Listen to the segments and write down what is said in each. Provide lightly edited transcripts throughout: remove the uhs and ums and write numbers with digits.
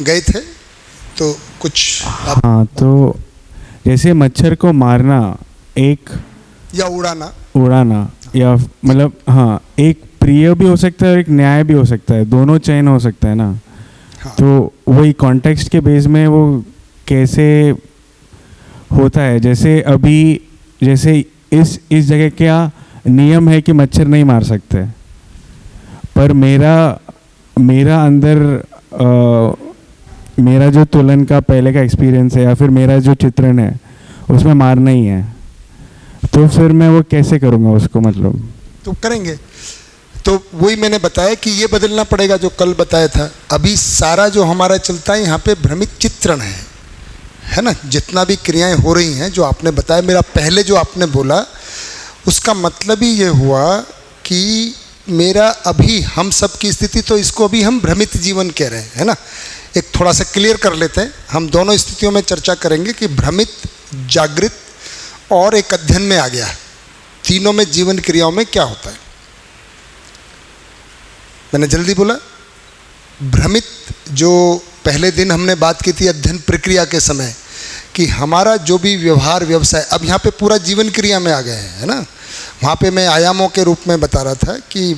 गए थे, तो कुछ आप हाँ, तो जैसे मच्छर को मारना एक या उड़ाना या मतलब हाँ, एक प्रिय भी हो सकता है और एक न्याय भी हो सकता है, दोनों चयन हो सकता है ना। हाँ। तो वही कॉन्टेक्स्ट के बेस में वो कैसे होता है। जैसे अभी जैसे इस जगह क्या नियम है कि मच्छर नहीं मार सकते, पर मेरा अंदर मेरा जो तुलन का पहले का एक्सपीरियंस है या फिर मेरा जो चित्रण है उसमें मारना ही है, तो फिर मैं वो कैसे करूँगा उसको, मतलब तो करेंगे। तो वही मैंने बताया कि ये बदलना पड़ेगा जो कल बताया था। अभी सारा जो हमारा चलता है यहाँ पे भ्रमित चित्रण है ना। जितना भी क्रियाएं हो रही हैं जो आपने बताया, मेरा पहले जो आपने बोला उसका मतलब ही ये हुआ कि मेरा अभी हम सब की स्थिति, तो इसको अभी हम भ्रमित जीवन कह रहे हैं, है ना। एक थोड़ा सा क्लियर कर लेते हैं। हम दोनों स्थितियों में चर्चा करेंगे कि भ्रमित, जागृत और एक अध्ययन में आ गया, तीनों में जीवन क्रियाओं में क्या होता है। मैंने जल्दी बोला। भ्रमित जो पहले दिन हमने बात की थी अध्ययन प्रक्रिया के समय, कि हमारा जो भी व्यवहार व्यवसाय, अब यहाँ पे पूरा जीवन क्रिया में आ गए हैं, है ना। वहाँ पे मैं आयामों के रूप में बता रहा था कि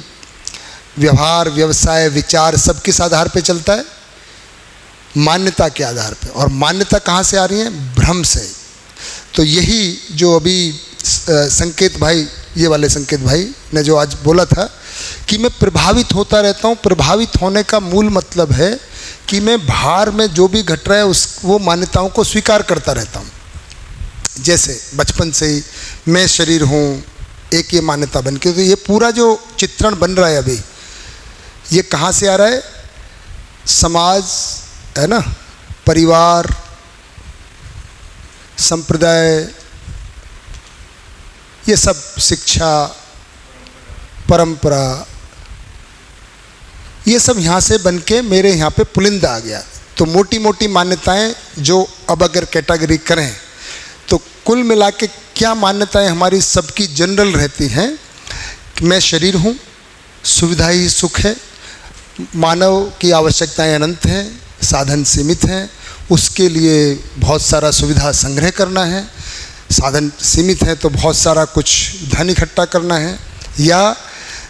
व्यवहार व्यवसाय विचार सब किस आधार पे चलता है, मान्यता के आधार पे। और मान्यता कहाँ से आ रही है, भ्रम से। तो यही जो अभी संकेत भाई, ये वाले संकेत भाई ने जो आज बोला था कि मैं प्रभावित होता रहता हूँ। प्रभावित होने का मूल मतलब है कि मैं बाहर में जो भी घट रहा है वो मान्यताओं को स्वीकार करता रहता हूँ। जैसे बचपन से ही मैं शरीर हूँ, एक ये मान्यता बन के, तो ये पूरा जो चित्रण बन रहा है अभी, ये कहाँ से आ रहा है, समाज है ना, परिवार, संप्रदाय, ये सब, शिक्षा, परंपरा, ये सब यहाँ से बन के मेरे यहाँ पे पुलिंदा आ गया। तो मोटी मोटी मान्यताएं जो अब अगर कैटेगरी करें तो कुल मिला के क्या मान्यताएं हमारी सबकी जनरल रहती हैं कि मैं शरीर हूँ, सुविधा ही सुख है, मानव की आवश्यकताएं अनंत हैं, साधन सीमित हैं, उसके लिए बहुत सारा सुविधा संग्रह करना है, साधन सीमित है तो बहुत सारा कुछ धन इकट्ठा करना है, या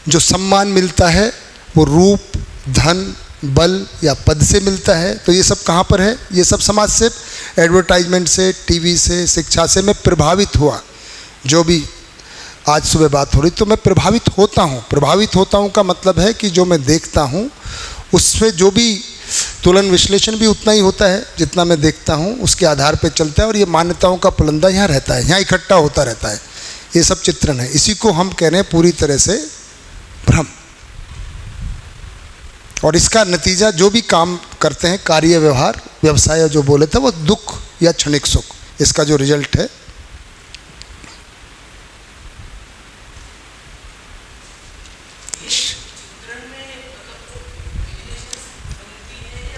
जो सम्मान मिलता है वो रूप, धन, बल या पद से मिलता है। तो ये सब कहाँ पर है, ये सब समाज से, एडवर्टाइजमेंट से, टीवी से, शिक्षा से मैं प्रभावित हुआ। जो भी आज सुबह बात हो रही, तो मैं प्रभावित होता हूँ। प्रभावित होता हूँ का मतलब है कि जो मैं देखता हूँ उससे जो भी तुलन विश्लेषण भी उतना ही होता है जितना मैं देखता हूँ, उसके आधार पर चलता है। और ये मान्यताओं का पुलंदा यहाँ रहता है, यहाँ इकट्ठा होता रहता है। ये सब चित्रण है, इसी को हम कह रहे हैं पूरी तरह से भ्रम। और इसका नतीजा जो भी काम करते हैं, कार्य व्यवहार व्यवसाय जो बोले थे, वो दुख या क्षणिक सुख, इसका जो रिजल्ट है।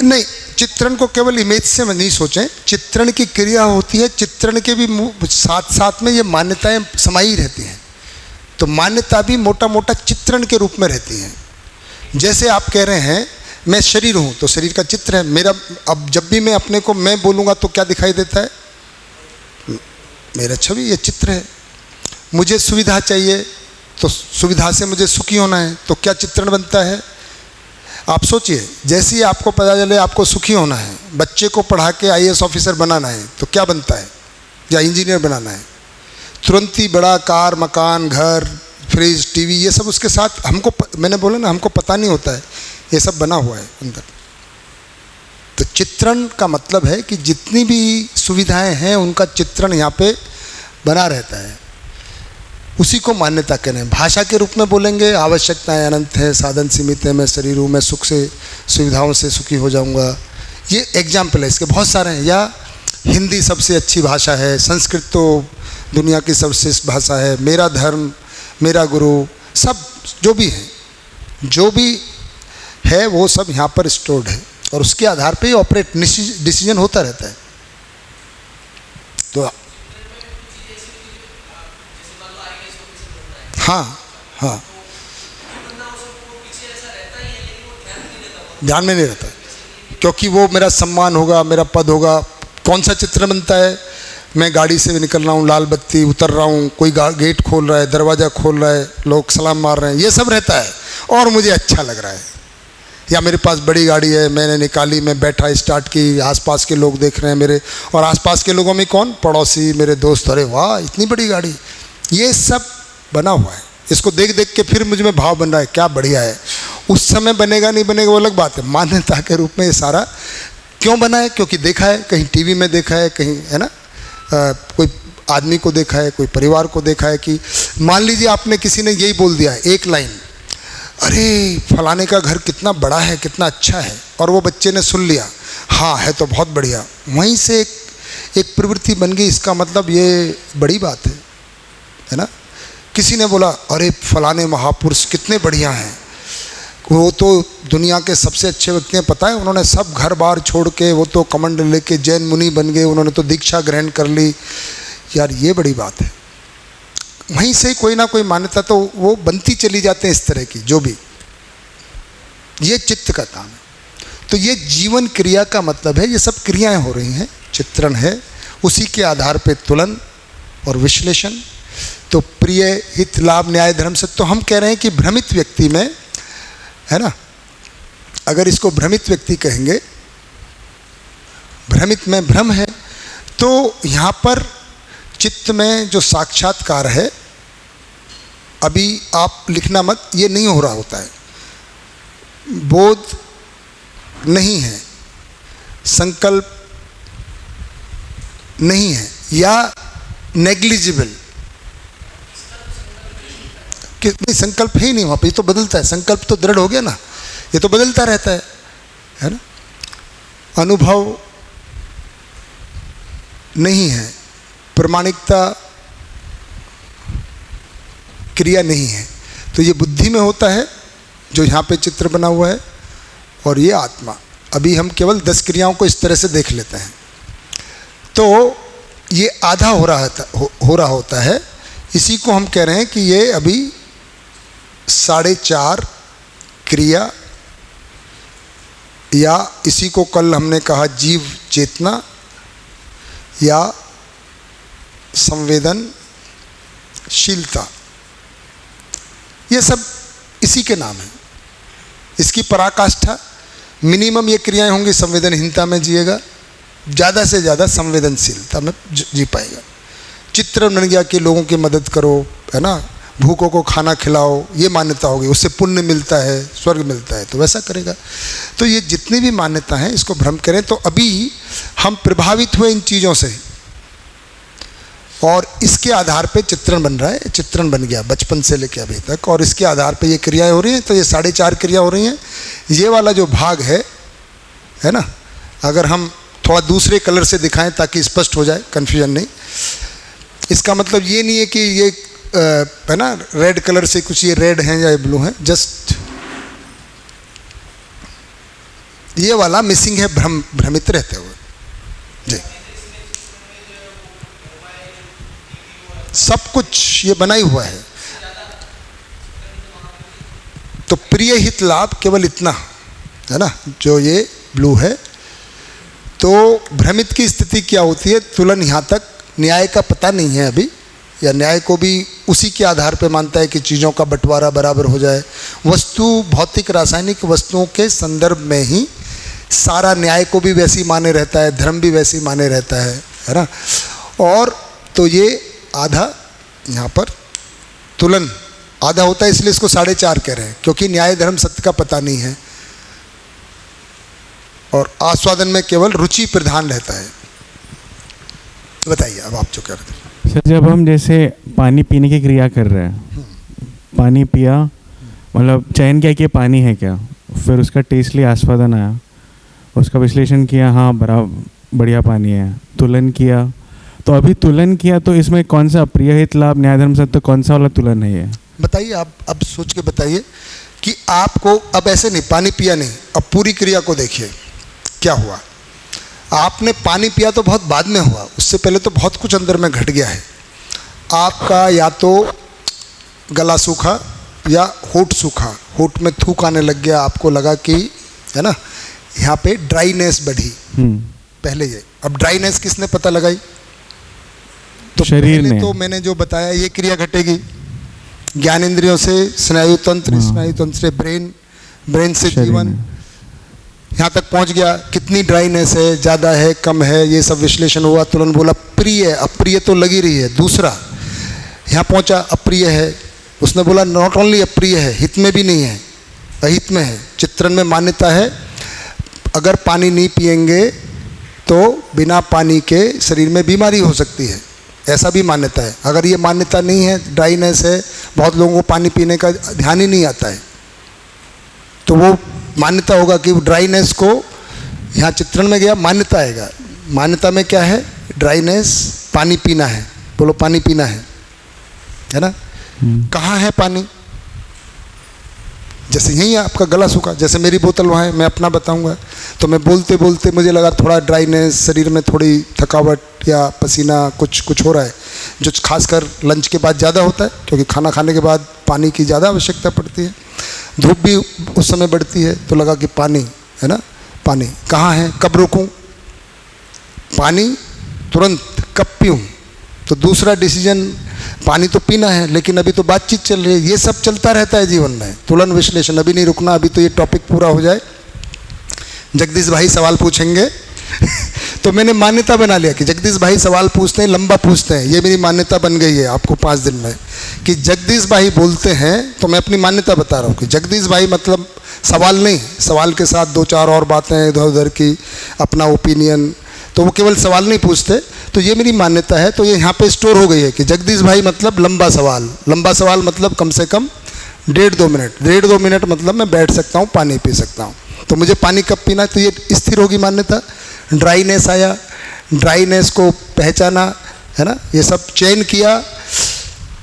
नहीं, चित्रण को केवल इमेज से नहीं सोचें, चित्रण की क्रिया होती है, चित्रण के भी साथ साथ में ये मान्यताएं समाई रहती हैं। तो मान्यता भी मोटा मोटा चित्रण के रूप में रहती हैं। जैसे आप कह रहे हैं मैं शरीर हूँ, तो शरीर का चित्र है मेरा। अब जब भी मैं अपने को मैं बोलूँगा तो क्या दिखाई देता है, मेरा छवि, ये चित्र है। मुझे सुविधा चाहिए तो सुविधा से मुझे सुखी होना है, तो क्या चित्रण बनता है। आप सोचिए, जैसे ही आपको पता चले आपको सुखी होना है, बच्चे को पढ़ा के IAS ऑफिसर बनाना है, तो क्या बनता है, या इंजीनियर बनाना है, तुरंत ही बड़ा कार, मकान, घर, फ्रिज, टीवी, ये सब उसके साथ हमको मैंने बोला ना, हमको पता नहीं होता है, ये सब बना हुआ है अंदर। तो चित्रण का मतलब है कि जितनी भी सुविधाएं हैं उनका चित्रण यहाँ पे बना रहता है, उसी को मान्यता कहते हैं। भाषा के रूप में बोलेंगे आवश्यकताएं अनंत है, साधन सीमित है, मैं शरीर हूँ, मैं सुख से, सुविधाओं से सुखी हो जाऊँगा। ये एग्जाम्पल है, इसके बहुत सारे हैं। या हिंदी सबसे अच्छी भाषा है, संस्कृत तो दुनिया की सर्वश्रेष्ठ भाषा है, मेरा धर्म, मेरा गुरु, सब जो भी है वो सब यहाँ पर स्टोर्ड है। और उसके आधार पे ऑपरेट डिसीजन होता रहता है। तो हाँ, ध्यान में नहीं रहता है। क्योंकि वो मेरा सम्मान होगा, मेरा पद होगा। कौन सा चित्र बनता है? मैं गाड़ी से भी निकल रहा हूँ, लाल बत्ती उतर रहा हूँ, कोई गेट खोल रहा है, दरवाज़ा खोल रहा है, लोग सलाम मार रहे हैं, ये सब रहता है और मुझे अच्छा लग रहा है। या मेरे पास बड़ी गाड़ी है, मैंने निकाली, मैं बैठा, स्टार्ट की, आसपास के लोग देख रहे हैं मेरे, और आसपास के लोगों में कौन? पड़ोसी, मेरे दोस्त, अरे वाह इतनी बड़ी गाड़ी। ये सब बना हुआ है। इसको देख देख के फिर मुझ में भाव बन रहा है, क्या बढ़िया है। उस समय बनेगा नहीं बनेगा वो अलग बात है। मान्यता के रूप में ये सारा क्यों बना है? क्योंकि देखा है, कहीं टीवी में देखा है, कहीं है ना, कोई आदमी को देखा है, कोई परिवार को देखा है कि मान लीजिए आपने किसी ने यही बोल दिया एक लाइन, अरे फलाने का घर कितना बड़ा है, कितना अच्छा है, और वो बच्चे ने सुन लिया, हाँ है तो बहुत बढ़िया, वहीं से एक प्रवृत्ति बन गई, इसका मतलब ये बड़ी बात है ना। किसी ने बोला अरे फलाने महापुरुष कितने बढ़िया हैं, वो तो दुनिया के सबसे अच्छे व्यक्ति हैं, पता है उन्होंने सब घर बार छोड़ के वो तो कमंडल लेके जैन मुनि बन गए, उन्होंने तो दीक्षा ग्रहण कर ली। यार ये बड़ी बात है। वहीं से कोई ना कोई मान्यता तो वो बनती चली जाते हैं इस तरह की, जो भी ये चित्त का काम है। तो ये जीवन क्रिया का मतलब है, ये सब क्रियाएं हो रही हैं, चित्रण है, उसी के आधार पे तुलन और विश्लेषण। तो प्रिय हित लाभ न्याय धर्म सत्य, तो हम कह रहे हैं कि भ्रमित व्यक्ति में, है ना, अगर इसको भ्रमित व्यक्ति कहेंगे, भ्रमित में भ्रम है, तो यहाँ पर चित्त में जो साक्षात्कार है, अभी आप लिखना मत, ये नहीं हो रहा होता है, बोध नहीं है, संकल्प नहीं है, या नेग्लिजिबल, नहीं संकल्प है ही नहीं वहाँ पे, ये तो बदलता है। संकल्प तो दृढ़ हो गया ना, ये तो बदलता रहता है ना। अनुभव नहीं है, प्रमाणिकता क्रिया नहीं है, तो ये बुद्धि में होता है जो यहाँ पे चित्र बना हुआ है, और ये आत्मा। अभी हम केवल 10 क्रियाओं को इस तरह से देख लेते हैं, तो ये आधा हो रहा होता है। इसी को हम कह रहे हैं कि ये अभी 4.5 क्रिया, या इसी को कल हमने कहा जीव चेतना या संवेदनशीलता, ये सब इसी के नाम है। इसकी पराकाष्ठा मिनिमम ये क्रियाएं होंगी, संवेदनहीनता में जिएगा, ज़्यादा से ज़्यादा संवेदनशीलता में जी पाएगा। चित्र बन गया कि लोगों की मदद करो, है ना, भूखों को खाना खिलाओ, ये मान्यता होगी, उससे पुण्य मिलता है, स्वर्ग मिलता है, तो वैसा करेगा। तो ये जितनी भी मान्यता हैं इसको भ्रम करें। तो अभी हम प्रभावित हुए इन चीज़ों से, और इसके आधार पे चित्रण बन रहा है, चित्रण बन गया बचपन से लेकर अभी तक, और इसके आधार पे ये क्रियाएं हो रही हैं। तो ये 4.5 क्रिया हो रही हैं। ये वाला जो भाग है ना, अगर हम थोड़ा दूसरे कलर से दिखाएं ताकि स्पष्ट हो जाए, कन्फ्यूजन नहीं। इसका मतलब ये नहीं है कि ये है ना रेड कलर से कुछ ये रेड हैं या ये ब्लू हैं, जस्ट ये वाला मिसिंग है, भ्रमित रहते हुए जी। सब कुछ ये बना ही हुआ है। तो प्रिय हित लाभ केवल इतना है ना, जो ये ब्लू है। तो भ्रमित की स्थिति क्या होती है? तुलन यहाँ तक, न्याय का पता नहीं है अभी, या न्याय को भी उसी के आधार पर मानता है कि चीज़ों का बंटवारा बराबर हो जाए। वस्तु भौतिक रासायनिक वस्तुओं के संदर्भ में ही सारा न्याय को भी वैसी माने रहता है, धर्म भी वैसी माने रहता है ना। और तो ये आधा यहाँ पर तुलन आधा होता है, इसलिए इसको 4.5 कह रहे हैं, क्योंकि न्याय धर्म सत्य का पता नहीं है, और आस्वादन में केवल रुचि प्रधान रहता है। बताइए अब आप जो कह रहे थे सर। जब हम जैसे पानी पीने की क्रिया कर रहे हैं, पानी पिया, मतलब चयन किया कि पानी है क्या, फिर उसका टेस्ट लिया, आस्वादन आया, उसका विश्लेषण किया, हाँ बढ़िया पानी है, तुलन किया। तो अभी तुलन किया, तो इसमें कौन सा प्रिय हित लाभ न्याय धर्म सत्य, कौन सा वाला तुलन है ये? बताइए आप, अब सोच के बताइए कि आपको, अब ऐसे नहीं पानी पिया नहीं, अब पूरी क्रिया को देखिए क्या हुआ। आपने पानी पिया तो बहुत बाद में हुआ, उससे पहले तो बहुत कुछ अंदर में घट गया है आपका। या तो गला सूखा या होठ सूखा, होठ में थूक आने लग गया, आपको लगा कि है ना यहाँ पे ड्राइनेस बढ़ी। हम्म, पहले ये, अब ड्राइनेस किसने पता लगाई? तो शरीर पहले ने। तो मैंने जो बताया ये क्रिया घटेगी ज्ञानेंद्रियों से स्नायु तंत्र, स्नायु तंत्र से ब्रेन, ब्रेन से शरीर जीवन, में। यहाँ तक पहुँच गया। कितनी ड्राइनेस है, ज़्यादा है, कम है, ये सब विश्लेषण हुआ। तुरंत बोला प्रिय, अप्रिय तो लगी रही है। दूसरा यहाँ पहुँचा, अप्रिय है। उसने बोला नॉट ओनली अप्रिय है, हित में भी नहीं है, अहित में है। चित्रण में मान्यता है अगर पानी नहीं पिएंगे तो बिना पानी के शरीर में बीमारी हो सकती है, ऐसा भी मान्यता है। अगर ये मान्यता नहीं है, ड्राइनेस है, बहुत लोगों को पानी पीने का ध्यान ही नहीं आता है, तो वो मान्यता होगा कि ड्राइनेस को, यहाँ चित्रण में गया मान्यता आएगा। मान्यता में क्या है? ड्राइनेस, पानी पीना है। बोलो पानी पीना है ना? कहाँ है पानी? जैसे यहीं आपका गला सूखा, जैसे मेरी बोतल वहाँ है, मैं अपना बताऊंगा, तो मैं बोलते बोलते मुझे लगा थोड़ा ड्राइनेस, शरीर में थोड़ी थकावट या पसीना कुछ हो रहा है, जो खासकर लंच के बाद ज़्यादा होता है, क्योंकि खाना खाने के बाद पानी की ज़्यादा आवश्यकता पड़ती है। धूप भी उस समय बढ़ती है, तो लगा कि पानी है ना, पानी कहाँ है, कब रोकूं पानी, तुरंत कब पीऊँ? तो दूसरा डिसीजन, पानी तो पीना है, लेकिन अभी तो बातचीत चल रही है। ये सब चलता रहता है जीवन में, तुलन विश्लेषण, अभी नहीं रुकना, अभी तो ये टॉपिक पूरा हो जाए। जगदीश भाई सवाल पूछेंगे तो मैंने मान्यता बना लिया कि जगदीश भाई सवाल पूछते हैं, लंबा पूछते हैं, ये मेरी मान्यता बन गई है आपको 5 दिन में, कि जगदीश भाई बोलते हैं तो मैं अपनी मान्यता बता रहा हूँ कि जगदीश भाई मतलब सवाल नहीं, सवाल के साथ 2-4 और बातें इधर उधर की, अपना ओपिनियन, तो वो केवल सवाल नहीं पूछते। तो ये मेरी मान्यता है, तो ये यहाँ पे स्टोर हो गई है कि जगदीश भाई मतलब लंबा सवाल, लंबा सवाल मतलब कम से कम 1.5-2 मिनट, 1.5-2 मिनट मतलब मैं बैठ सकता हूँ, पानी पी सकता हूँ। तो मुझे पानी कब पीना है, तो ये स्थिर होगी मान्यता। ड्राइनेस आया, ड्राइनेस को पहचाना है ना, ये सब चयन किया,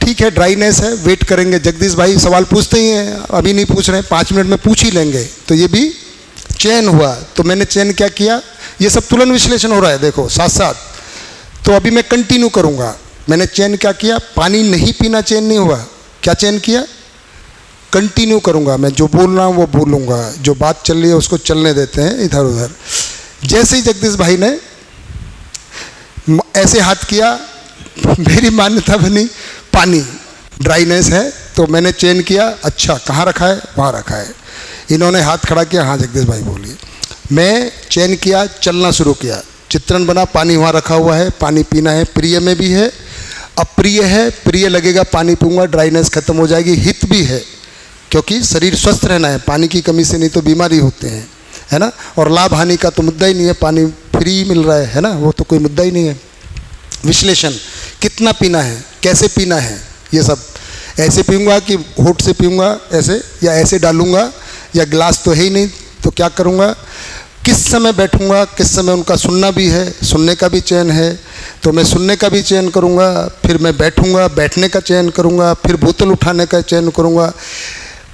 ठीक है ड्राइनेस है, वेट करेंगे, जगदीश भाई सवाल पूछते ही हैं, अभी नहीं पूछ रहे हैं, 5 मिनट में पूछ ही लेंगे, तो ये भी चयन हुआ। तो मैंने चयन क्या किया, ये सब तुलन विश्लेषण हो रहा है, देखो साथ साथ। तो अभी मैं कंटिन्यू करूँगा। मैंने चयन क्या किया, पानी नहीं पीना चयन नहीं हुआ, क्या चयन किया, कंटिन्यू करूँगा, मैं जो बोल रहा हूँ वो बोलूँगा, जो बात चल रही है उसको चलने देते हैं इधर उधर। जैसे ही जगदीश भाई ने ऐसे हाथ किया, मेरी मान्यता बनी पानी, ड्राइनेस है, तो मैंने चयन किया, अच्छा कहाँ रखा है, वहाँ रखा है। इन्होंने हाथ खड़ा किया, हाँ जगदीश भाई बोलिए। मैं चयन किया, चलना शुरू किया, चित्रण बना, पानी वहाँ रखा हुआ है, पानी पीना है, प्रिय में भी है, अप्रिय है, प्रिय लगेगा पानी पीऊँगा, ड्राइनेस खत्म हो जाएगी, हित भी है, क्योंकि शरीर स्वस्थ रहना है, पानी की कमी से नहीं तो बीमारी होते हैं, है ना। और लाभ हानि का तो मुद्दा ही नहीं है, पानी फ्री मिल रहा है ना, वो तो कोई मुद्दा ही नहीं है। विश्लेषण, कितना पीना है, कैसे पीना है, ये सब, ऐसे पीऊँगा कि होठ से पीऊँगा ऐसे, या ऐसे डालूँगा, या गिलास तो है ही नहीं तो क्या करूँगा, किस समय बैठूँगा, किस समय उनका सुनना भी है, सुनने का भी चयन है, तो मैं सुनने का भी चयन करूँगा, फिर मैं बैठूँगा, बैठने का चयन करूँगा, फिर बोतल उठाने का चयन करूँगा।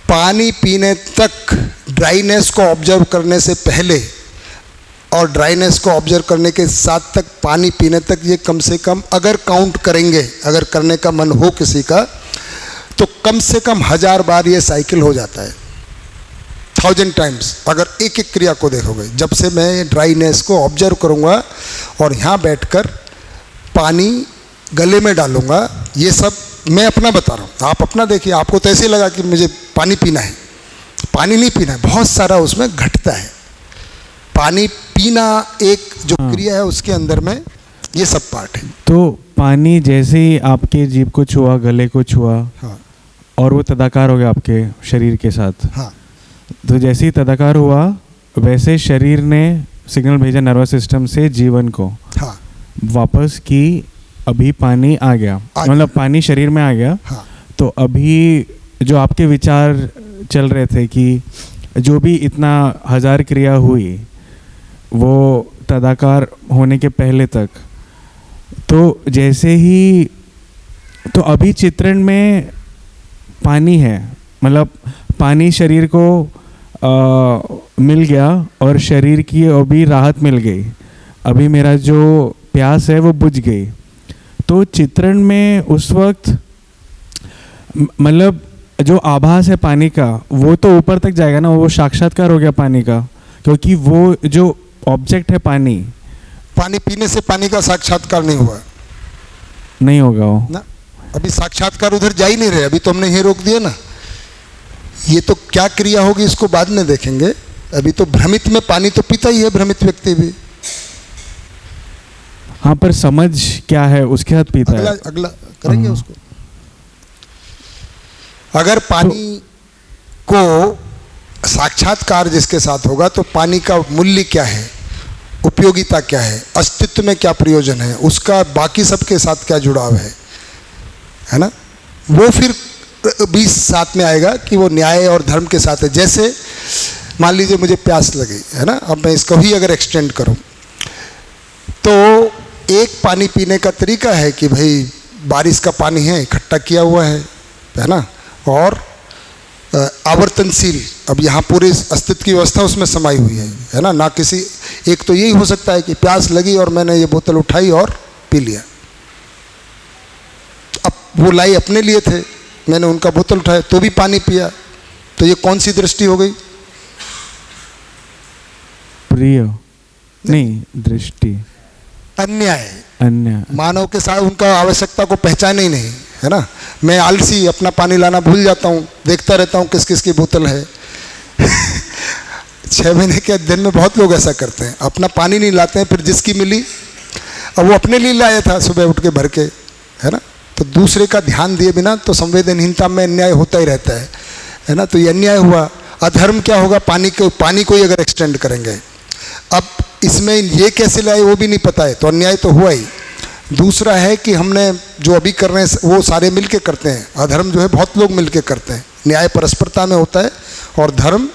पानी पीने तक ड्राइनेस को ऑब्जर्व करने से पहले और ड्राइनेस को ऑब्जर्व करने के साथ तक पानी पीने तक, ये कम से कम अगर काउंट करेंगे, अगर करने का मन हो किसी का, तो कम से कम 1000 बार ये साइकिल हो जाता है, 1000 टाइम्स। अगर एक एक क्रिया को देखोगे, जब से मैं ड्राइनेस को ऑब्जर्व करूँगा और यहाँ बैठकर पानी गले में डालूँगा, ये सब मैं अपना बता रहा हूँ, आप अपना देखिए। आपको तो ऐसे लगा कि मुझे पानी पीना है, पानी नहीं पीना है, बहुत सारा उसमें घटता है। पानी पीना एक जो क्रिया है उसके अंदर में ये सब पार्ट है। तो पानी जैसे ही आपके जीभ को छुआ, गले को छुआ, हाँ और वो तदाकार हो गया आपके शरीर के साथ, हाँ, तो जैसे ही तदाकार हुआ वैसे शरीर ने सिग्नल भेजा नर्वस सिस्टम से जीवन को हाँ वापस कि अभी पानी आ गया, मतलब पानी शरीर में आ गया। हाँ तो अभी जो आपके विचार चल रहे थे कि जो भी इतना 1000 क्रिया हुई वो तदाकार होने के पहले तक, तो जैसे ही, तो अभी चित्रण में पानी है, मतलब पानी शरीर को मिल गया और शरीर की अभी राहत मिल गई, अभी मेरा जो प्यास है वो बुझ गई। तो चित्रण में उस वक्त मतलब जो आभास है पानी का वो तो ऊपर तक जाएगा ना, वो साक्षात्कार हो गया पानी का, क्योंकि वो जो ऑब्जेक्ट है पानी पानी पीने से पानी का साक्षात्कार नहीं हुआ नहीं होगा वो ना। अभी साक्षात्कार उधर जा ही नहीं रहे, अभी तो हमने ये रोक दिया ना। ये तो क्या क्रिया होगी इसको बाद में देखेंगे। अभी तो भ्रमित में पानी तो पीता ही है भ्रमित व्यक्ति भी। हाँ, पर समझ क्या है उसके साथ पीता अगला है। अगला करेंगे हाँ। उसको। अगर पानी को साक्षात्कार जिसके साथ होगा तो पानी का मूल्य क्या है, उपयोगिता क्या है, अस्तित्व में क्या प्रयोजन है, उसका बाकी सबके साथ क्या जुड़ाव है ना, वो फिर 20 साथ में आएगा कि वो न्याय और धर्म के साथ है। जैसे मान लीजिए मुझे प्यास लगी है ना, अब मैं इसको ही अगर एक्सटेंड करूं तो एक पानी पीने का तरीका है कि भाई बारिश का पानी है, इकट्ठा किया हुआ है ना, और आवर्तनशील, अब यहाँ पूरे अस्तित्व की व्यवस्था उसमें समाई हुई है ना। ना किसी एक तो यही हो सकता है कि प्यास लगी और मैंने ये बोतल उठाई और पी लिया। अब वो लाई अपने लिए थे, मैंने उनका बोतल उठाया तो भी पानी पिया, तो ये कौन सी दृष्टि हो गई? प्रिय नहीं, दृष्टि अन्याय। अन्य मानव के साथ उनका आवश्यकता को पहचाने ही नहीं है ना। मैं आलसी अपना पानी लाना भूल जाता हूँ, देखता रहता हूँ किस किस की बोतल है 6 महीने के अध्ययन में बहुत लोग ऐसा करते हैं, अपना पानी नहीं लाते हैं, फिर जिसकी मिली, अब वो अपने लिए लाया था सुबह उठ के भर के, है ना। तो दूसरे का ध्यान दिए बिना तो संवेदनहीनता में अन्याय होता ही रहता है ना। तो ये अन्याय हुआ। अधर्म क्या होगा? पानी को ही अगर एक्सटेंड करेंगे, अब इसमें ये कैसे लाए वो भी नहीं पता है, तो अन्याय तो हुआ ही। दूसरा है कि हमने जो अभी कर रहे हैं वो सारे मिलके करते हैं। अधर्म जो है बहुत लोग मिलके करते हैं। न्याय परस्परता में होता है और धर्म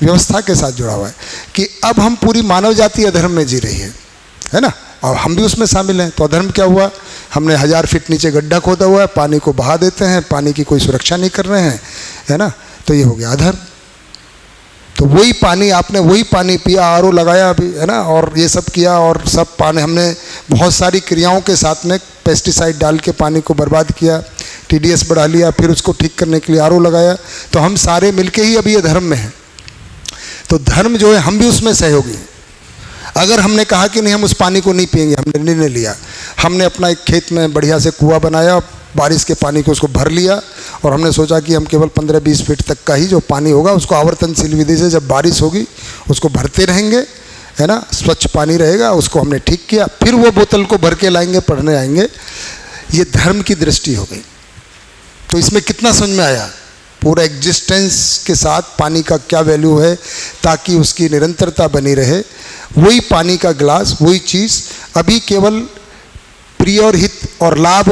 व्यवस्था के साथ जुड़ा हुआ है कि अब हम पूरी मानव जाति अधर्म में जी रही है ना, और हम भी उसमें शामिल हैं। तो अधर्म क्या हुआ? हमने 1000 फीट नीचे गड्ढा खोदा हुआ है, पानी को बहा देते हैं, पानी की कोई सुरक्षा नहीं कर रहे हैं, है ना। तो ये हो गया अधर्म। तो वही पानी, आपने वही पानी पिया, आरओ लगाया अभी, है ना, और ये सब किया, और सब पानी हमने बहुत सारी क्रियाओं के साथ में पेस्टिसाइड डाल के पानी को बर्बाद किया, टीडीएस बढ़ा लिया, फिर उसको ठीक करने के लिए आरओ लगाया। तो हम सारे मिलके ही अभी ये धर्म में हैं। तो धर्म जो है हम भी उसमें सहयोगी हैं। अगर हमने कहा कि नहीं हम उस पानी को नहीं पिएंगे, हमने निर्णय लिया, हमने अपना एक खेत में बढ़िया से कुआं बनाया, बारिश के पानी को उसको भर लिया, और हमने सोचा कि हम केवल 15-20 फीट तक का ही जो पानी होगा उसको आवर्तनशील विधि से जब बारिश होगी उसको भरते रहेंगे, है ना, स्वच्छ पानी रहेगा, उसको हमने ठीक किया, फिर वो बोतल को भर के लाएंगे, पढ़ने आएंगे। ये धर्म की दृष्टि हो गई। तो इसमें कितना समझ में आया? पूरा एग्जिस्टेंस के साथ पानी का क्या वैल्यू है, ताकि उसकी निरंतरता बनी रहे। वही पानी का गिलास, वही चीज़ अभी केवल प्रिय और हित और लाभ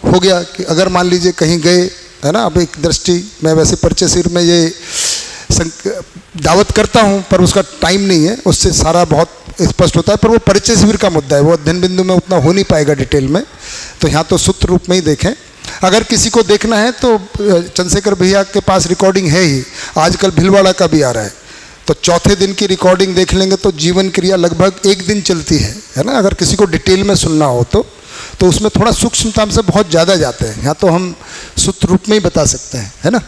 हो गया कि अगर मान लीजिए कहीं गए, है ना, अब एक दृष्टि, मैं वैसे परिचय शिविर में ये दावत करता हूँ पर उसका टाइम नहीं है, उससे सारा बहुत स्पष्ट होता है, पर वो परिचय शिविर का मुद्दा है, वो अध्ययन बिंदु में उतना हो नहीं पाएगा डिटेल में। तो यहाँ तो सूत्र रूप में ही देखें। अगर किसी को देखना है तो चंद्रशेखर भैया के पास रिकॉर्डिंग है ही, आजकल भिलवाड़ा का भी आ रहा है, तो चौथे दिन की रिकॉर्डिंग देख लेंगे तो जीवन क्रिया लगभग 1 दिन चलती है ना। अगर किसी को डिटेल में सुनना हो तो उसमें थोड़ा सूक्ष्मता से बहुत ज़्यादा जाते हैं, यहाँ तो हम सूत्र रूप में ही बता सकते हैं, है ना।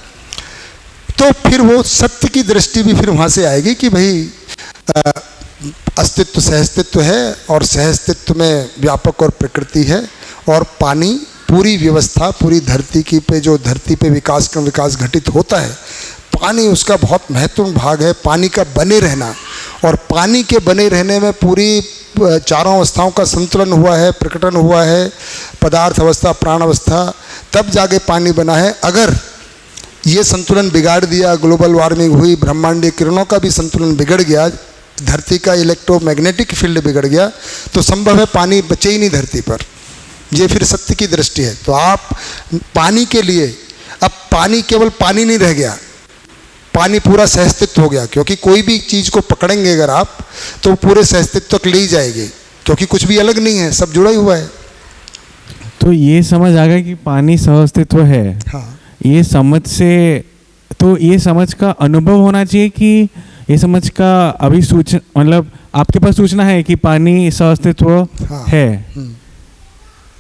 तो फिर वो सत्य की दृष्टि भी फिर वहाँ से आएगी कि भाई अस्तित्व सहअस्तित्व है, और सहअस्तित्व में व्यापक और प्रकृति है, और पानी पूरी व्यवस्था, पूरी धरती की पे जो धरती पे विकास घटित होता है, पानी उसका बहुत महत्वपूर्ण भाग है। पानी का बने रहना, और पानी के बने रहने में पूरी चारों अवस्थाओं का संतुलन हुआ है, प्रकटन हुआ है, पदार्थ अवस्था, प्राण अवस्था, तब जाके पानी बना है। अगर ये संतुलन बिगाड़ दिया, ग्लोबल वार्मिंग हुई, ब्रह्मांडीय किरणों का भी संतुलन बिगड़ गया, धरती का इलेक्ट्रोमैग्नेटिक फील्ड बिगड़ गया, तो संभव है पानी बचे ही नहीं धरती पर। ये फिर सत्य की दृष्टि है। तो आप पानी के लिए, अब पानी केवल पानी नहीं रह गया, पानी पूरा सहअस्तित्व हो गया, क्योंकि कोई भी चीज़ को पकड़ेंगे अगर आप तो पूरे सहअस्तित्व तक ले ही जाएगी, क्योंकि कुछ भी अलग नहीं है, सब जुड़ा ही हुआ है। तो ये समझ आ गया कि पानी सहअस्तित्व है। हाँ, ये समझ से, तो ये समझ का अनुभव होना चाहिए कि ये समझ का अभी सूचना, मतलब आपके पास सूचना है कि पानी सहअस्तित्व हाँ, है,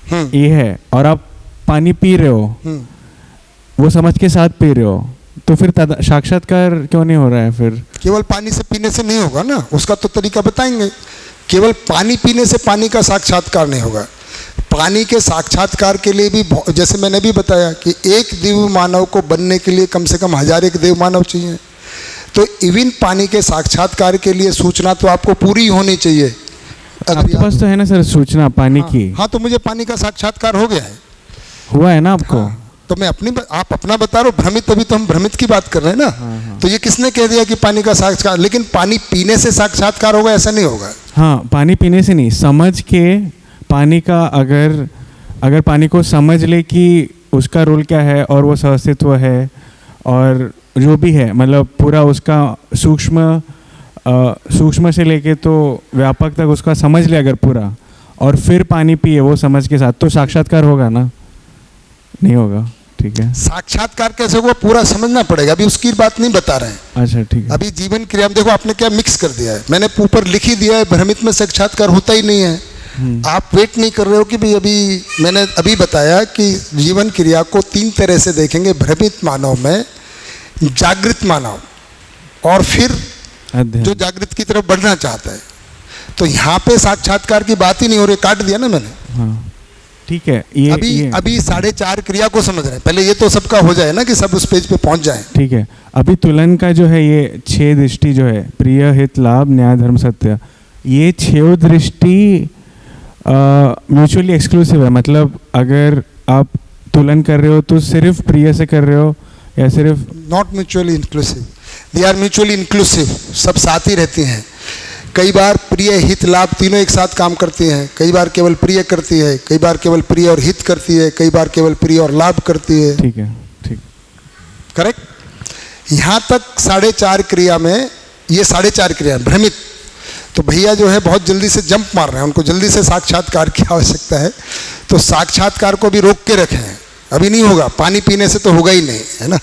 ये है, और आप पानी पी रहे हो, वो समझ के साथ पी रहे हो, तो फिर साक्षात्कार क्यों नहीं हो रहा है फिर? केवल पानी से पीने से नहीं होगा ना, उसका तो तरीका बताएंगे। केवल पानी पीने से पानी का साक्षात्कार नहीं होगा। पानी के साक्षात्कार के लिए भी जैसे मैंने भी बताया कि एक दिव्य मानव को बनने के लिए कम से कम 1000 दिव्य मानव चाहिए। तो इवन पानी के साक्षात्कार के लिए सूचना तो आपको पूरी होनी चाहिए। आपके पास तो है ना सर सूचना पानी की? हाँ, तो मुझे पानी का साक्षात्कार हो गया है। हुआ है ना आपको? हाँ, तो मैं आप अपना बता रहे हो भ्रमित, अभी तो हम भ्रमित की बात कर रहे हैं ना। हाँ। तो ये किसने कह दिया कि पानी का साक्षात्कार? लेकिन पानी पीने से साक्षात्कार होगा ऐसा नहीं होगा। हाँ, पानी पीने से नहीं, समझ के पानी का अगर पानी को समझ ले कि उसका रोल क्या है और वो सहअस्तित्व है और जो भी है, मतलब पूरा उसका सूक्ष्म से लेके तो व्यापक तक उसका समझ ले अगर पूरा, और फिर पानी पिए वो समझ के साथ, तो साक्षात्कार होगा ना? नहीं होगा। ठीक है, साक्षात्कार कैसे होगा पूरा समझना पड़ेगा, अभी उसकी बात नहीं बता रहे हैं। अच्छा ठीक है। अभी जीवन क्रिया में देखो आपने क्या मिक्स कर दिया है। मैंने ऊपर लिख ही दिया है भ्रमित में साक्षात्कार होता ही नहीं है। आप वेट नहीं कर रहे हो कि भाई अभी मैंने अभी बताया कि जीवन क्रिया को 3 तरह से देखेंगे। भ्रमित मानव में, जागृत मानव, और फिर जो जागृत की तरफ बढ़ना चाहता है। तो यहाँ पे साक्षात्कार की बात ही नहीं हो रही, काट दिया ना मैंने। हाँ ठीक है। अभी 4.5 क्रिया को समझ रहे हैं, पहले ये तो सबका हो जाए ना कि सब उस पेज पे पहुंच जाए। ठीक है, अभी तुलन का जो है ये 6 दृष्टि जो है, प्रिय, हित, लाभ, न्याय, धर्म, सत्य, ये 6 दृष्टि म्यूचुअली एक्सक्लूसिव है। मतलब अगर आप तुलन कर रहे हो तो सिर्फ प्रिय से कर रहे हो या सिर्फ? Not mutually inclusive, they are mutually inclusive, सब साथ ही रहती हैं। कई बार प्रिय, हित, लाभ तीनों एक साथ काम करती हैं। कई बार केवल प्रिय करती है, कई बार केवल प्रिय और हित करती है, कई बार केवल प्रिय और लाभ करती है। ठीक है, ठीक, करेक्ट। यहाँ तक 4.5 क्रिया में ये 4.5 क्रिया भ्रमित। तो भैया जो है बहुत जल्दी से जंप मार रहे हैं, उनको जल्दी से साक्षात्कार की आवश्यकता है। तो साक्षात्कार को भी रोक के रखें, अभी नहीं होगा। पानी पीने से तो होगा ही नहीं, है ना।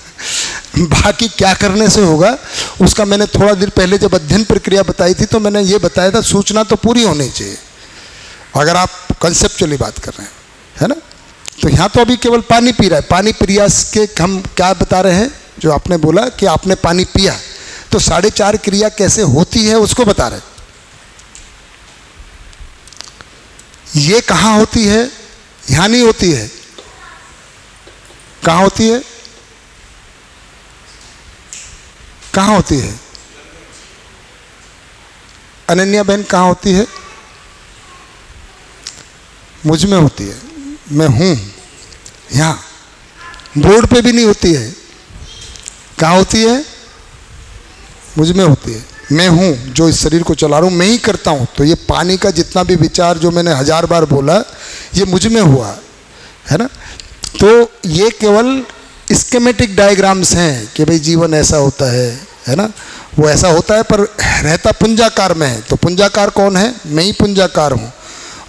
बाकी क्या करने से होगा उसका मैंने थोड़ा देर पहले जब अध्ययन प्रक्रिया बताई थी तो मैंने ये बताया था, सूचना तो पूरी होनी चाहिए अगर आप कंसेप्चुअली बात कर रहे हैं, है ना। तो यहाँ तो अभी केवल पानी पी रहा है। पानी पिया के हम क्या बता रहे हैं, जो आपने बोला कि आपने पानी पिया, तो 4.5 क्रिया कैसे होती है उसको बता रहे। ये कहाँ होती है? यहाँ नहीं होती है। कहाँ होती है? कहाँ होती है? अनन्या बहन कहाँ होती है? मुझ में होती है, मैं हूँ। यहाँ बोर्ड पे भी नहीं होती है। कहाँ होती है? मुझ में होती है। मैं हूँ जो इस शरीर को चला रहा हूँ, मैं ही करता हूँ। तो ये पानी का जितना भी विचार जो मैंने 1000 बार बोला, ये मुझ में हुआ, है ना। तो ये केवल स्कीमेटिक डायग्राम्स हैं कि भाई जीवन ऐसा होता है ना। वो ऐसा होता है पर रहता पुंजाकार में है। तो पुंजाकार कौन है? मैं ही पुंजाकार हूँ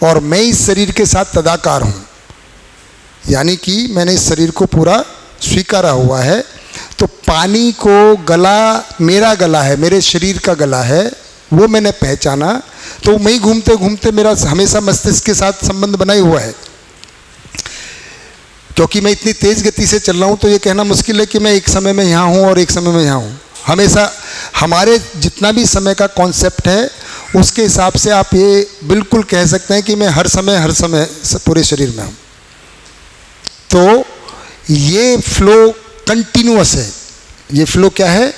और मैं इस शरीर के साथ तदाकार हूँ, यानी कि मैंने इस शरीर को पूरा स्वीकारा हुआ है। तो पानी को गला मेरा गला है, मेरे शरीर का गला है, वो मैंने पहचाना। तो मैं ही घूमते घूमते मेरा हमेशा मस्तिष्क के साथ संबंध बनाए हुआ है। क्योंकि मैं इतनी तेज गति से चल रहा हूँ तो ये कहना मुश्किल है कि मैं एक समय में यहाँ हूँ और एक समय में यहाँ हूँ। हमेशा हमारे जितना भी समय का कॉन्सेप्ट है उसके हिसाब से आप ये बिल्कुल कह सकते हैं कि मैं हर समय पूरे शरीर में हूँ। तो ये फ्लो कंटिन्यूअस है। ये फ्लो क्या है?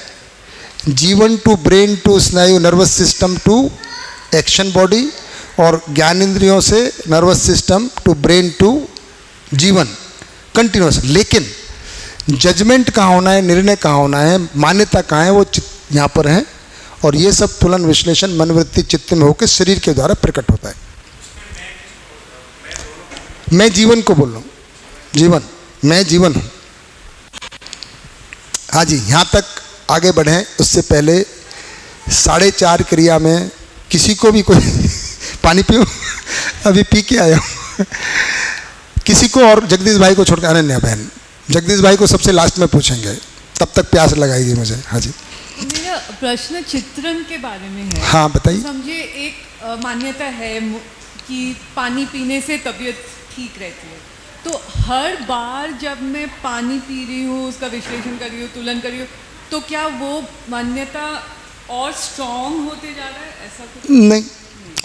जीवन टू ब्रेन टू स्नायु nervous system to action body, और ज्ञानेंद्रियों से nervous system to brain to जीवन, कंटिन्यूअस। लेकिन जजमेंट कहाँ होना है, निर्णय कहाँ होना है, मान्यता कहाँ है, वो यहाँ पर है। और ये सब तुलन विश्लेषण मनोवृत्ति चित्त में होकर शरीर के द्वारा प्रकट होता है। मैं जीवन को बोल रहा हूँ, जीवन, मैं जीवन हूँ। हाँ जी, यहाँ तक आगे बढ़ें उससे पहले 4.5 क्रिया में किसी को भी कोई पानी पियो, अभी पी के आया हूँ। किसी को, और जगदीश भाई को छोड़कर, अनन्या बहन, जगदीश भाई को सबसे लास्ट में पूछेंगे, तब तक प्यास लगाएगी मुझे। हाँ जी, मेरा प्रश्न चित्रण के बारे में है। हाँ बताइए। समझिए एक मान्यता है कि पानी पीने से तबीयत ठीक रहती है, तो हर बार जब मैं पानी पी रही हूँ, उसका विश्लेषण कर रही हूँ, तुलन कर रही हूँ, तो क्या वो मान्यता और स्ट्रॉन्ग होते जा रहा है, ऐसा कुछ? नहीं,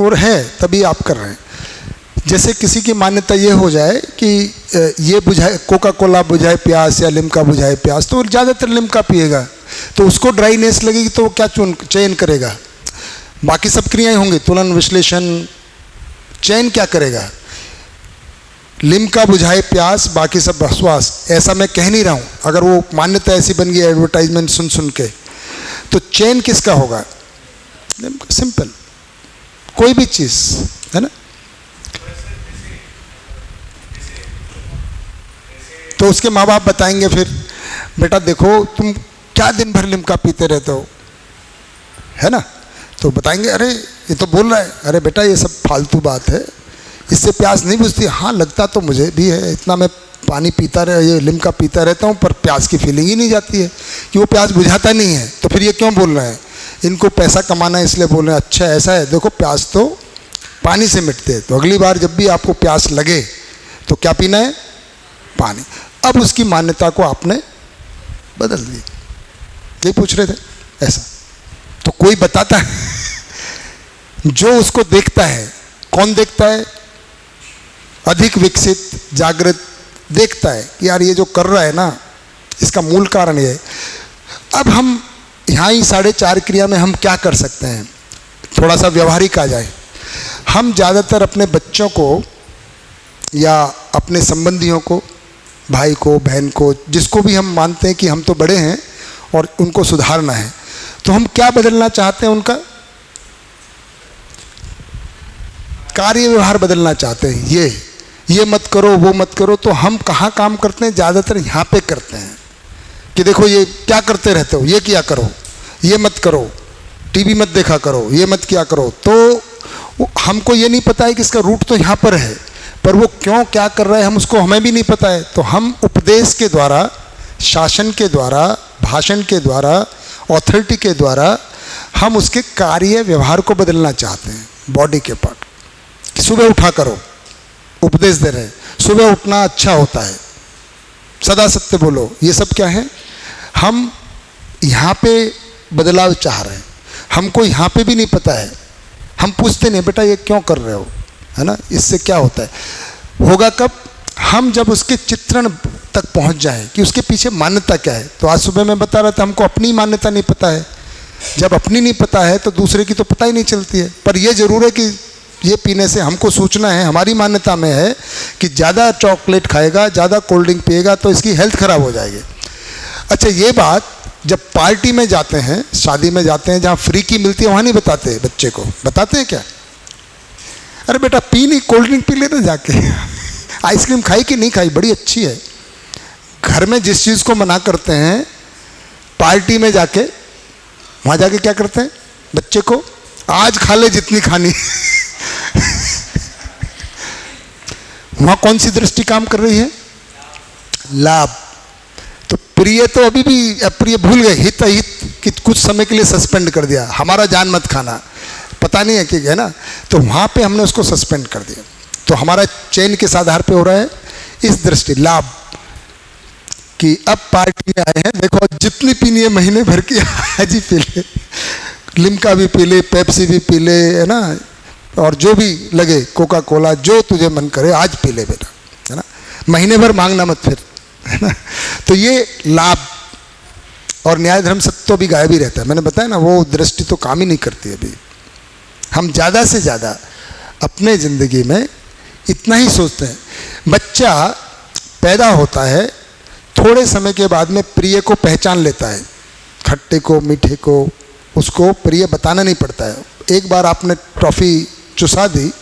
और है तभी आप कर रहे हैं। जैसे किसी की मान्यता ये हो जाए कि ये बुझाए, कोका कोला बुझाए प्यास या लिम्का बुझाए प्यास, तो वो ज़्यादातर लिम्का पिएगा, तो उसको ड्राइनेस लगेगी तो वो क्या चयन करेगा? बाकी सब क्रियाएं होंगी, तुलन विश्लेषण, चयन क्या करेगा? लिम्का बुझाए प्यास, बाकी सब बसवास। ऐसा मैं कह नहीं रहा हूँ, अगर वो मान्यता ऐसी बन गई एडवर्टाइजमेंट सुन सुन के, तो चयन किसका होगा? सिंपल, कोई भी चीज़ है ना। तो उसके माँ बाप बताएंगे फिर, बेटा देखो तुम क्या दिन भर लिम्का पीते रहते हो, है ना। तो बताएंगे अरे ये तो बोल रहा है, अरे बेटा ये सब फालतू बात है, इससे प्यास नहीं बुझती। हाँ लगता तो मुझे भी है, इतना मैं पानी पीता रह, ये लिम्का पीता रहता हूँ, पर प्यास की फीलिंग ही नहीं जाती है, कि वो प्यास बुझाता नहीं है। तो फिर ये क्यों बोल रहे हैं? इनको पैसा कमाना है इसलिए बोल रहे हैं। अच्छा ऐसा है, देखो प्यास तो पानी से मिटते है, तो अगली बार जब भी आपको प्यास लगे तो क्या पीना है? पानी। अब उसकी मान्यता को आपने बदल दी। ये पूछ रहे थे ऐसा। तो कोई बताता है जो उसको देखता है, कौन देखता है? अधिक विकसित जागृत देखता है कि यार ये जो कर रहा है ना, इसका मूल कारण ये है। अब हम यहाँ ही 4.5 क्रिया में हम क्या कर सकते हैं, थोड़ा सा व्यवहारिक आ जाए। हम ज़्यादातर अपने बच्चों को या अपने संबंधियों को, भाई को, बहन को, जिसको भी हम मानते हैं कि हम तो बड़े हैं और उनको सुधारना है, तो हम क्या बदलना चाहते हैं? उनका कार्य व्यवहार बदलना चाहते हैं। ये मत करो, वो मत करो। तो हम कहाँ काम करते हैं? ज़्यादातर यहाँ पे करते हैं कि देखो ये क्या करते रहते हो, ये किया करो, ये मत करो, टीवी मत देखा करो, ये मत किया करो। तो हमको ये नहीं पता है कि इसका रूट तो यहाँ पर है, पर वो क्यों क्या कर रहा है हमें भी नहीं पता है। तो हम उपदेश के द्वारा, शासन के द्वारा, भाषण के द्वारा, ऑथोरिटी के द्वारा हम उसके कार्य व्यवहार को बदलना चाहते हैं। बॉडी के पार्ट, सुबह उठा करो, उपदेश दे रहे हैं, सुबह उठना अच्छा होता है, सदा सत्य बोलो। ये सब क्या है? हम यहाँ पे बदलाव चाह रहे हैं, हमको यहाँ पे भी नहीं पता है। हम पूछते नहीं बेटा ये क्यों कर रहे हो, है ना, इससे क्या होता है? होगा कब? हम जब उसके चित्रण तक पहुँच जाएं कि उसके पीछे मान्यता क्या है। तो आज सुबह मैं बता रहा था, हमको अपनी मान्यता नहीं पता है। जब अपनी नहीं पता है तो दूसरे की तो पता ही नहीं चलती है। पर यह जरूर है कि ये पीने से हमको सूचना है, हमारी मान्यता में है कि ज़्यादा चॉकलेट खाएगा, ज़्यादा कोल्ड ड्रिंक पिएगा तो इसकी हेल्थ खराब हो जाएगी। अच्छा ये बात जब पार्टी में जाते हैं, शादी में जाते हैं, जहाँ फ्री की मिलती है, वहाँ नहीं बताते बच्चे को। बताते हैं क्या? अरे बेटा पी नहीं, कोल्ड ड्रिंक पी लेना जाके। आइसक्रीम खाई कि नहीं खाई, बड़ी अच्छी है। घर में जिस चीज़ को मना करते हैं, पार्टी में जाके, वहाँ जाके क्या करते हैं? बच्चे को आज खा ले जितनी खानी। वहाँ कौन सी दृष्टि काम कर रही है? लाभ। तो प्रिय तो अभी भी अप्रिय भूल गए, हित अहित कि कुछ समय के लिए सस्पेंड कर दिया। हमारा जान मत खाना, पता नहीं है कि है ना, तो वहाँ पे हमने उसको सस्पेंड कर दिया। तो हमारा चयन किस आधार पे हो रहा है? इस दृष्टि, लाभ कि अब पार्टी में आए हैं, देखो जितनी पीनी है महीने भर की आज ही पी ले, लिम्का भी पी ले, पेप्सी भी पी ले, है ना, और जो भी लगे, कोका कोला, जो तुझे मन करे आज पी ले बेटा, है ना, महीने भर मांगना मत फिर, है ना। तो ये लाभ और न्याय धर्म सत्य तो भी गायब ही रहता है। मैंने बताया ना, वो दृष्टि तो काम ही नहीं करती। अभी हम ज़्यादा से ज़्यादा अपने ज़िंदगी में इतना ही सोचते हैं। बच्चा पैदा होता है, थोड़े समय के बाद में प्रिय को पहचान लेता है, खट्टे को, मीठे को, उसको प्रिय बताना नहीं पड़ता है। एक बार आपने टॉफ़ी चुसा दी,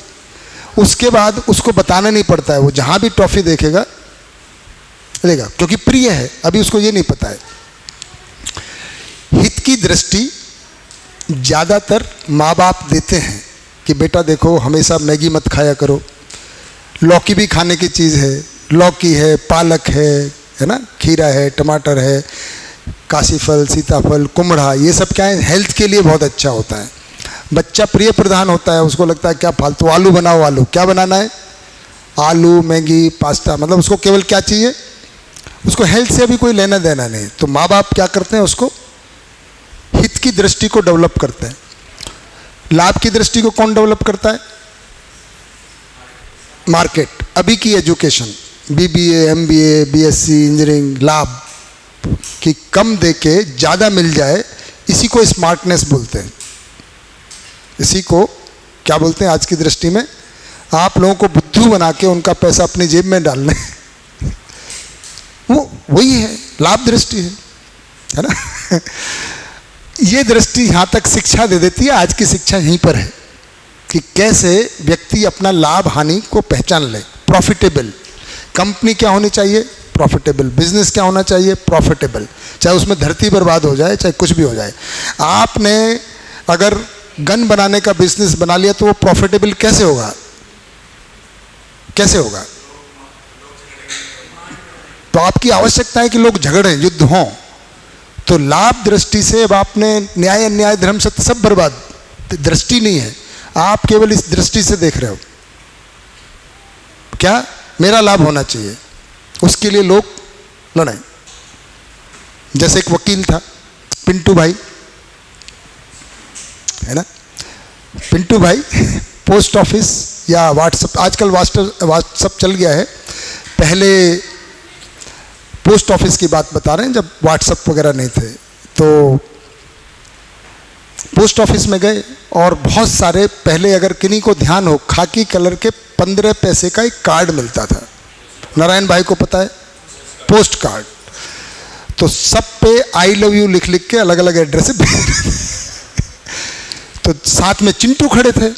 उसके बाद उसको बताना नहीं पड़ता है, वो जहाँ भी टॉफ़ी देखेगा लेगा, क्योंकि प्रिय है। अभी उसको ये नहीं पता है। हित की दृष्टि ज़्यादातर माँ बाप देते हैं कि बेटा देखो हमेशा मैगी मत खाया करो, लौकी भी खाने की चीज़ है, लौकी है, पालक है ना, खीरा है, टमाटर है, काशी फल, सीताफल, कुम्हड़ा, ये सब क्या है, हेल्थ के लिए बहुत अच्छा होता है। बच्चा प्रिय प्रधान होता है, उसको लगता है क्या फालतू, आलू बनाओ, आलू क्या बनाना है, आलू, मैगी, पास्ता, मतलब उसको केवल क्या चाहिए, उसको हेल्थ से भी कोई लेना देना नहीं। तो माँ बाप क्या करते हैं, उसको हित की दृष्टि को डेवलप करते हैं। लाभ की दृष्टि को कौन डेवलप करता है? मार्केट। अभी की education BBA, MBA, BSc, engineering, लाभ कि कम दे के ज़्यादा मिल जाए, इसी को स्मार्टनेस बोलते हैं। इसी को क्या बोलते हैं आज की दृष्टि में? आप लोगों को बुद्धू बना के उनका पैसा अपनी जेब में डालने, वो वही है, लाभ दृष्टि है ना। ये दृष्टि यहाँ तक शिक्षा दे देती है। आज की शिक्षा यहीं पर है कि कैसे व्यक्ति अपना लाभ हानि को पहचान ले। प्रॉफिटेबल कंपनी क्या होनी चाहिए? प्रॉफिटेबल। बिजनेस क्या होना चाहिए? प्रॉफिटेबल। चाहे उसमें धरती बर्बाद हो जाए, चाहे कुछ भी हो जाए। आपने अगर गन बनाने का बिजनेस बना लिया तो वो प्रॉफिटेबल कैसे होगा? कैसे होगा? तो आपकी आवश्यकता है कि लोग झगड़ें, युद्ध हों। तो लाभ दृष्टि से अब आपने न्याय, अन्याय, धर्म, सत्य सब बर्बाद। दृष्टि नहीं है, आप केवल इस दृष्टि से देख रहे हो। क्या मेरा लाभ होना चाहिए, उसके लिए लोग लड़े। जैसे एक वकील था, पिंटू भाई, है ना। पिंटू भाई पोस्ट ऑफिस या व्हाट्सएप, आजकल व्हाट्सएप चल गया है, पहले पोस्ट ऑफिस की बात बता रहे हैं, जब व्हाट्सएप वगैरह नहीं थे। तो पोस्ट ऑफिस में गए और बहुत सारे, पहले अगर किन्हीं को ध्यान हो, खाकी कलर के 15 पैसे का एक कार्ड मिलता था। नारायण भाई को पता है, पोस्ट कार्ड। तो सब पे आई लव यू लिख लिख के अलग अलग एड्रेस पे तो साथ में चिंटू खड़े थे।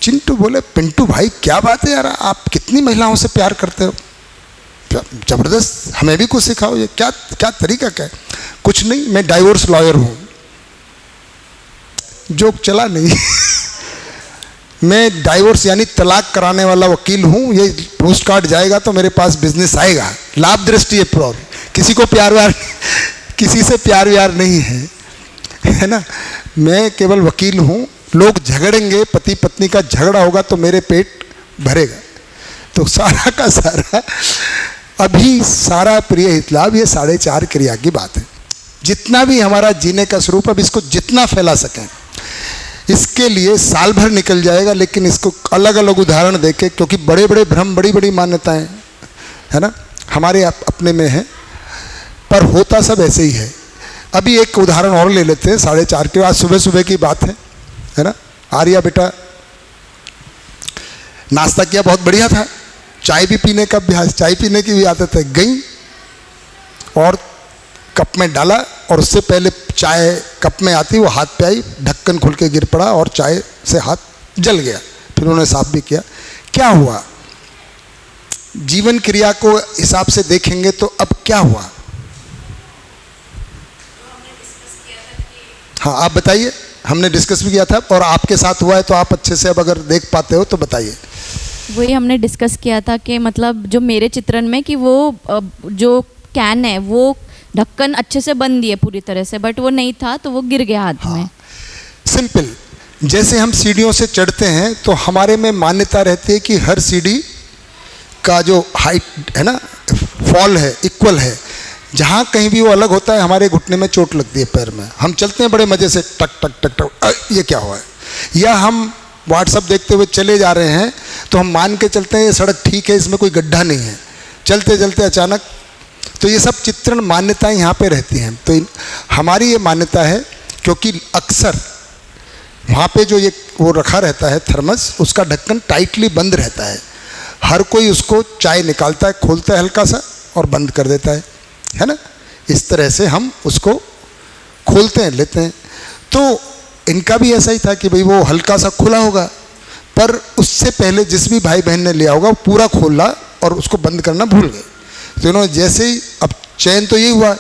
चिंटू बोले, पिंटू भाई क्या बात है यार, आप कितनी महिलाओं से प्यार करते हो, जबरदस्त, हमें भी कुछ सिखाओ, ये क्या क्या तरीका क्या है? कुछ नहीं, मैं डाइवोर्स लॉयर हूँ। जोक चला नहीं मैं डाइवोर्स यानी तलाक कराने वाला वकील हूँ। ये पोस्ट कार्ड जाएगा तो मेरे पास बिजनेस आएगा। लाभ दृष्टि है प्योर, किसी को प्यार व्यार, किसी से प्यार व्यार नहीं है ना। मैं केवल वकील हूँ। लोग झगड़ेंगे, पति पत्नी का झगड़ा होगा तो मेरे पेट भरेगा। तो सारा का सारा अभी सारा प्रिय हित लाभ, ये 4.5 क्रिया की बात है। जितना भी हमारा जीने का स्वरूप, अब इसको जितना फैला सकें, इसके लिए साल भर निकल जाएगा। लेकिन इसको अलग अलग उदाहरण देके, क्योंकि बड़े बड़े भ्रम, बड़ी बड़ी मान्यताएं, है ना, हमारे अपने में है, पर होता सब ऐसे ही है। अभी एक उदाहरण और ले लेते हैं 4.5 के। आज सुबह सुबह की बात है ना। आर्या बेटा नाश्ता किया, बहुत बढ़िया था। चाय भी पीने का अभ्यास, चाय पीने की भी आदत है। गई और कप में डाला, और उससे पहले चाय कप में आती वो हाथ पे आई, ढक्कन खुल के गिर पड़ा और चाय से हाथ जल गया। फिर उन्होंने साफ भी किया। क्या हुआ? जीवन क्रिया को हिसाब से देखेंगे तो अब क्या हुआ? हाँ, आप बताइए। हमने डिस्कस भी किया था और आपके साथ हुआ है, तो आप अच्छे से अब अगर देख पाते हो तो बताइए। वही हमने डिस्कस किया था कि मतलब जो मेरे चित्रण में कि वो जो कैन है वो ढक्कन अच्छे से बंद दिए पूरी तरह से, बट वो नहीं था तो वो गिर गया हाथ में। सिंपल। जैसे हम सीढ़ियों से चढ़ते हैं तो हमारे में मान्यता रहती है कि हर सीढ़ी का जो हाइट है ना, फॉल है, इक्वल है। जहाँ कहीं भी वो अलग होता है, हमारे घुटने में चोट लगती है, पैर में। हम चलते हैं बड़े मज़े से, टक टक टक टक, ये क्या हुआ है? या हम व्हाट्सअप देखते हुए चले जा रहे हैं तो हम मान के चलते हैं ये सड़क ठीक है, इसमें कोई गड्ढा नहीं है। चलते चलते अचानक, तो ये सब चित्रण मान्यताएं यहाँ पे रहती हैं। तो हमारी ये मान्यता है, क्योंकि अक्सर वहाँ पे जो ये वो रखा रहता है थर्मस, उसका ढक्कन टाइटली बंद रहता है। हर कोई उसको चाय निकालता है, खोलता है हल्का सा और बंद कर देता है ना। इस तरह से हम उसको खोलते हैं, लेते हैं। तो इनका भी ऐसा ही था कि भाई वो हल्का सा खुला होगा, पर उससे पहले जिस भी भाई बहन ने लिया होगा वो पूरा खोला और उसको बंद करना भूल गए। तो इन्होंने जैसे ही, अब चयन तो यही हुआ,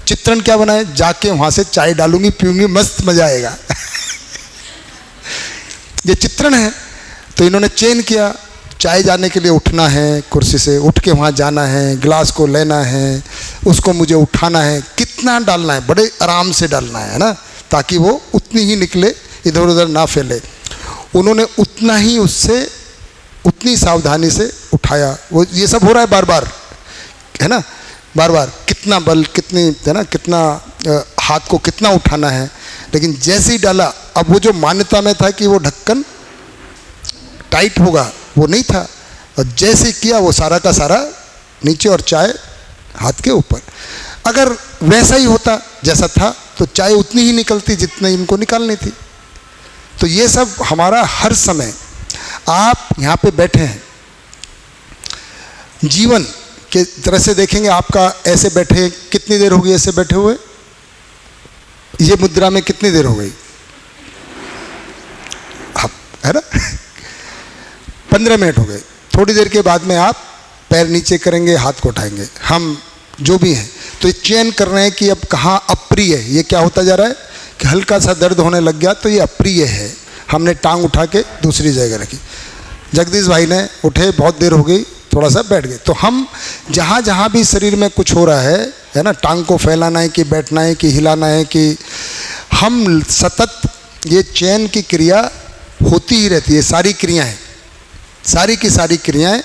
चित्रण क्या बनाए, जाके वहाँ से चाय डालूंगी, पीऊंगी, मस्त मजा आएगा ये चित्रण है। तो इन्होंने चयन किया, चाय जाने के लिए उठना है, कुर्सी से उठ के वहाँ जाना है, गिलास को लेना है, उसको मुझे उठाना है, कितना डालना है, बड़े आराम से डालना है ना, ताकि वो उतनी ही निकले, इधर उधर ना फैले। उन्होंने उतना ही उससे, उतनी सावधानी से उठाया, वो ये सब हो रहा है बार बार, है ना, बार बार कितना बल, कितनी, है ना, कितना हाथ को कितना उठाना है। लेकिन जैसे ही डाला, अब वो जो मान्यता में था कि वो ढक्कन टाइट होगा, वो नहीं था, और जैसे ही किया वो सारा का सारा नीचे और चाय हाथ के ऊपर। अगर वैसा ही होता जैसा था तो चाय उतनी ही निकलती जितनी इनको निकालनी थी। तो ये सब हमारा हर समय, आप यहाँ पे बैठे हैं, जीवन के तरह से देखेंगे, आपका ऐसे बैठे कितनी देर हो गई, ऐसे बैठे हुए, ये मुद्रा में कितनी देर हो गई, आप, है ना 15 मिनट हो गए। थोड़ी देर के बाद में आप पैर नीचे करेंगे, हाथ को उठाएंगे, हम जो भी हैं। तो ये चयन कर रहे हैं कि अब कहाँ अप्रिय है, ये क्या होता जा रहा है कि हल्का सा दर्द होने लग गया तो ये अप्रिय है, हमने टांग उठा के दूसरी जगह रखी। जगदीश भाई ने उठे, बहुत देर हो गई, थोड़ा सा बैठ गए। तो हम जहाँ जहाँ भी शरीर में कुछ हो रहा है ना, टांग को फैलाना है कि बैठना है कि हिलाना है, कि हम सतत ये चयन की क्रिया होती ही रहती है। सारी क्रियाएं, सारी की सारी क्रियाएं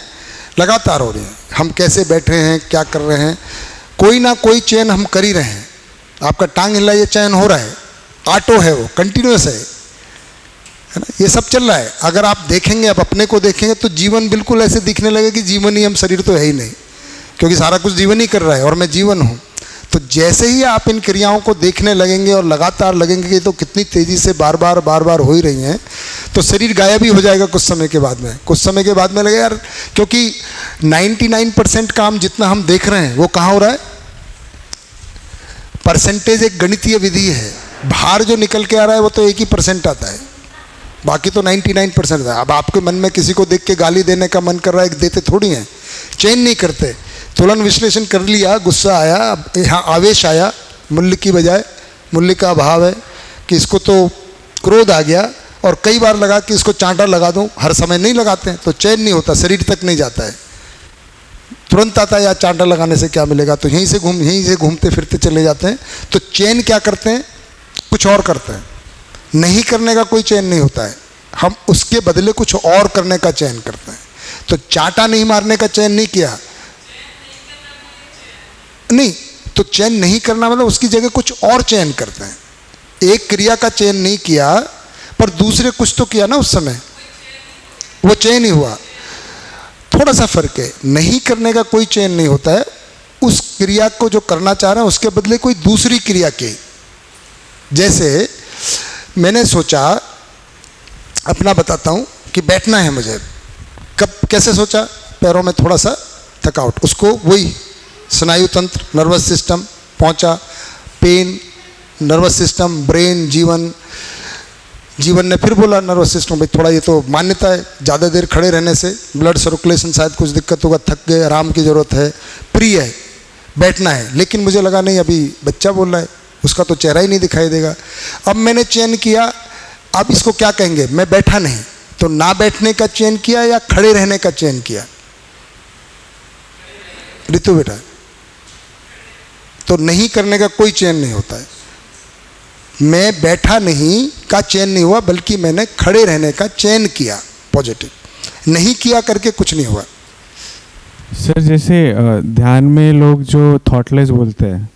लगातार हो रही हैं। हम कैसे बैठे हैं, क्या कर रहे हैं, कोई ना कोई चयन हम कर ही रहे हैं। आपका टांग हिला, ये चयन हो रहा है, ऑटो है, वो कंटिन्यूस है ना, ये सब चल रहा है। अगर आप देखेंगे, आप अपने को देखेंगे तो जीवन बिल्कुल ऐसे दिखने लगे कि जीवन ही, हम शरीर तो है ही नहीं, क्योंकि सारा कुछ जीवन ही कर रहा है और मैं जीवन हूँ। तो जैसे ही आप इन क्रियाओं को देखने लगेंगे और लगातार लगेंगे कि तो कितनी तेज़ी से बार बार हो ही रही हैं, तो शरीर गायब ही हो जाएगा कुछ समय के बाद में। कुछ समय के बाद में लगे यार, क्योंकि 99% काम जितना हम देख रहे हैं वो कहाँ हो रहा है, परसेंटेज एक गणितीय विधि है, बाहर जो निकल के आ रहा है वो तो 1% आता है, बाकी तो 99% है। अब आपके मन में किसी को देख के गाली देने का मन कर रहा है, देते थोड़ी हैं, चयन नहीं करते, तुलन विश्लेषण कर लिया, गुस्सा आया, यहाँ आवेश आया, मूल्य की बजाय मूल्य का अभाव है कि इसको तो क्रोध आ गया, और कई बार लगा कि इसको चांटा लगा दूं, हर समय नहीं लगाते हैं तो चैन नहीं होता, शरीर तक नहीं जाता है, तुरंत आता है या चांटा लगाने से क्या मिलेगा, तो यहीं से घूमते फिरते चले जाते हैं। तो चैन क्या करते हैं, कुछ और करते हैं। नहीं करने का कोई चैन नहीं होता है, हम उसके बदले कुछ और करने का चयन करते हैं। तो चांटा नहीं मारने का चयन नहीं किया, नहीं, तो चयन नहीं करना मतलब उसकी जगह कुछ और चयन करते हैं। एक क्रिया का चयन नहीं किया पर दूसरे कुछ तो किया ना, उस समय वो चयन ही हुआ। थोड़ा सा फर्क है, नहीं करने का कोई चयन नहीं होता है, उस क्रिया को जो करना चाह रहे हैं उसके बदले कोई दूसरी क्रिया की। जैसे मैंने सोचा, अपना बताता हूँ कि बैठना है मुझे, कब कैसे सोचा, पैरों में थोड़ा सा थकावट, उसको वही स्नायु तंत्र, नर्वस सिस्टम पहुंचा, पेन, नर्वस सिस्टम, ब्रेन, जीवन ने फिर बोला नर्वस सिस्टम, भाई थोड़ा ये तो मान्यता है, ज़्यादा देर खड़े रहने से ब्लड सर्कुलेशन शायद कुछ दिक्कत होगा, थक गए, आराम की ज़रूरत है, प्रिय है, बैठना है। लेकिन मुझे लगा नहीं, अभी बच्चा बोल रहा है, उसका तो चेहरा ही नहीं दिखाई देगा। अब मैंने चयन किया, अब इसको क्या कहेंगे, मैं बैठा नहीं, तो ना बैठने का चयन किया या खड़े रहने का चयन किया, ऋतु बेटा? तो नहीं करने का कोई चयन नहीं होता है। मैं बैठा नहीं का चयन नहीं हुआ, बल्कि मैंने खड़े रहने का चयन किया, पॉजिटिव। नहीं किया करके कुछ नहीं हुआ। सर जैसे ध्यान में लोग जो थॉटलेस बोलते हैं,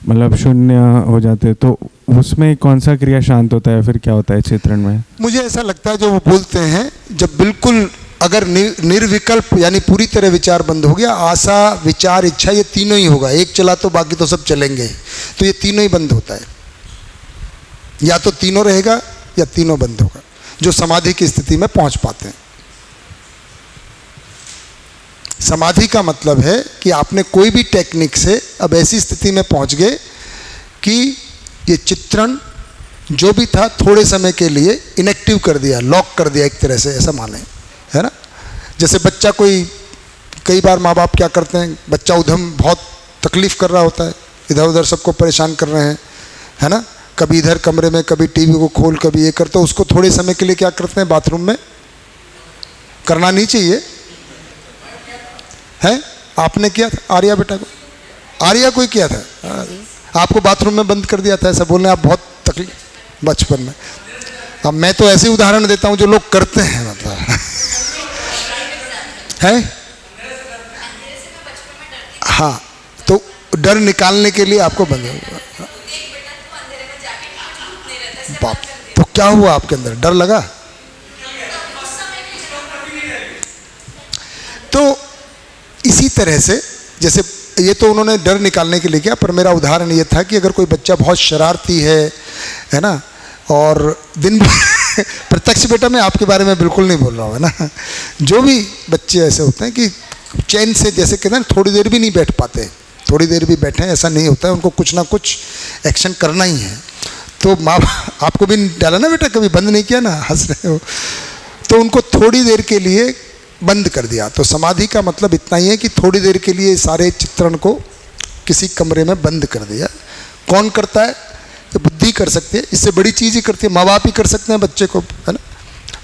मतलब शून्य हो जाते हैं, तो उसमें कौन सा क्रिया शांत होता है, फिर क्या होता है चित्रण में? मुझे ऐसा लगता है जो वो बोलते हैं, जब बिल्कुल अगर निर्विकल्प यानी पूरी तरह विचार बंद हो गया, आशा, विचार, इच्छा, ये तीनों ही होगा, एक चला तो बाकी तो सब चलेंगे, तो ये तीनों ही बंद होता है। या तो तीनों रहेगा या तीनों बंद होगा, जो समाधि की स्थिति में पहुंच पाते हैं। समाधि का मतलब है कि आपने कोई भी टेक्निक से अब ऐसी स्थिति में पहुंच गए कि ये चित्रण जो भी था थोड़े समय के लिए इनएक्टिव कर दिया, लॉक कर दिया एक तरह से, ऐसा माने, है ना। जैसे बच्चा कोई, कई बार माँ बाप क्या करते हैं, बच्चा उधम बहुत तकलीफ़ कर रहा होता है, इधर उधर सबको परेशान कर रहे हैं, है ना, कभी इधर कमरे में, कभी टीवी को खोल, कभी ये करते, उसको थोड़े समय के लिए क्या करते हैं, बाथरूम में, करना नहीं चाहिए है। आपने किया था आर्या बेटा को, आर्या को ही किया था, आपको बाथरूम में बंद कर दिया था, ऐसा बोलने आप बहुत तकलीफ बचपन में। अब मैं तो ऐसे उदाहरण देता हूँ जो लोग करते हैं, मतलब है हाँ, तो डर निकालने के लिए आपको बंद होगा। बाप, तो क्या हुआ आपके अंदर, डर लगा? तो इसी तरह से, जैसे ये तो उन्होंने डर निकालने के लिए किया, पर मेरा उदाहरण ये था कि अगर कोई बच्चा बहुत शरारती है ना, और दिन भर प्रत्यक्ष बेटा मैं आपके बारे में बिल्कुल नहीं बोल रहा हूँ, है ना, जो भी बच्चे ऐसे होते हैं कि चैन से, जैसे कहते हैं थोड़ी देर भी नहीं बैठ पाते, थोड़ी देर भी बैठे ऐसा नहीं होता है, उनको कुछ ना कुछ एक्शन करना ही है। तो माँ आपको भी डाला ना बेटा, कभी बंद नहीं किया ना, हंस रहे हो, तो उनको थोड़ी देर के लिए बंद कर दिया। तो समाधि का मतलब इतना ही है कि थोड़ी देर के लिए सारे चित्रण को किसी कमरे में बंद कर दिया। कौन करता है? तो बुद्धि कर सकती है, इससे बड़ी चीज़ ही करती है, माँ बाप ही कर सकते हैं बच्चे को, है ना।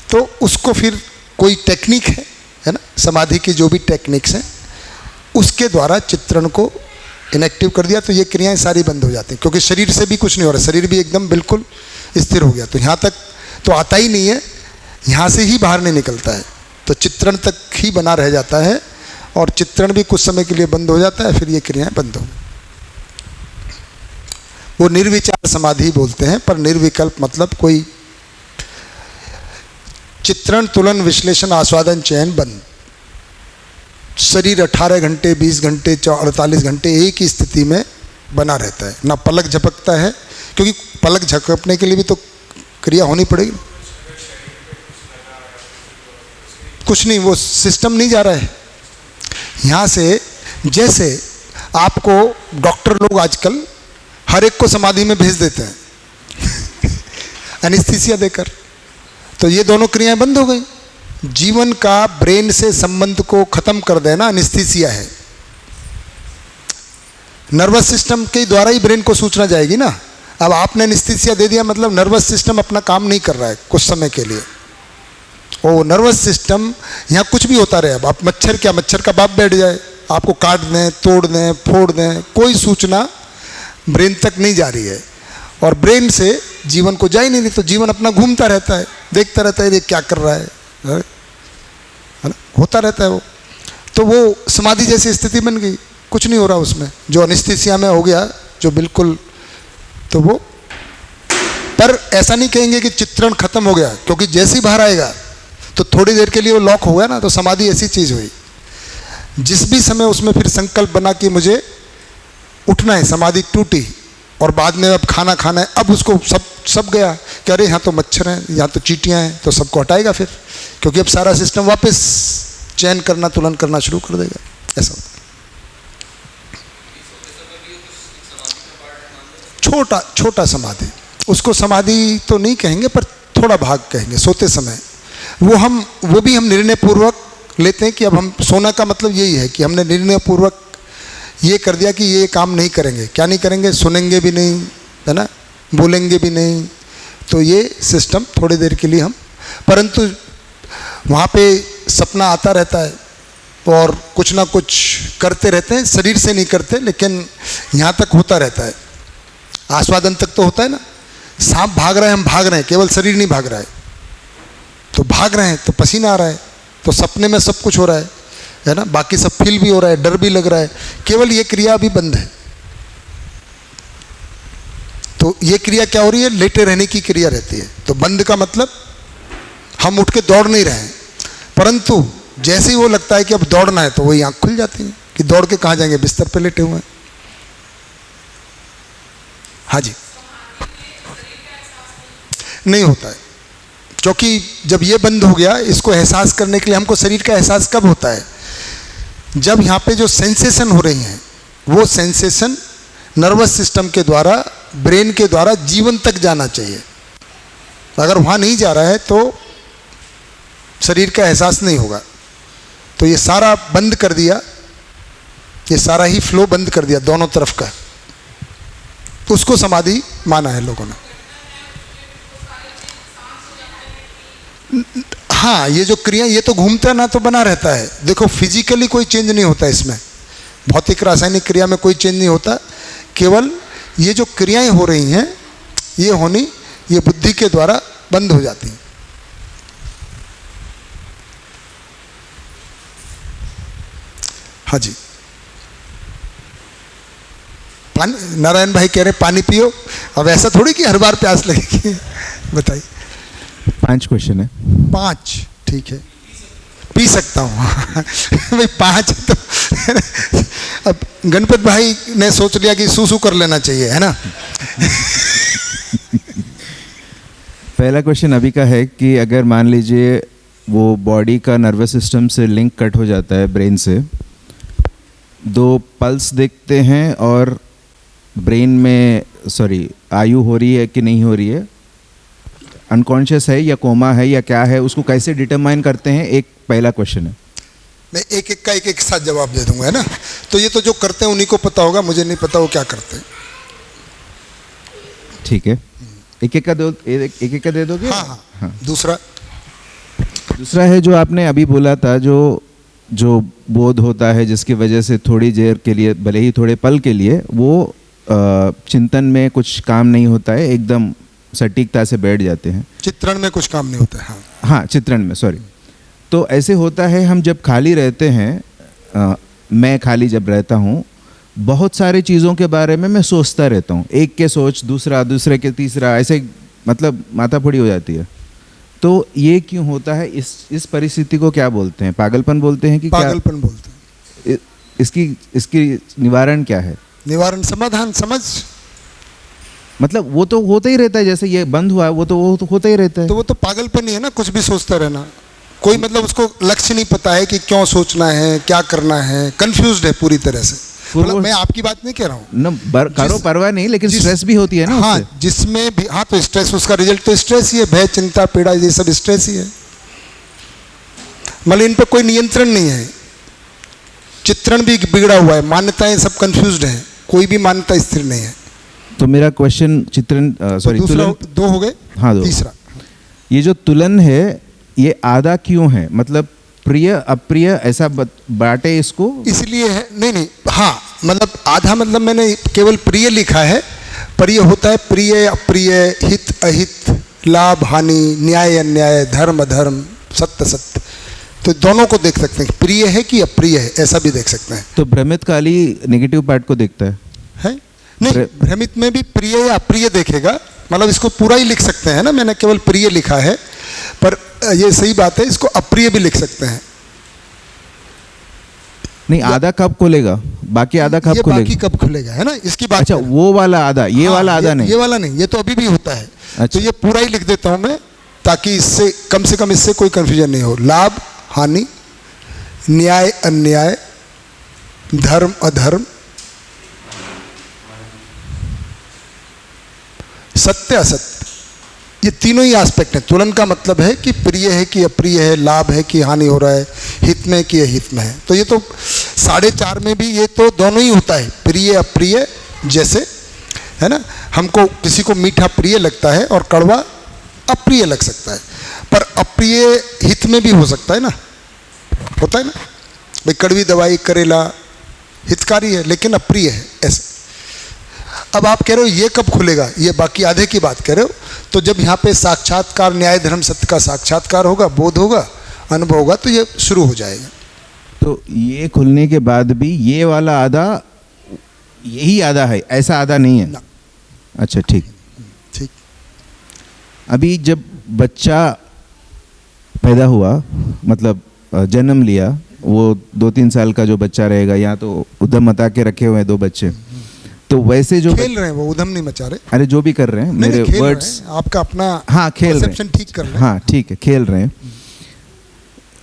तो उसको फिर कोई टेक्निक है ना, समाधि की जो भी टेक्निक्स हैं उसके द्वारा चित्रण को इनएक्टिव कर दिया, तो ये क्रियाएं सारी बंद हो जाती हैं, क्योंकि शरीर से भी कुछ नहीं हो रहा, शरीर भी एकदम बिल्कुल स्थिर हो गया। तो यहाँ तक तो आता ही नहीं है, यहाँ से ही बाहर नहीं निकलता है, तो चित्रण तक ही बना रह जाता है, और चित्रण भी कुछ समय के लिए बंद हो जाता है, फिर ये क्रियाएं बंद हो, वो निर्विचार समाधि बोलते हैं। पर निर्विकल्प मतलब कोई चित्रण, तुलन, विश्लेषण, आस्वादन, चयन बंद। शरीर 18 घंटे, 20 घंटे, 48 घंटे एक ही स्थिति में बना रहता है, ना पलक झपकता है, क्योंकि पलक झपकने के लिए भी तो क्रिया होनी पड़ेगी। कुछ नहीं, वो सिस्टम नहीं जा रहा है यहाँ से। जैसे आपको डॉक्टर लोग आजकल हर एक को समाधि में भेज देते हैं एनेस्थीसिया देकर, तो ये दोनों क्रियाएं बंद हो गई। जीवन का ब्रेन से संबंध को खत्म कर देना एनेस्थीसिया है। नर्वस सिस्टम के द्वारा ही ब्रेन को सूचना जाएगी ना। अब आपने एनेस्थीसिया दे दिया, मतलब नर्वस सिस्टम अपना काम नहीं कर रहा है कुछ समय के लिए। ओ नर्वस सिस्टम, यहाँ कुछ भी होता रहे, अब आप मच्छर, क्या मच्छर का बाप बैठ जाए, आपको काट दें, तोड़ दें, फोड़ दें, कोई सूचना ब्रेन तक नहीं जा रही है, और ब्रेन से जीवन को जा ही नहीं, तो जीवन अपना घूमता रहता है, देखता रहता है ये क्या कर रहा है ना, होता रहता है वो। तो वो समाधि जैसी स्थिति बन गई, कुछ नहीं हो रहा उसमें, जो एनेस्थीसिया में हो गया, जो बिल्कुल। तो वो, पर ऐसा नहीं कहेंगे कि चित्रण खत्म हो गया, क्योंकि जैसे ही बाहर आएगा तो थोड़ी देर के लिए वो लॉक हो गया ना, तो समाधि ऐसी चीज़ हुई। जिस भी समय उसमें फिर संकल्प बना कि मुझे उठना है, समाधि टूटी, और बाद में अब खाना खाना है, अब उसको सब गया कि अरे यहाँ तो मच्छर हैं, यहाँ तो चींटियाँ हैं, तो सबको हटाएगा फिर, क्योंकि अब सारा सिस्टम वापस चयन करना, तुलन करना शुरू कर देगा। ऐसा होता है। छोटा समाधि, उसको समाधि तो नहीं कहेंगे, पर थोड़ा भाग कहेंगे। सोते समय वो भी हम निर्णय पूर्वक लेते हैं कि अब हम, सोना का मतलब यही है कि हमने निर्णय पूर्वक ये कर दिया कि ये काम नहीं करेंगे। क्या नहीं करेंगे? सुनेंगे भी नहीं, है ना, बोलेंगे भी नहीं। तो ये सिस्टम थोड़ी देर के लिए हम, परंतु वहाँ पे सपना आता रहता है और कुछ ना कुछ करते रहते हैं, शरीर से नहीं करते, लेकिन यहाँ तक होता रहता है, आस्वादन तक तो होता है ना। सांप भाग रहा है, हम भाग रहे हैं, केवल शरीर नहीं भाग रहा है, तो भाग रहे हैं तो पसीना आ रहा है, तो सपने में सब कुछ हो रहा है ना, बाकी सब फील भी हो रहा है, डर भी लग रहा है, केवल ये क्रिया अभी बंद है। तो ये क्रिया क्या हो रही है? लेटे रहने की क्रिया रहती है। तो बंद का मतलब हम उठ के दौड़ नहीं रहे हैं, परंतु जैसे ही वो लगता है कि अब दौड़ना है, तो वही आँख खुल जाती है कि दौड़ के कहाँ जाएंगे, बिस्तर पे लेटे हुए हैं। हाँ जी, नहीं होता है, क्योंकि जब ये बंद हो गया, इसको एहसास करने के लिए हमको शरीर का एहसास कब होता है? जब यहाँ पे जो सेंसेशन हो रही हैं, वो सेंसेशन नर्वस सिस्टम के द्वारा, ब्रेन के द्वारा जीवन तक जाना चाहिए। अगर वहाँ नहीं जा रहा है तो शरीर का एहसास नहीं होगा। तो ये सारा बंद कर दिया, ये सारा ही फ्लो बंद कर दिया दोनों तरफ का, उसको समाधि माना है लोगों ने। हाँ, ये जो क्रिया, ये तो घूमता ना तो बना रहता है। देखो फिजिकली कोई चेंज नहीं होता इसमें, भौतिक रासायनिक क्रिया में कोई चेंज नहीं होता, केवल ये जो क्रियाएं हो रही हैं, ये बुद्धि के द्वारा बंद हो जाती हैं। हाँ जी, पानी, नारायण भाई कह रहे पानी पियो, अब ऐसा थोड़ी कि हर बार प्यास लगेगी। बताइए। 5 क्वेश्चन है। 5, ठीक है, पी सकता हूँ। भाई 5 तो अब गणपत भाई ने सोच लिया कि सूसू कर लेना चाहिए, है ना। पहला क्वेश्चन अभी का है कि अगर मान लीजिए वो बॉडी का नर्वस सिस्टम से लिंक कट हो जाता है ब्रेन से, 2 पल्स देखते हैं और ब्रेन में आयु हो रही है कि नहीं हो रही है, अनकॉन्शियस है या कोमा है या क्या है, उसको कैसे डिटरमाइन करते हैं, एक पहला क्वेश्चन है। मैं एक एक साथ जवाब दे दूंगा, है ना। तो ये तो जो करते हैं उन्हीं को पता होगा, मुझे नहीं पता वो क्या करते हैं। ठीक है, एक एक का दे दोगे? हाँ। दूसरा है जो आपने अभी बोला था, जो बोध होता है जिसकी वजह से थोड़ी देर के लिए, भले ही थोड़े पल के लिए, वो चिंतन में कुछ काम नहीं होता है, एकदम सटीकता से बैठ जाते हैं। चित्रण में कुछ काम नहीं होता है। हाँ, चित्रण में, सॉरी। तो ऐसे होता है, हम जब खाली रहते हैं, मैं खाली जब रहता हूँ, बहुत सारी चीज़ों के बारे में मैं सोचता रहता हूँ, एक के सोच दूसरे के तीसरा, ऐसे मतलब माथाफोड़ी हो जाती है। तो ये क्यों होता है? इस परिस्थिति को क्या बोलते हैं? पागलपन बोलते हैं कि पागलपन बोलते हैं। इसकी निवारण क्या है? निवारण, समाधान, समझ। मतलब वो तो होता ही रहता है, जैसे ये बंद हुआ वो तो होता ही रहता है। तो वो तो पागलपन ही है ना, कुछ भी सोचता रहना। कोई मतलब उसको लक्ष्य नहीं पता है कि क्यों सोचना है, क्या करना है, कंफ्यूज्ड है पूरी तरह से। मतलब मैं आपकी बात नहीं कह रहा हूँ न, करो परवाह नहीं, लेकिन स्ट्रेस भी होती है ना। हाँ, जिसमें भी, हाँ, तो स्ट्रेस, उसका रिजल्ट तो स्ट्रेस ही है। भय, चिंता, पीड़ा, ये सब स्ट्रेस ही है। मतलब इन पर कोई नियंत्रण नहीं है। चित्रण भी बिगड़ा हुआ है, मान्यताएं सब कंफ्यूज्ड हैं, कोई भी मान्यता स्थिर नहीं है। तो मेरा क्वेश्चन चित्रण, तुलन, 2 हो गए। हाँ, 2। तीसरा, ये जो तुलन है, ये आधा क्यों है? मतलब प्रिय अप्रिय ऐसा बांटे इसको, इसलिए है। नहीं, हाँ, मतलब आधा, मतलब मैंने केवल प्रिय लिखा है। प्रिय होता है प्रिय अप्रिय, हित अहित, लाभ हानि, न्याय अन्याय, धर्म अधर्म, सत्य असत्य। तो दोनों को देख सकते हैं, प्रिय है कि अप्रिय है, ऐसा भी देख सकते हैं। तो भ्रमित काली नेगेटिव पार्ट को देखता है? नहीं, भ्रमित में भी प्रिय या अप्रिय देखेगा। मतलब इसको पूरा ही लिख सकते हैं ना, मैंने केवल प्रिय लिखा है, पर ये सही बात है, इसको अप्रिय भी लिख सकते हैं। नहीं, आधा कब खुलेगा, बाकी आधा कब खुलेगा? बाकी कब खुलेगा, है ना, इसकी बात। अच्छा, वो वाला आधा, ये वाला आधा नहीं? ये वाला नहीं, ये तो अभी भी होता है। अच्छा। तो ये पूरा ही लिख देता हूं मैं, ताकि इससे कम इससे कोई कंफ्यूजन नहीं हो। लाभ हानि, न्याय अन्याय, धर्म अधर्म, सत्य असत्य, ये तीनों ही एस्पेक्ट हैं। तुलन का मतलब है कि प्रिय है कि अप्रिय है, लाभ है कि हानि हो रहा है, हित में कि अहित में है। तो ये तो 4.5 में भी ये तो दोनों ही होता है, प्रिय अप्रिय, जैसे, है ना। हमको किसी को मीठा प्रिय लगता है और कड़वा अप्रिय लग सकता है, पर अप्रिय हित में भी हो सकता है ना, होता है ना। भाई कड़वी दवाई, करेला हितकारी है लेकिन अप्रिय है, ऐसे। अब आप कह रहे हो ये कब खुलेगा, ये बाकी आधे की बात कह रहे हो। तो जब यहाँ पे साक्षात्कार, न्याय धर्म सत्य का साक्षात्कार होगा, बोध होगा, अनुभव होगा, तो ये शुरू हो जाएगा। तो ये खुलने के बाद भी ये वाला आधा यही आधा है, ऐसा आधा नहीं है ना। अच्छा, ठीक। अभी जब बच्चा पैदा हुआ, मतलब जन्म लिया, वो 2-3 साल का जो बच्चा रहेगा, या तो उधम मचा के रखे हुए हैं 2 बच्चे, तो वैसे जो खेल रहे हैं, वो उधम नहीं मचा रहे। अरे जो भी कर रहे हैं, मेरे वर्ड्स, आपका अपना, हाँ, खेल रहे हैं, ठीक कर रहे हैं। हाँ ठीक है, खेल रहे हैं।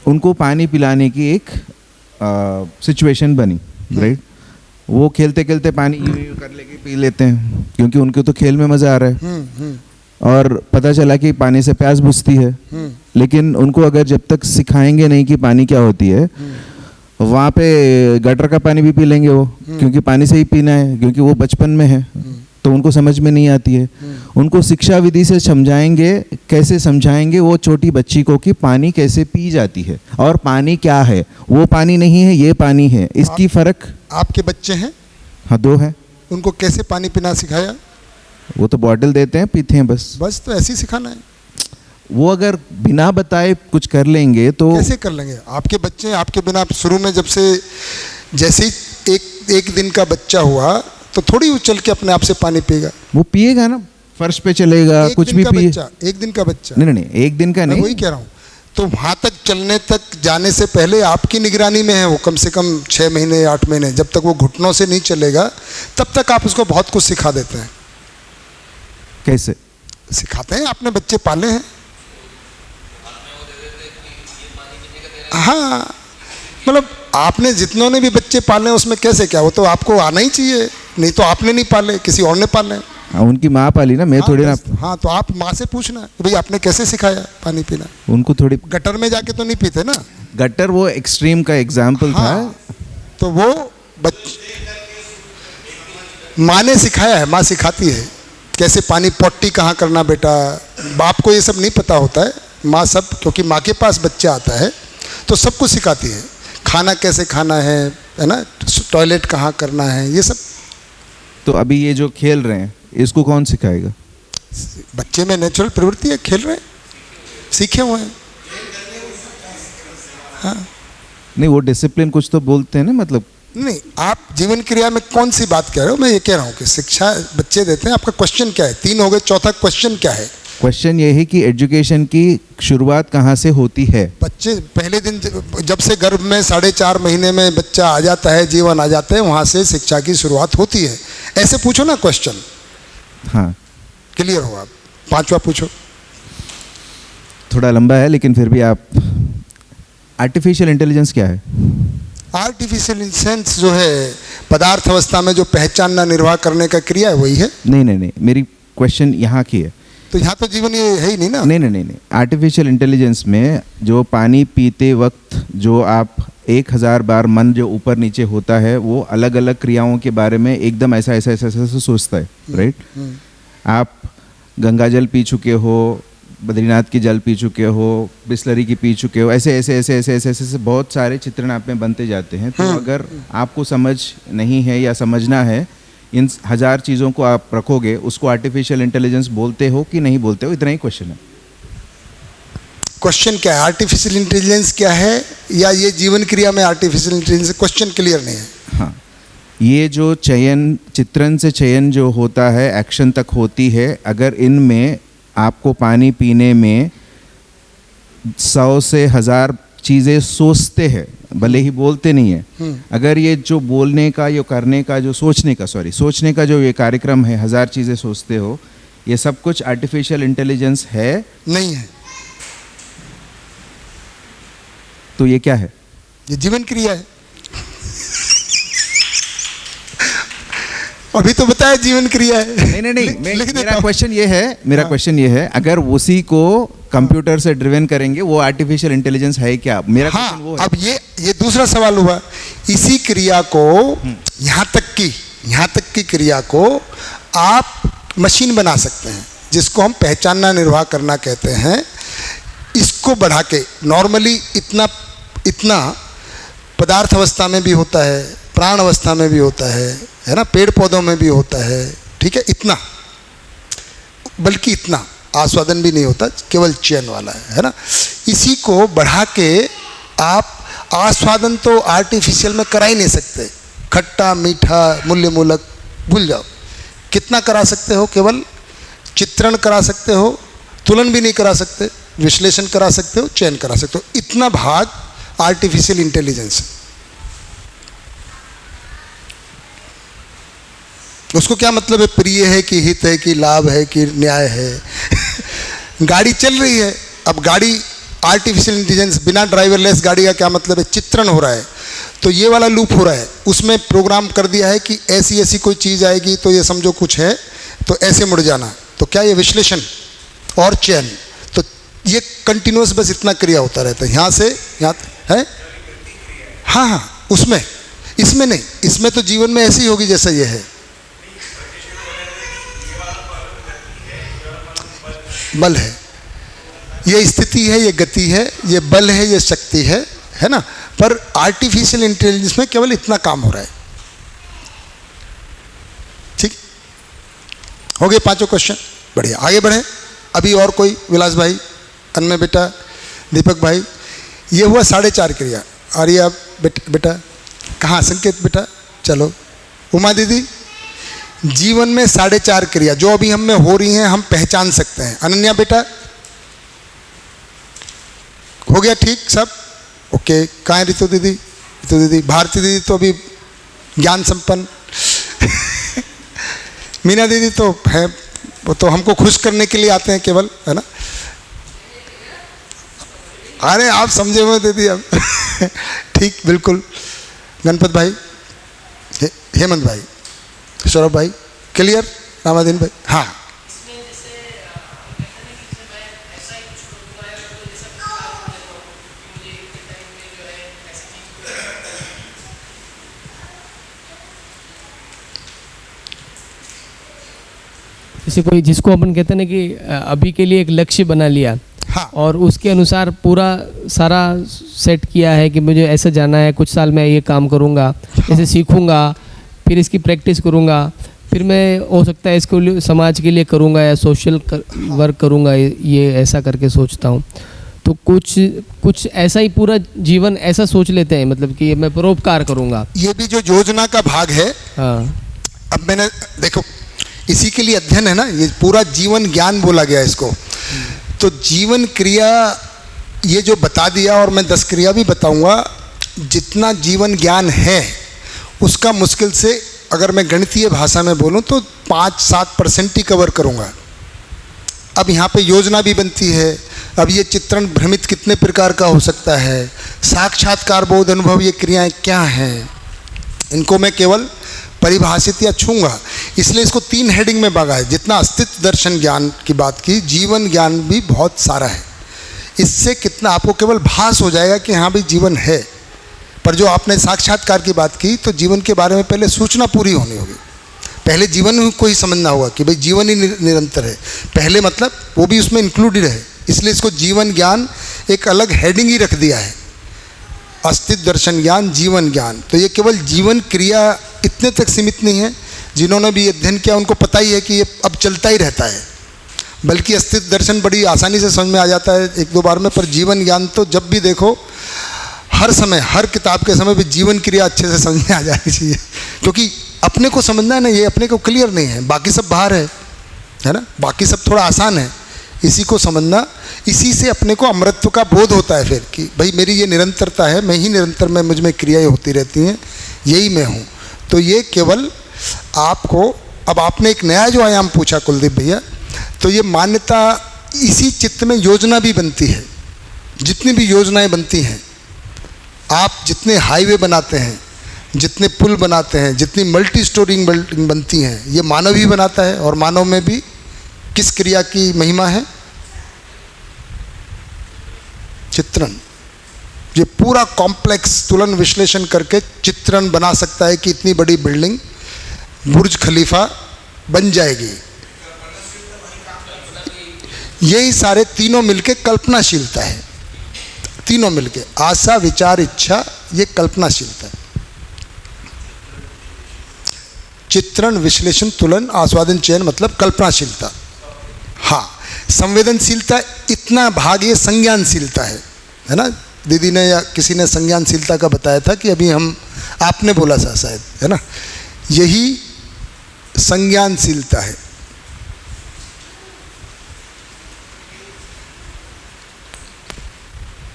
उनको पानी पिलाने की एक सिचुएशन बनी, राइट। वो खेलते खेलते पानी यूं कर लेके पी लेते हैं, क्योंकि उनको तो खेल में मज़ा आ रहा है। और पता चला कि पानी से प्यास बुझती है, लेकिन उनको अगर जब तक सिखाएंगे नहीं कि पानी क्या होती है, वहाँ पे गटर का पानी भी पी लेंगे वो, क्योंकि पानी से ही पीना है, क्योंकि वो बचपन में है, तो उनको समझ में नहीं आती है। उनको शिक्षा विधि से समझाएंगे, कैसे समझाएंगे वो छोटी बच्ची को कि पानी कैसे पी जाती है और पानी क्या है, वो पानी नहीं है, ये पानी है, इसकी फ़र्क। आपके बच्चे हैं? हाँ, 2 हैं। उनको कैसे पानी पीना सिखाया? वो तो बॉटल देते हैं, पीते हैं बस। तो ऐसे ही सिखाना है। वो अगर बिना बताए कुछ कर लेंगे तो कैसे कर लेंगे? आपके बच्चे आपके बिना, शुरू में जब से, जैसे ही एक दिन का बच्चा हुआ, तो थोड़ी उछल के अपने आप से पानी पिएगा। वो पिएगा ना, फर्श पे चलेगा, एक कुछ दिन भी का पिए। बच्चा, एक दिन का बच्चा, नहीं नहीं नहीं, एक दिन का मैं नहीं। वही कह रहा हूँ। तो वहाँ तक चलने तक जाने से पहले आपकी निगरानी में है वो, कम से कम 6 महीने 8 महीने, जब तक वो घुटनों से नहीं चलेगा तब तक आप उसको बहुत कुछ सिखा देते हैं। कैसे सिखाते हैं, आपने बच्चे पाले हैं। हाँ, मतलब आपने जितनों ने भी बच्चे पाले हैं उसमें कैसे क्या, वो तो आपको आना ही चाहिए, नहीं तो आपने नहीं पाले, किसी और ने पाले। हाँ, उनकी माँ पाली ना, मैं थोड़ी ना। हाँ, तो आप माँ से पूछना कि भाई आपने कैसे सिखाया पानी पीना। उनको थोड़ी, गटर में जाके तो नहीं पीते ना। गटर वो एक्सट्रीम का एग्जाम्पल हाँ, था। तो वो माँ ने सिखाया है, माँ सिखाती है कैसे पानी, पोटी कहाँ करना बेटा। बाप को ये सब नहीं पता होता है, माँ सब, क्योंकि माँ के पास बच्चा आता है तो सब कुछ सिखाती है। खाना कैसे खाना है ना, टॉयलेट कहाँ करना है, ये सब। तो अभी ये जो खेल रहे हैं इसको कौन सिखाएगा? बच्चे में नेचुरल प्रवृत्ति है, खेल रहे हैं, सीखे हुए हैं। हाँ, नहीं, वो डिसिप्लिन कुछ तो बोलते हैं ना, मतलब। नहीं, आप जीवन क्रिया में कौन सी बात कह रहे हो? मैं ये कह रहा हूँ कि शिक्षा बच्चे देते हैं। आपका क्वेश्चन क्या है? 3 हो गए, चौथा क्वेश्चन क्या है? क्वेश्चन ये है कि एजुकेशन की शुरुआत कहाँ से होती है? बच्चे पहले दिन जब से गर्भ में 4.5 महीने में बच्चा आ जाता है, जीवन आ जाता है, वहाँ से शिक्षा की शुरुआत होती है। ऐसे पूछो ना क्वेश्चन, हाँ, क्लियर हो आप। 5वां पूछो। थोड़ा लंबा है लेकिन फिर भी आप। आर्टिफिशियल इंटेलिजेंस क्या है? आर्टिफिशियल इंटेलिजेंस जो है पदार्थ अवस्था में जो पहचानना निर्वाह करने का क्रिया है, वही है। नहीं नहीं नहीं, मेरी क्वेश्चन यहाँ की है। तो यहाँ तो जीवन ये है ही नहीं ना। नहीं नहीं नहीं नहीं, आर्टिफिशियल इंटेलिजेंस में जो पानी पीते वक्त जो आप 1000 बार मन जो ऊपर नीचे होता है, वो अलग अलग क्रियाओं के बारे में एकदम ऐसा ऐसा ऐसा ऐसा ऐसा सोचता है, राइट? आप गंगा जल पी चुके हो, बद्रीनाथ की जल पी चुके हो, बिस्लरी की पी चुके हो, ऐसे ऐसे ऐसे ऐसे ऐसे ऐसे बहुत सारे चित्रण आप में बनते जाते हैं। तो अगर आपको समझ नहीं है या समझना है, इन 1000 चीज़ों को आप रखोगे, उसको आर्टिफिशियल इंटेलिजेंस बोलते हो कि नहीं बोलते हो? इतना ही क्वेश्चन है। क्वेश्चन क्या है? आर्टिफिशियल इंटेलिजेंस क्या है, या ये जीवन क्रिया में आर्टिफिशियल इंटेलिजेंस? क्वेश्चन क्लियर नहीं है। हाँ, ये जो चयन, चित्रण से चयन जो होता है, एक्शन तक होती है, अगर इनमें आपको पानी पीने में 100 से 1000 चीज़ें सोचते हैं, भले ही बोलते नहीं है, अगर ये जो बोलने का, ये करने का, जो सोचने का जो ये कार्यक्रम है, 1000 चीज़ें सोचते हो, ये सब कुछ आर्टिफिशियल इंटेलिजेंस है? नहीं है। तो ये क्या है? ये जीवन क्रिया है। अभी तो बताया जीवन क्रिया है। नहीं नहीं नहीं, लिख देता मेरा हूं। क्वेश्चन ये है, मेरा क्वेश्चन ये है, अगर उसी को कंप्यूटर से ड्रिवन करेंगे, वो आर्टिफिशियल इंटेलिजेंस है क्या? मेरा हाँ, क्वेश्चन वो है। अब ये दूसरा सवाल हुआ। इसी क्रिया को, यहाँ तक की क्रिया को आप मशीन बना सकते हैं, जिसको हम पहचानना निर्वाह करना कहते हैं। इसको बढ़ा के, नॉर्मली इतना पदार्थ अवस्था में भी होता है, प्राण अवस्था में भी होता है ना, पेड़ पौधों में भी होता है, ठीक है, इतना, बल्कि इतना आस्वादन भी नहीं होता, केवल चयन वाला है ना। इसी को बढ़ा के आप आस्वादन तो आर्टिफिशियल में करा ही नहीं सकते। खट्टा मीठा मूल्य मूलक भूल जाओ। कितना करा सकते हो? केवल चित्रण करा सकते हो, तुलन भी नहीं करा सकते, विश्लेषण करा सकते हो, चयन करा सकते हो। इतना भाग आर्टिफिशियल इंटेलिजेंस है। उसको क्या मतलब है? प्रिय है कि हित है कि लाभ है कि न्याय है? गाड़ी चल रही है, अब गाड़ी आर्टिफिशियल इंटेलिजेंस, बिना ड्राइवरलेस गाड़ी का क्या मतलब है? चित्रण हो रहा है, तो ये वाला लूप हो रहा है, उसमें प्रोग्राम कर दिया है कि ऐसी ऐसी कोई चीज़ आएगी तो ये समझो कुछ है, तो ऐसे मुड़ जाना। तो क्या ये विश्लेषण और चयन, तो ये कंटिन्यूस बस इतना क्रिया होता रहता है, यहाँ से यहाँ है। हाँ हाँ, उसमें, इसमें नहीं, इसमें तो जीवन में ऐसी होगी जैसा ये है। बल है, ये स्थिति है, ये गति है, ये बल है, ये शक्ति है ना। पर आर्टिफिशियल इंटेलिजेंस में केवल इतना काम हो रहा है। ठीक हो गए 5 क्वेश्चन, बढ़िया, आगे बढ़े। अभी और कोई? विलास भाई, अन्य बेटा, दीपक भाई, ये हुआ 4.5 क्रिया। आर्या बेटा कहाँ? संकेत बेटा, चलो। उमा दीदी, जीवन में 4.5 क्रिया जो अभी हम में हो रही हैं हम पहचान सकते हैं। अनन्या बेटा हो गया ठीक सब? ओके। कहाँ है रितु दीदी? रितु दीदी, भारती दीदी तो अभी ज्ञान संपन्न मीना दीदी तो है, वो तो हमको खुश करने के लिए आते हैं केवल, है ना? अरे आप समझे हुए दीदी अब ठीक बिल्कुल। गणपत भाई, हेमंत भाई, सौरभ भाई, क्लियर? रामादीन भाई, हाँ। जैसे कोई जिसको अपन कहते हैं ना कि अभी के लिए एक लक्ष्य बना लिया, हाँ। और उसके अनुसार पूरा सारा सेट किया है कि मुझे ऐसे जाना है, कुछ साल में ये काम करूँगा, ऐसे सीखूँगा, फिर इसकी प्रैक्टिस करूँगा, फिर मैं हो सकता है इसको समाज के लिए करूँगा या सोशल वर्क करूँगा, ये ऐसा करके सोचता हूँ। तो कुछ ऐसा ही पूरा जीवन ऐसा सोच लेते हैं, मतलब कि मैं परोपकार करूँगा। ये भी जो योजना का भाग है। हाँ। अब मैंने देखो इसी के लिए अध्ययन है ना, ये पूरा जीवन ज्ञान बोला गया इसको। तो जीवन क्रिया ये जो बता दिया, और मैं 10 क्रिया भी बताऊंगा। जितना जीवन ज्ञान है उसका मुश्किल से अगर मैं गणितीय भाषा में बोलूं तो 5-7% ही कवर करूंगा। अब यहाँ पे योजना भी बनती है। अब ये चित्रण भ्रमित कितने प्रकार का हो सकता है, साक्षात्कार, बोध, अनुभव, ये क्रियाएं क्या हैं, इनको मैं केवल परिभाषित या छूंगा। इसलिए इसको 3 हेडिंग में बांटा है। जितना अस्तित्व दर्शन ज्ञान की बात की, जीवन ज्ञान भी बहुत सारा है। इससे कितना आपको केवल भास हो जाएगा कि हाँ भाई जीवन है, पर जो आपने साक्षात्कार की बात की तो जीवन के बारे में पहले सूचना पूरी होनी होगी। पहले जीवन को ही समझना होगा कि भाई जीवन ही निरंतर है, पहले मतलब वो भी उसमें इंक्लूडेड है। इसलिए इसको जीवन ज्ञान एक अलग हेडिंग ही रख दिया है, अस्तित्व दर्शन ज्ञान, जीवन ज्ञान। तो ये केवल जीवन क्रिया इतने तक सीमित नहीं है। जिन्होंने भी अध्ययन किया उनको पता ही है कि ये अब चलता ही रहता है, बल्कि अस्तित्व दर्शन बड़ी आसानी से समझ में आ जाता है 1-2 बार में। पर जीवन ज्ञान तो जब भी देखो, हर समय, हर किताब के समय भी जीवन क्रिया अच्छे से समझ में आ जानी चाहिए, क्योंकि अपने को समझना है ना, ये अपने को क्लियर नहीं है, बाकी सब बाहर है ना, बाकी सब थोड़ा आसान है। इसी को समझना, इसी से अपने को अमृतत्व का बोध होता है फिर कि भाई मेरी ये निरंतरता है, मैं ही निरंतर में, मुझ में क्रियाएं होती रहती हैं, यही मैं हूँ। तो ये केवल आपको, अब आपने एक नया जो आयाम पूछा कुलदीप भैया, तो ये मान्यता इसी चित्त में योजना भी बनती है। जितनी भी योजनाएं बनती हैं, आप जितने हाईवे बनाते हैं, जितने पुल बनाते हैं, जितनी मल्टी स्टोरिंग बिल्डिंग बनती हैं, ये मानव ही बनाता है। और मानव में भी किस क्रिया की महिमा है? चित्रण। ये पूरा कॉम्प्लेक्स तुलन विश्लेषण करके चित्रण बना सकता है कि इतनी बड़ी बिल्डिंग बुर्ज खलीफा बन जाएगी। यही सारे तीनों मिलके कल्पनाशीलता है। तीनों मिलके आशा, विचार, इच्छा, ये कल्पनाशीलता है। चित्रण, विश्लेषण, तुलन, आस्वादन, चयन मतलब कल्पनाशीलता। हाँ, संवेदनशीलता इतना भाग ये संज्ञानशीलता है ना। दीदी ने या किसी ने संज्ञानशीलता का बताया था कि अभी हम, आपने बोला था शायद, है ना, यही संज्ञानशीलता है।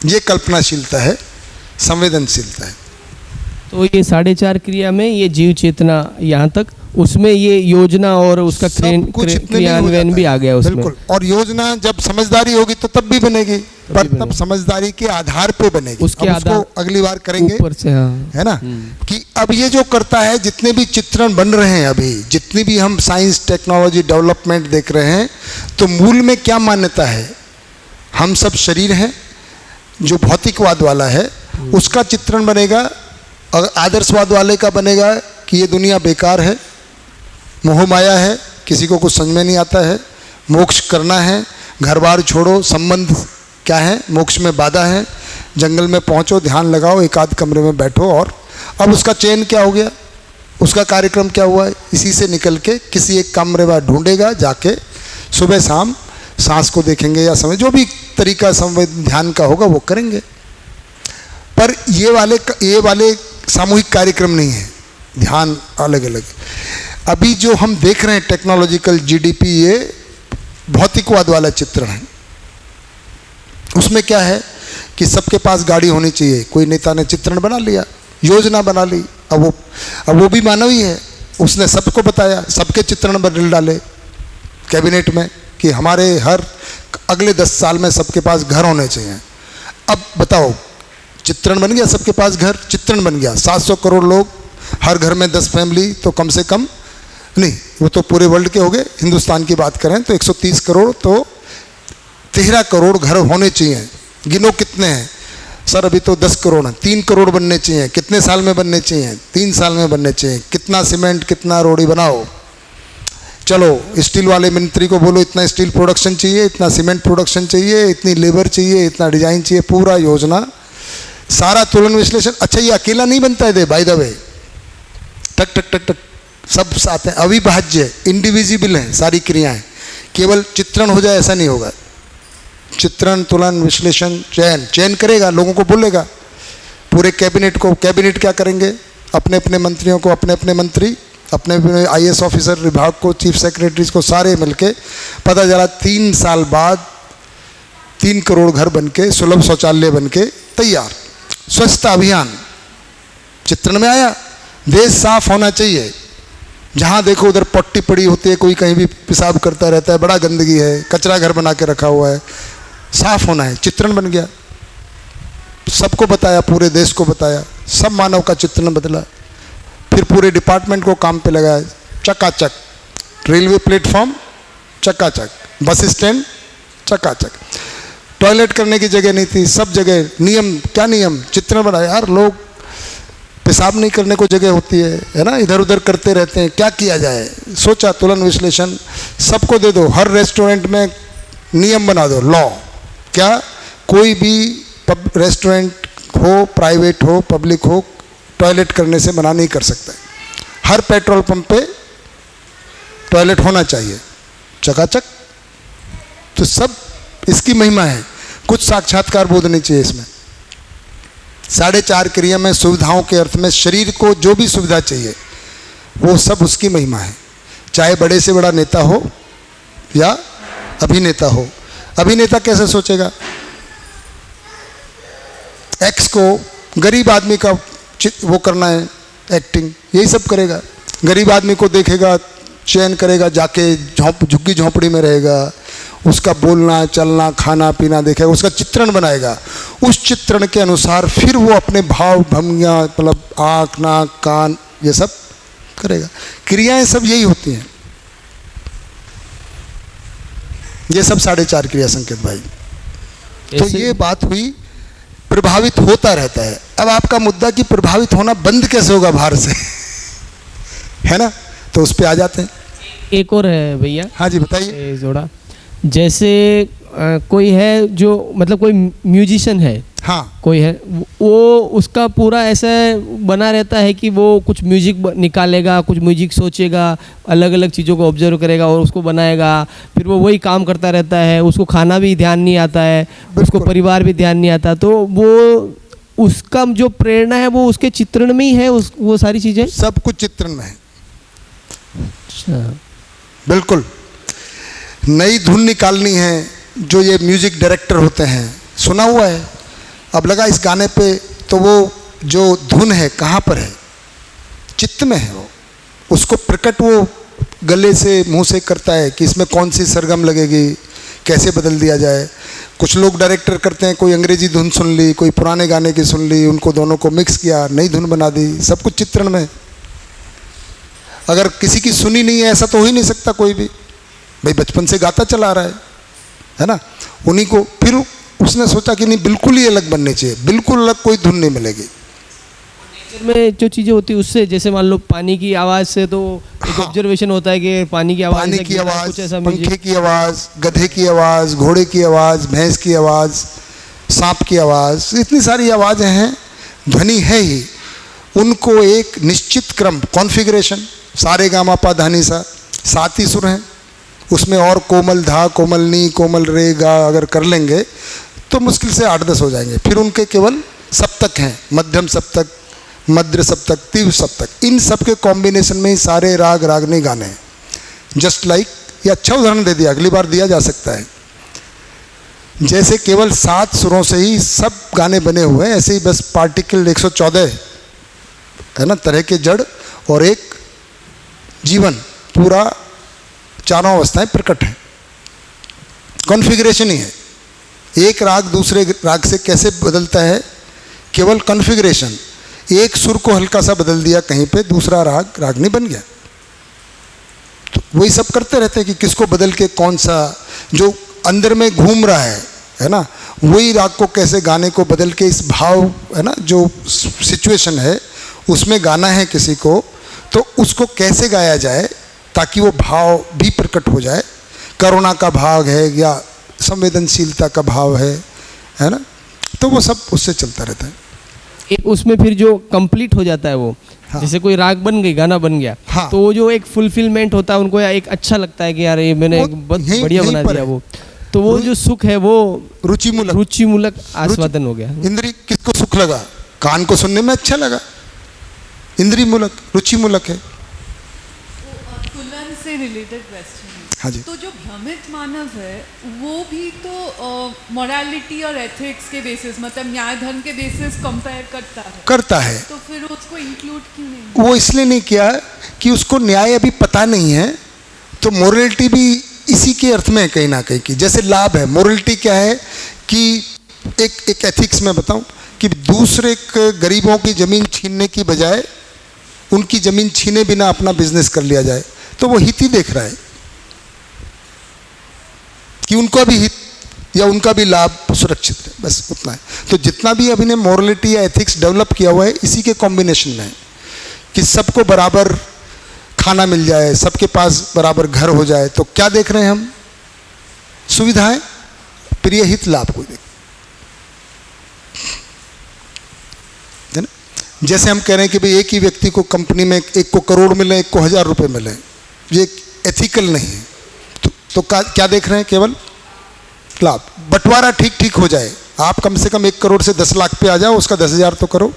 ये कल्पनाशीलता है, संवेदनशीलता है। तो ये 4.5 क्रिया में ये जीव चेतना यहाँ तक, उसमें ये योजना और उसका क्रियान्वयन भी आ गया उसमें। बिल्कुल। और योजना जब समझदारी होगी तो तब भी बनेगी, पर तब समझदारी के आधार पे बनेगी। उसके आधार अगली बार करेंगे ऊपर से, हाँ, है ना, कि अब ये जो करता है, जितने भी चित्रण बन रहे हैं अभी, जितनी भी हम साइंस, टेक्नोलॉजी, डेवलपमेंट देख रहे हैं, तो मूल में क्या मान्यता है? हम सब शरीर हैं। जो भौतिकवाद वाला है उसका चित्रण बनेगा, और आदर्शवाद वाले का बनेगा कि ये दुनिया बेकार है, मोह माया है, किसी को कुछ समझ में नहीं आता है, मोक्ष करना है, घर बार छोड़ो, संबंध क्या है, मोक्ष में बाधा है, जंगल में पहुंचो, ध्यान लगाओ, एक आध कमरे में बैठो। और अब उसका चयन क्या हो गया, उसका कार्यक्रम क्या हुआ है? इसी से निकल के किसी एक कमरे में ढूंढेगा, जाके सुबह शाम सांस को देखेंगे या समय, जो भी तरीका संवेद ध्यान का होगा वो करेंगे। पर ये वाले सामूहिक कार्यक्रम नहीं है, ध्यान अलग अलग। अभी जो हम देख रहे हैं टेक्नोलॉजिकल जीडीपी, ये भौतिकवाद वाला चित्रण है। उसमें क्या है कि सबके पास गाड़ी होनी चाहिए। कोई नेता ने चित्रण बना लिया, योजना बना ली, अब वो भी मानव ही है, उसने सबको बताया, सबके चित्रण बदल डाले कैबिनेट में कि हमारे हर अगले 10 साल में सबके पास घर होने चाहिए। अब बताओ, चित्रण बन गया, सबके पास घर, चित्रण बन गया। 700 करोड़ लोग, हर घर में 10 फैमिली, तो कम से कम नहीं, वो तो पूरे वर्ल्ड के हो गए, हिंदुस्तान की बात करें तो 130 करोड़, तो 13 करोड़ घर होने चाहिए। गिनो कितने हैं सर? अभी तो 10 करोड़ हैं। 3 करोड़ बनने चाहिए। कितने साल में बनने चाहिए? 3 साल में बनने चाहिए। कितना सीमेंट, कितना रोड़ी बनाओ। चलो स्टील वाले मंत्री को बोलो इतना स्टील प्रोडक्शन चाहिए, इतना सीमेंट प्रोडक्शन चाहिए, इतनी लेबर चाहिए, इतना डिजाइन चाहिए, पूरा योजना, सारा तुलन विश्लेषण। अच्छा, ये अकेला नहीं बनता है, बाय द वे, टक टक टक टक सब साथ हैं, अविभाज्य, इंडिविजिबल हैं सारी क्रियाएं। केवल चित्रण हो जाए ऐसा नहीं होगा। चित्रण, तुलन, विश्लेषण, चयन करेगा, लोगों को बोलेगा, पूरे कैबिनेट को। कैबिनेट क्या करेंगे? अपने अपने मंत्रियों को, अपने अपने मंत्री, अपने अपने IAS ऑफिसर, विभाग को, चीफ सेक्रेटरीज को, सारे मिलके पता चला 3 साल बाद 3 करोड़ घर बनके, सुलभ शौचालय बनके तैयार। स्वच्छता अभियान चित्रण में आया। देश साफ होना चाहिए, जहाँ देखो उधर पट्टी पड़ी होती है, कोई कहीं भी पेशाब करता रहता है, बड़ा गंदगी है, कचरा घर बना के रखा हुआ है, साफ होना है। चित्रण बन गया, सबको बताया, पूरे देश को बताया, सब मानव का चित्रण बदला। फिर पूरे डिपार्टमेंट को काम पे लगाया, चकाचक। रेलवे प्लेटफॉर्म चकाचक, बस स्टैंड चकाचक। टॉयलेट करने की जगह नहीं थी, सब जगह नियम, क्या नियम, चित्रण बनाया। यार लोग पेशाब नहीं करने को जगह होती है ना, इधर उधर करते रहते हैं, क्या किया जाए? सोचा, तुलन विश्लेषण, सबको दे दो। हर रेस्टोरेंट में नियम बना दो, लॉ। क्या? कोई भी रेस्टोरेंट हो, प्राइवेट हो, पब्लिक हो, टॉयलेट करने से मना नहीं कर सकता। हर पेट्रोल पंप पे टॉयलेट होना चाहिए, चकाचक। तो सब इसकी महिमा है। कुछ साक्षात्कार बोध नहीं चाहिए इसमें। 4.5 क्रिया में सुविधाओं के अर्थ में शरीर को जो भी सुविधा चाहिए वो सब उसकी महिमा है। चाहे बड़े से बड़ा नेता हो या अभिनेता हो। अभिनेता कैसे सोचेगा? एक्स को गरीब आदमी का वो करना है, एक्टिंग, यही सब करेगा। गरीब आदमी को देखेगा, चयन करेगा, जाके झुग्गी झोंपड़ी में रहेगा, उसका बोलना, चलना, खाना पीना देखेगा, उसका चित्रण बनाएगा। उस चित्रण के अनुसार फिर वो अपने भाव भंगियाँ, मतलब आँख, नाक, कान, ये सब करेगा। क्रियाएं सब यही होती हैं। ये सब 4.5 क्रिया संकेत भाई। तो ये बात हुई, प्रभावित होता रहता है। अब आपका मुद्दा कि प्रभावित होना बंद कैसे होगा बाहर से है ना, तो उस पे आ जाते हैं। एक और है भैया। हाँ जी बताइए। जोड़ा, जैसे कोई है जो मतलब कोई म्यूजिशियन है, हाँ, कोई है वो उसका पूरा ऐसा बना रहता है कि वो कुछ म्यूजिक निकालेगा, कुछ म्यूजिक सोचेगा, अलग अलग चीज़ों को ऑब्जर्व करेगा और उसको बनाएगा, फिर वो वही काम करता रहता है, उसको खाना भी ध्यान नहीं आता है, उसको परिवार भी ध्यान नहीं आता, तो वो उसका जो प्रेरणा है वो उसके चित्रण में ही है, वो सारी चीज़ें सब कुछ चित्रण में है। अच्छा, बिल्कुल। नई धुन निकालनी है, जो ये म्यूजिक डायरेक्टर होते हैं, सुना हुआ है, अब लगा इस गाने पे, तो वो जो धुन है कहाँ पर है? चित्त में है। वो उसको प्रकट वो गले से, मुंह से करता है कि इसमें कौन सी सरगम लगेगी, कैसे बदल दिया जाए। कुछ लोग डायरेक्टर करते हैं, कोई अंग्रेजी धुन सुन ली, कोई पुराने गाने की सुन ली, उनको दोनों को मिक्स किया, नई धुन बना दी। सब कुछ चित्रण में। अगर किसी की सुनी नहीं है, ऐसा तो हो ही नहीं सकता। कोई भी भाई बचपन से गाता चला रहा है ना, उन्हीं को फिर उसने सोचा कि नहीं, बिल्कुल ही अलग बनने चाहिए, बिल्कुल अलग कोई धुन नहीं मिलेगी। नेचर में जो चीज़ें होती है उससे, जैसे मान लो पानी की आवाज़ से, तो एक ऑब्जर्वेशन होता है कि पानी की आवाज़, पानी की आवाज़, पंखे की आवाज़, गधे की आवाज़, घोड़े की आवाज़, भैंस की आवाज़, सांप की आवाज़, इतनी सारी आवाज़ें हैं, ध्वनि है ही। उनको एक निश्चित क्रम, कॉन्फ़िगरेशन, सारे गा मा पा धा नी सा, 7 ही सुर हैं, उसमें और कोमल धा, कोमल नी, कोमल रे गा अगर कर लेंगे तो मुश्किल से 8-10 हो जाएंगे। फिर उनके केवल सप्तक हैं, मध्यम सप्तक, मध्य सप्तक, तीव्र सप्तक, इन सब के कॉम्बिनेशन में ही सारे राग रागनी गाने हैं। जस्ट लाइक, ये अच्छा उदाहरण दे दिया, अगली बार दिया जा सकता है। जैसे केवल 7 सुरों से ही सब गाने बने हुए हैं, ऐसे ही बस पार्टिकल 114 है ना तरह के जड़ और एक जीवन, पूरा चारों अवस्थाएं प्रकट हैं। कॉन्फ़िगरेशन ही है, एक राग दूसरे राग से कैसे बदलता है, केवल कॉन्फ़िगरेशन। एक सुर को हल्का सा बदल दिया कहीं पे, दूसरा राग रागनी बन गया। तो वही सब करते रहते हैं कि किसको बदल के कौन सा जो अंदर में घूम रहा है ना, वही राग को कैसे गाने को बदल के इस भाव है ना जो सिचुएशन है उसमें गाना है किसी को, तो उसको कैसे गाया जाए ताकि वो भाव भी प्रकट हो जाए। करुणा का भाव है या संवेदनशीलता का भाव है ना, तो वो सब उससे चलता रहता है। एक उसमें फिर जो कंप्लीट हो जाता है वो, हाँ। जैसे कोई राग बन गई, गाना बन गया, हाँ। तो वो जो एक फुलफिलमेंट होता है उनको, या एक अच्छा लगता है कि यार ये मैंने वो एक बहुत यहीं- बढ़िया यहीं बना पर दिया है। वो, तो वो जो सुख है वो रुचिमूलक आस्वादन हो गया। इंद्री किसको सुख लगा, कान को सुनने में अच्छा लगा, इंद्री मूलक रुचिमूलक है। तुलन से रिलेटेड क्वेश्चन है। हाँ जी। तो जो भ्रमित मानव है वो भी तो मोरालिटी और एथिक्स के बेसिस, मतलब न्याय धर्म के बेसिस कंपेयर करता है, तो फिर उसको इंक्लूड क्यों नहीं? वो इसलिए नहीं किया कि उसको न्याय अभी पता नहीं है, तो मोरलिटी भी इसी के अर्थ में है कहीं ना कहीं की। जैसे लाभ है, मोरलिटी क्या है कि एक एथिक्स में बताऊं कि दूसरे गरीबों की ज़मीन छीनने की बजाय उनकी ज़मीन छीने बिना अपना बिजनेस कर लिया जाए, तो वो हित ही देख रहा है कि उनका भी हित या उनका भी लाभ सुरक्षित है, बस उतना है। तो जितना भी अभी ने मोरलिटी या एथिक्स डेवलप किया हुआ है इसी के कॉम्बिनेशन में है कि सबको बराबर खाना मिल जाए, सबके पास बराबर घर हो जाए। तो क्या देख रहे हैं हम, सुविधाएं, प्रिय हित, लाभ को देख, है ना। जैसे हम कह रहे हैं कि भाई एक ही व्यक्ति को कंपनी में एक को करोड़ मिले, एक को 1000 रुपये मिले, ये एथिकल नहीं है। तो क्या देख रहे हैं, केवल लाभ। बंटवारा ठीक ठीक हो जाए, आप कम से कम 1 करोड़ से 10 लाख पे आ जाओ, उसका 10,000 तो करो।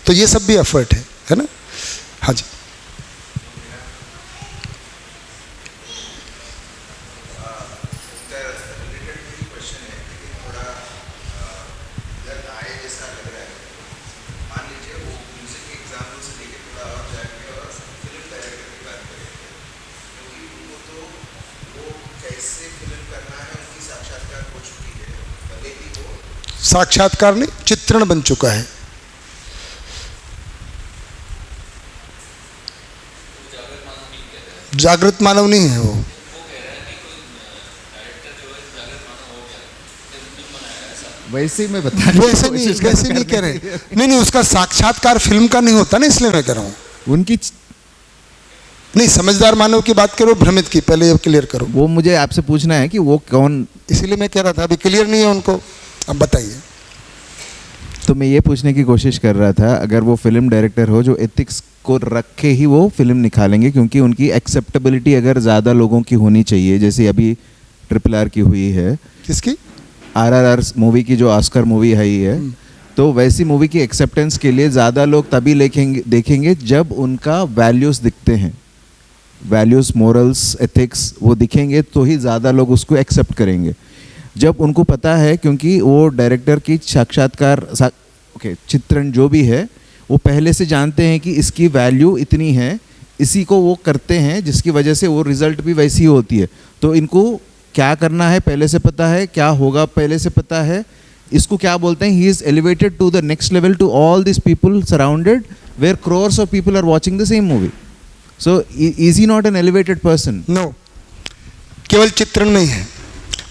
तो ये सब भी एफर्ट है ना। हाँ जी। साक्षात्कार नहीं, चित्रण बन चुका है। जागृत मानव नहीं है वो। वैसे ही मैं बता वैसे नहीं कह रहे। नहीं, उसका साक्षात्कार फिल्म का नहीं होता ना, इसलिए मैं कह रहा हूँ। उनकी नहीं, समझदार मानव की बात करो, भ्रमित की पहले क्लियर करो। वो मुझे आपसे पूछना है कि वो कौन, इसीलिए मैं कह रहा था, अभी क्लियर नहीं है उनको, अब बताइए। तो मैं ये पूछने की कोशिश कर रहा था, अगर वो फिल्म डायरेक्टर हो जो एथिक्स को रख के ही वो फिल्म निकालेंगे, क्योंकि उनकी एक्सेप्टेबिलिटी अगर ज़्यादा लोगों की होनी चाहिए, जैसे अभी RRR की हुई है, किसकी, RRR मूवी की जो ऑस्कर मूवी आई है, तो वैसी मूवी की एक्सेप्टेंस के लिए ज़्यादा लोग तभी देखेंगे जब उनका वैल्यूज़ दिखते हैं, वैल्यूज़, मोरल्स, एथिक्स वो दिखेंगे तो ही ज़्यादा लोग उसको एक्सेप्ट करेंगे। जब उनको पता है, क्योंकि वो डायरेक्टर की चित्रण जो भी है वो पहले से जानते हैं कि इसकी वैल्यू इतनी है, इसी को वो करते हैं, जिसकी वजह से वो रिज़ल्ट भी वैसी होती है। तो इनको क्या करना है पहले से पता है, क्या होगा पहले से पता है। इसको क्या बोलते हैं, he is elevated to the next level to all this people surrounded where crores of people are watching the same movie. So is he not an elevated person? No, केवल चित्रण नहीं है।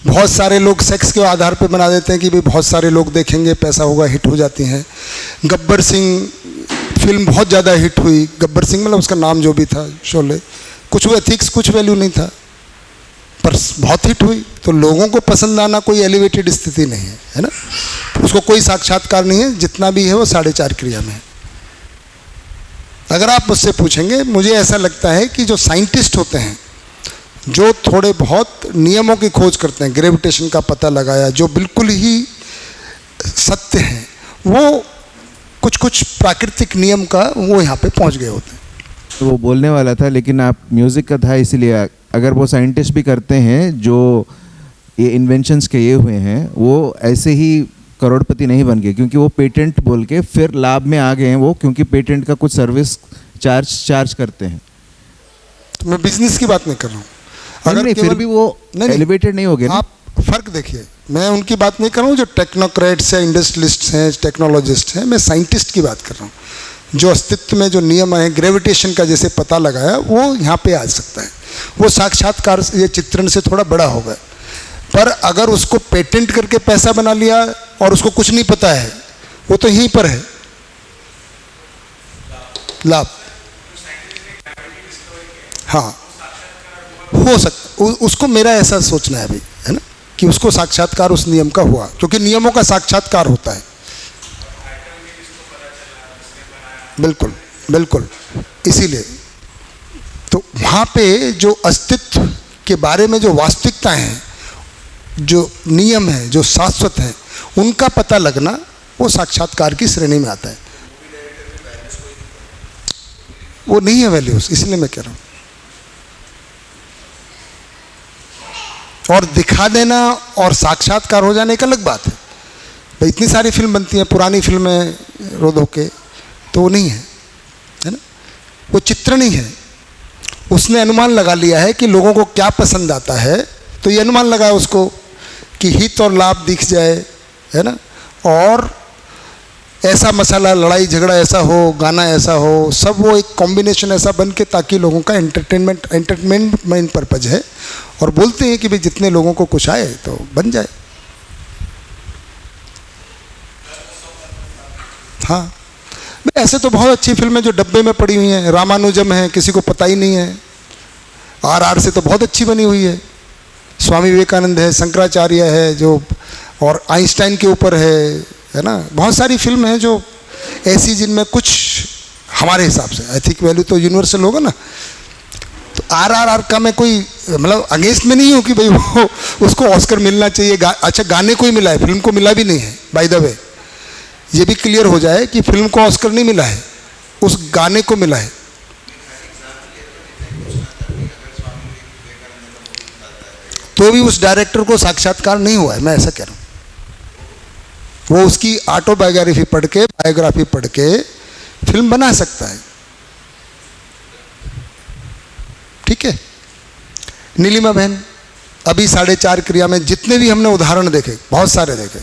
बहुत सारे लोग सेक्स के आधार पे बना देते हैं कि भाई बहुत सारे लोग देखेंगे, पैसा होगा, हिट हो जाती हैं। गब्बर सिंह फिल्म बहुत ज़्यादा हिट हुई, गब्बर सिंह मतलब उसका नाम जो भी था, शोले, कुछ वो एथिक्स कुछ वैल्यू नहीं था, पर बहुत हिट हुई। तो लोगों को पसंद आना कोई एलिवेटेड स्थिति नहीं है ना। उसको कोई साक्षात्कार नहीं है, जितना भी है वो 4.5 क्रिया में है। अगर आप मुझसे पूछेंगे, मुझे ऐसा लगता है कि जो साइंटिस्ट होते हैं, जो थोड़े बहुत नियमों की खोज करते हैं, ग्रेविटेशन का पता लगाया, जो बिल्कुल ही सत्य हैं, वो कुछ कुछ प्राकृतिक नियम का वो यहाँ पे पहुँच गए होते हैं। तो वो बोलने वाला था, लेकिन आप म्यूज़िक का था इसलिए, अगर वो साइंटिस्ट भी करते हैं जो ये इन्वेंशंस किए हुए हैं, वो ऐसे ही करोड़पति नहीं बन गए, क्योंकि वो पेटेंट बोल के फिर लाभ में आ गए हैं वो, क्योंकि पेटेंट का कुछ सर्विस चार्ज करते हैं। तो मैं बिजनेस की बात नहीं कर रहा हूँ। नहीं, फिर भी वो एलिवेटेड नहीं हो गए ना। आप फर्क देखिए, मैं उनकी बात नहीं कर रहा हूँ जो टेक्नोक्रेट्स हैं, इंडस्ट्रियलिस्ट हैं, टेक्नोलॉजिस्ट हैं, मैं साइंटिस्ट की बात कर रहा हूँ। जो अस्तित्व में जो नियम है, ग्रेविटेशन का जैसे पता लगाया, वो यहाँ पे आ सकता है। वो साक्षात्कार ये चित्रण से थोड़ा बड़ा होगा, पर अगर उसको पेटेंट करके पैसा बना लिया और उसको कुछ नहीं पता है, वो तो यहीं पर है लाभ। हाँ, हो सकता, उसको मेरा ऐसा सोचना है अभी, है ना, कि उसको साक्षात्कार उस नियम का हुआ, क्योंकि नियमों का साक्षात्कार होता है। बिल्कुल बिल्कुल, इसीलिए तो वहाँ पे जो अस्तित्व के बारे में जो वास्तविकता है, जो नियम है, जो शाश्वत है, उनका पता लगना वो साक्षात्कार की श्रेणी में आता है। वो नहीं है वैल्यूज, इसलिए मैं कह रहा हूँ। और दिखा देना और साक्षात्कार हो जाने एक अलग बात है। भाई इतनी सारी फिल्म बनती हैं, पुरानी फिल्में रो धो के, तो वो नहीं है ना, वो चित्रण ही है। उसने अनुमान लगा लिया है कि लोगों को क्या पसंद आता है, तो ये अनुमान लगाया उसको कि हित और लाभ दिख जाए, है ना, और ऐसा मसाला, लड़ाई झगड़ा ऐसा हो, गाना ऐसा हो, सब वो एक कॉम्बिनेशन ऐसा बन के, ताकि लोगों का एंटरटेनमेंट मेन पर्पज है। और बोलते हैं कि भाई जितने लोगों को कुछ आए तो बन जाए। हाँ, ऐसे तो बहुत अच्छी फिल्में जो डब्बे में पड़ी हुई हैं, रामानुजम है, किसी को पता ही नहीं है। आर से तो बहुत अच्छी बनी हुई है, स्वामी विवेकानंद है, शंकराचार्य है जो, और आइंस्टाइन के ऊपर है ना। बहुत सारी फिल्म हैं जो ऐसी जिनमें कुछ हमारे हिसाब से एथिक वैल्यू तो यूनिवर्सल होगा ना। तो आर का मैं कोई मतलब अगेंस्ट में नहीं हूँ कि भाई वो उसको ऑस्कर मिलना चाहिए। अच्छा, गाने को ही मिला है, फिल्म को मिला भी नहीं है। बाय द वे ये भी क्लियर हो जाए कि फिल्म को ऑस्कर नहीं मिला है, उस गाने को मिला है। तो भी उस डायरेक्टर को साक्षात्कार नहीं हुआ है, मैं ऐसा कह रहा हूँ। वो उसकी ऑटोबायोग्राफी पढ़ के, बायोग्राफी पढ़ के फिल्म बना सकता है, ठीक है। नीलिमा बहन, अभी 4.5 क्रिया में जितने भी हमने उदाहरण देखे, बहुत सारे देखे,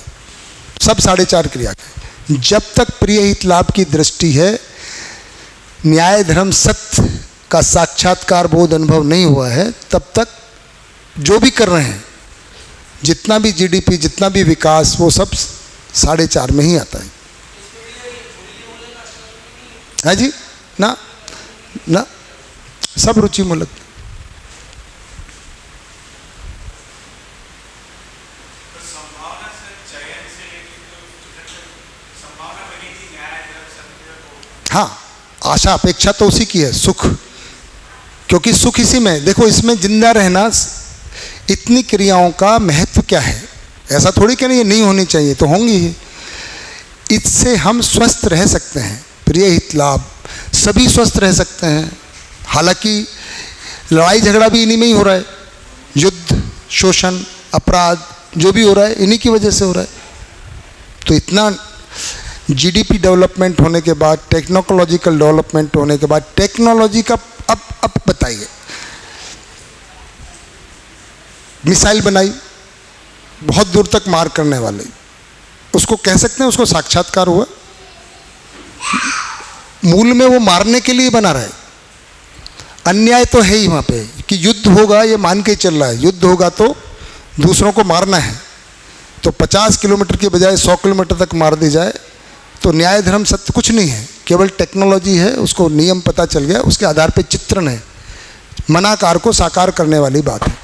सब 4.5 क्रिया के। जब तक प्रिय हित लाभ की दृष्टि है, न्याय धर्म सत्य का साक्षात्कार बोध अनुभव नहीं हुआ है, तब तक जो भी कर रहे हैं, जितना भी जीडीपी, जितना भी विकास, वो सब 4.5 में ही आता है जी। ना ना, सब रुचि मूलक। हाँ, आशा अपेक्षा तो उसी की है, सुख, क्योंकि सुख इसी में। देखो, इसमें जिंदा रहना, इतनी क्रियाओं का महत्व क्या है। ऐसा थोड़ी कि नहीं, ये नहीं होनी चाहिए, तो होंगी ही। इससे हम स्वस्थ रह सकते हैं। प्रिय हित लाभ, सभी स्वस्थ रह सकते हैं। हालांकि लड़ाई झगड़ा भी इन्हीं में ही हो रहा है, युद्ध, शोषण, अपराध जो भी हो रहा है इन्हीं की वजह से हो रहा है। तो इतना जीडीपी डेवलपमेंट होने के बाद, टेक्नोलॉजिकल डेवलपमेंट होने के बाद, टेक्नोलॉजी का अब बताइए, मिसाइल बनाई बहुत दूर तक मार करने वाले, उसको कह सकते हैं उसको साक्षात्कार हुआ? मूल में वो मारने के लिए बना रहा है। अन्याय तो है ही वहाँ पे कि युद्ध होगा, ये मान के चल रहा है। युद्ध होगा तो दूसरों को मारना है, तो 50 किलोमीटर के बजाय 100 किलोमीटर तक मार दी जाए, तो न्याय धर्म सत्य कुछ नहीं है, केवल टेक्नोलॉजी है। उसको नियम पता चल गया, उसके आधार पे चित्रण है, मनाकार को साकार करने वाली बात है।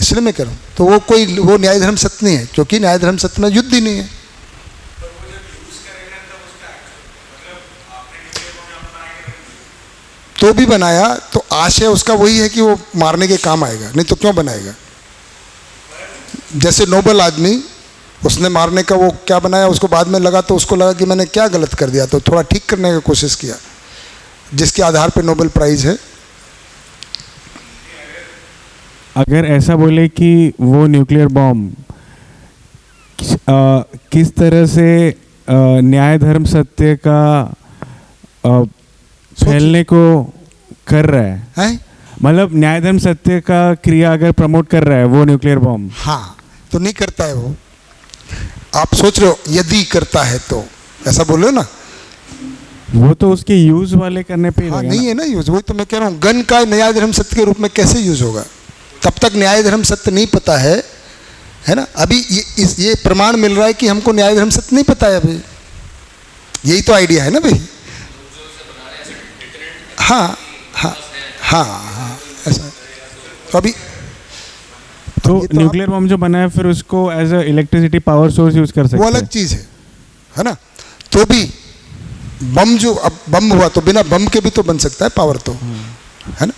इसलिए मैं कह रहा हूँ, तो वो न्याय धर्म सत्य नहीं है, क्योंकि न्याय धर्म सत्य में युद्ध ही नहीं है। तो भी बनाया तो आशय उसका वही है कि वो मारने के काम आएगा, नहीं तो क्यों बनाएगा? जैसे नोबल आदमी, उसने मारने का वो क्या बनाया, उसको बाद में लगा तो उसको लगा कि मैंने क्या गलत कर दिया, तो थोड़ा ठीक करने की कोशिश किया, जिसके आधार पे नोबेल प्राइज़ है। अगर ऐसा बोले कि वो न्यूक्लियर बॉम्ब किस तरह से न्याय धर्म सत्य का फैलने को कर रहा है, मतलब न्याय धर्म सत्य का क्रिया अगर प्रमोट कर रहा है वो न्यूक्लियर बॉम्ब, हाँ, तो नहीं करता है वो। आप सोच रहे हो यदि करता है तो, ऐसा बोल रहे हो ना, वो तो उसके यूज वाले करने पे हाँ, नहीं है ना यूज। वही तो मैं कह रहा हूँ, गन का न्याय धर्म सत्य के रूप में कैसे यूज होगा, तब तक न्याय धर्म सत्य नहीं पता है ना। अभी ये प्रमाण मिल रहा है कि हमको न्याय धर्म सत्य नहीं पता है अभी, यही तो आइडिया है ना भाई। हाँ हाँ हाँ हाँ, ऐसा तो अभी तो न्यूक्लियर बम जो बना है फिर उसको as a electricity power source use कर सकते हैं, वो अलग चीज़ है ना। तो भी बम जो अब बम हुआ तो बिना बम के भी तो बन सकता है पावर, तो है ना।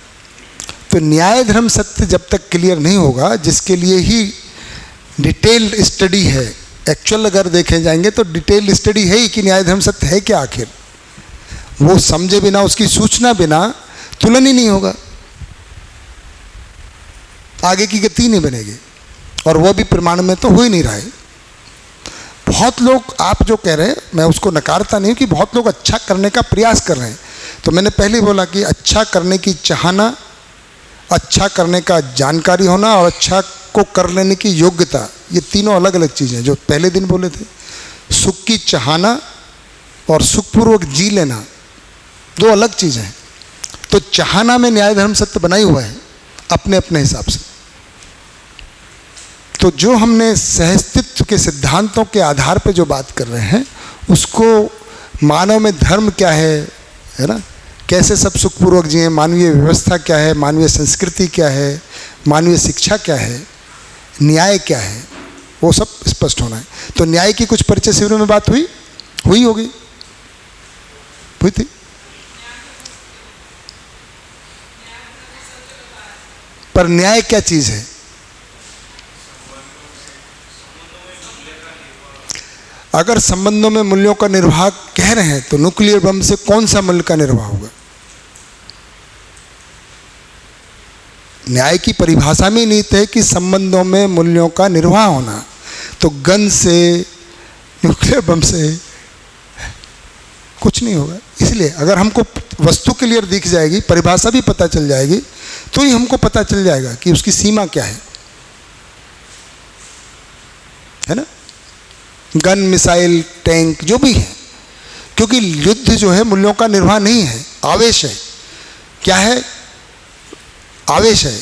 तो न्याय धर्म सत्य जब तक क्लियर नहीं होगा, जिसके लिए ही डिटेल्ड स्टडी है, एक्चुअल अगर देखे जाएंगे तो डिटेल्ड स्टडी है ही कि न्याय धर्म सत्य है क्या आखिर, वो समझे बिना, उसकी सूचना बिना तुलन ही नहीं होगा, आगे की गति नहीं बनेगी, और वह भी प्रमाण में तो हो ही नहीं रहा है। बहुत लोग, आप जो कह रहे हैं मैं उसको नकारता नहीं कि बहुत लोग अच्छा करने का प्रयास कर रहे हैं। तो मैंने पहले बोला कि अच्छा करने की चाहना, अच्छा करने का जानकारी होना और अच्छा को कर लेने की योग्यता, ये तीनों अलग अलग चीज़ें जो पहले दिन बोले थे। सुख की चाहना और सुखपूर्वक जी लेना दो अलग चीज़ें हैं। तो चाहना में न्याय धर्म सत्य बना ही हुआ है अपने अपने हिसाब से। तो जो हमने सहअस्तित्व के सिद्धांतों के आधार पर जो बात कर रहे हैं, उसको मानव में धर्म क्या है ना, कैसे सब सुखपूर्वक जिए, मानवीय व्यवस्था क्या है, मानवीय संस्कृति क्या है, मानवीय शिक्षा क्या है, न्याय क्या है, वो सब स्पष्ट होना है। तो न्याय की कुछ परिचय शिविरों में बात हुई होगी, हुई थी। पर न्याय क्या चीज़ है? अगर संबंधों में मूल्यों का निर्वाह कह रहे हैं तो न्यूक्लियर बम से कौन सा मूल्य का निर्वाह होगा? न्याय की परिभाषा में निहित है कि संबंधों में मूल्यों का निर्वाह होना। तो गन से, न्यूक्लियर बम से कुछ नहीं होगा। इसलिए अगर हमको वस्तु क्लियर दिख जाएगी, परिभाषा भी पता चल जाएगी, तो ही हमको पता चल जाएगा कि उसकी सीमा क्या है ना। गन, मिसाइल, टैंक जो भी है, क्योंकि युद्ध जो है मूल्यों का निर्वाह नहीं है, आवेश है। क्या है? आवेश है।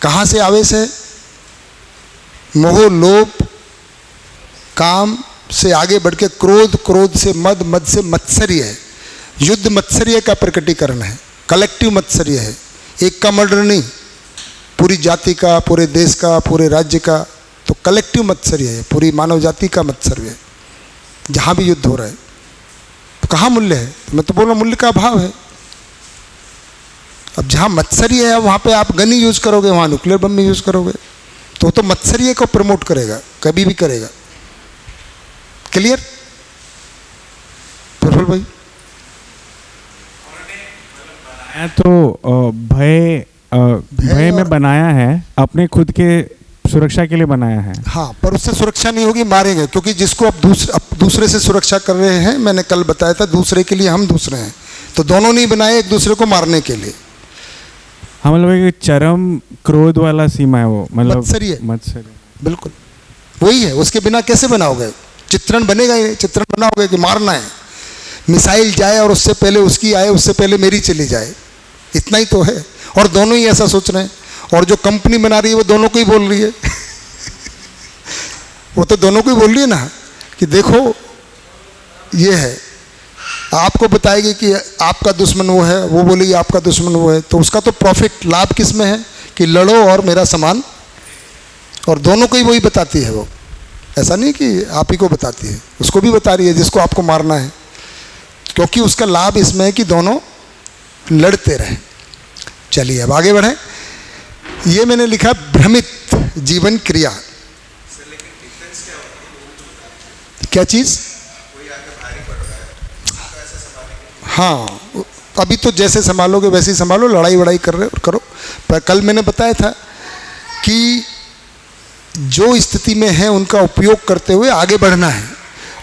कहाँ से आवेश है? मोह, लोभ, काम से आगे बढ़ के क्रोध, क्रोध से मद, मद से मत्सर्य है। युद्ध मत्सर्य का प्रकटीकरण है, कलेक्टिव मत्सर्य है। एक का मर्डर नहीं, पूरी जाति का, पूरे देश का, पूरे राज्य का, तो कलेक्टिव मत्सर्य है, पूरी मानव जाति का मत्सर्य है जहाँ भी युद्ध हो रहा है। तो कहाँ मूल्य है? तो मैं तो बोल रहा हूँ मूल्य का अभाव है। अब जहाँ मत्सर्य है वहाँ पे आप गन ही यूज़ करोगे, वहाँ न्यूक्लियर बम भी यूज़ करोगे, तो मत्सर्य को प्रमोट करेगा, कभी भी करेगा। क्लियर प्रफुल भाई? तो भय में बनाया है, अपने खुद के सुरक्षा के लिए बनाया है। हाँ, पर उससे सुरक्षा नहीं होगी, मारेंगे। क्योंकि जिसको अब दूसरे से सुरक्षा कर रहे हैं, मैंने कल बताया था, दूसरे के लिए हम दूसरे हैं, तो दोनों नहीं बनाए एक दूसरे को मारने के लिए। हाँ, मतलब एक चरम क्रोध वाला सीमा है वो, मतलब मत्सर्य। बिल्कुल वही है। उसके बिना कैसे बनाओगे? चित्रण बनेगा ही, चित्रण बनाओगे कि मारना है। मिसाइल जाए और उससे पहले उसकी आए, उससे पहले मेरी चली जाए, इतना ही तो है। और दोनों ही ऐसा सोच रहे हैं, और जो कंपनी बना रही है वो दोनों को ही बोल रही है वो तो दोनों को ही बोल रही है ना कि देखो ये है, आपको बताएगी कि आपका दुश्मन वो है, वो बोलेगी आपका दुश्मन वो है। तो उसका तो प्रॉफिट, लाभ किस में है कि लड़ो और मेरा सामान, और दोनों को ही वही बताती है वो। ऐसा नहीं कि आप ही को बताती है, उसको भी बता रही है जिसको आपको मारना है, क्योंकि उसका लाभ इसमें है कि दोनों लड़ते रहें। चलिए अब आगे बढ़ें। ये मैंने लिखा भ्रमित जीवन क्रिया। क्या चीज? हाँ, अभी तो जैसे संभालोगे वैसे ही संभालो, लड़ाई वड़ाई कर रहे हो करो। पर कल मैंने बताया था कि जो स्थिति में है उनका उपयोग करते हुए आगे बढ़ना है।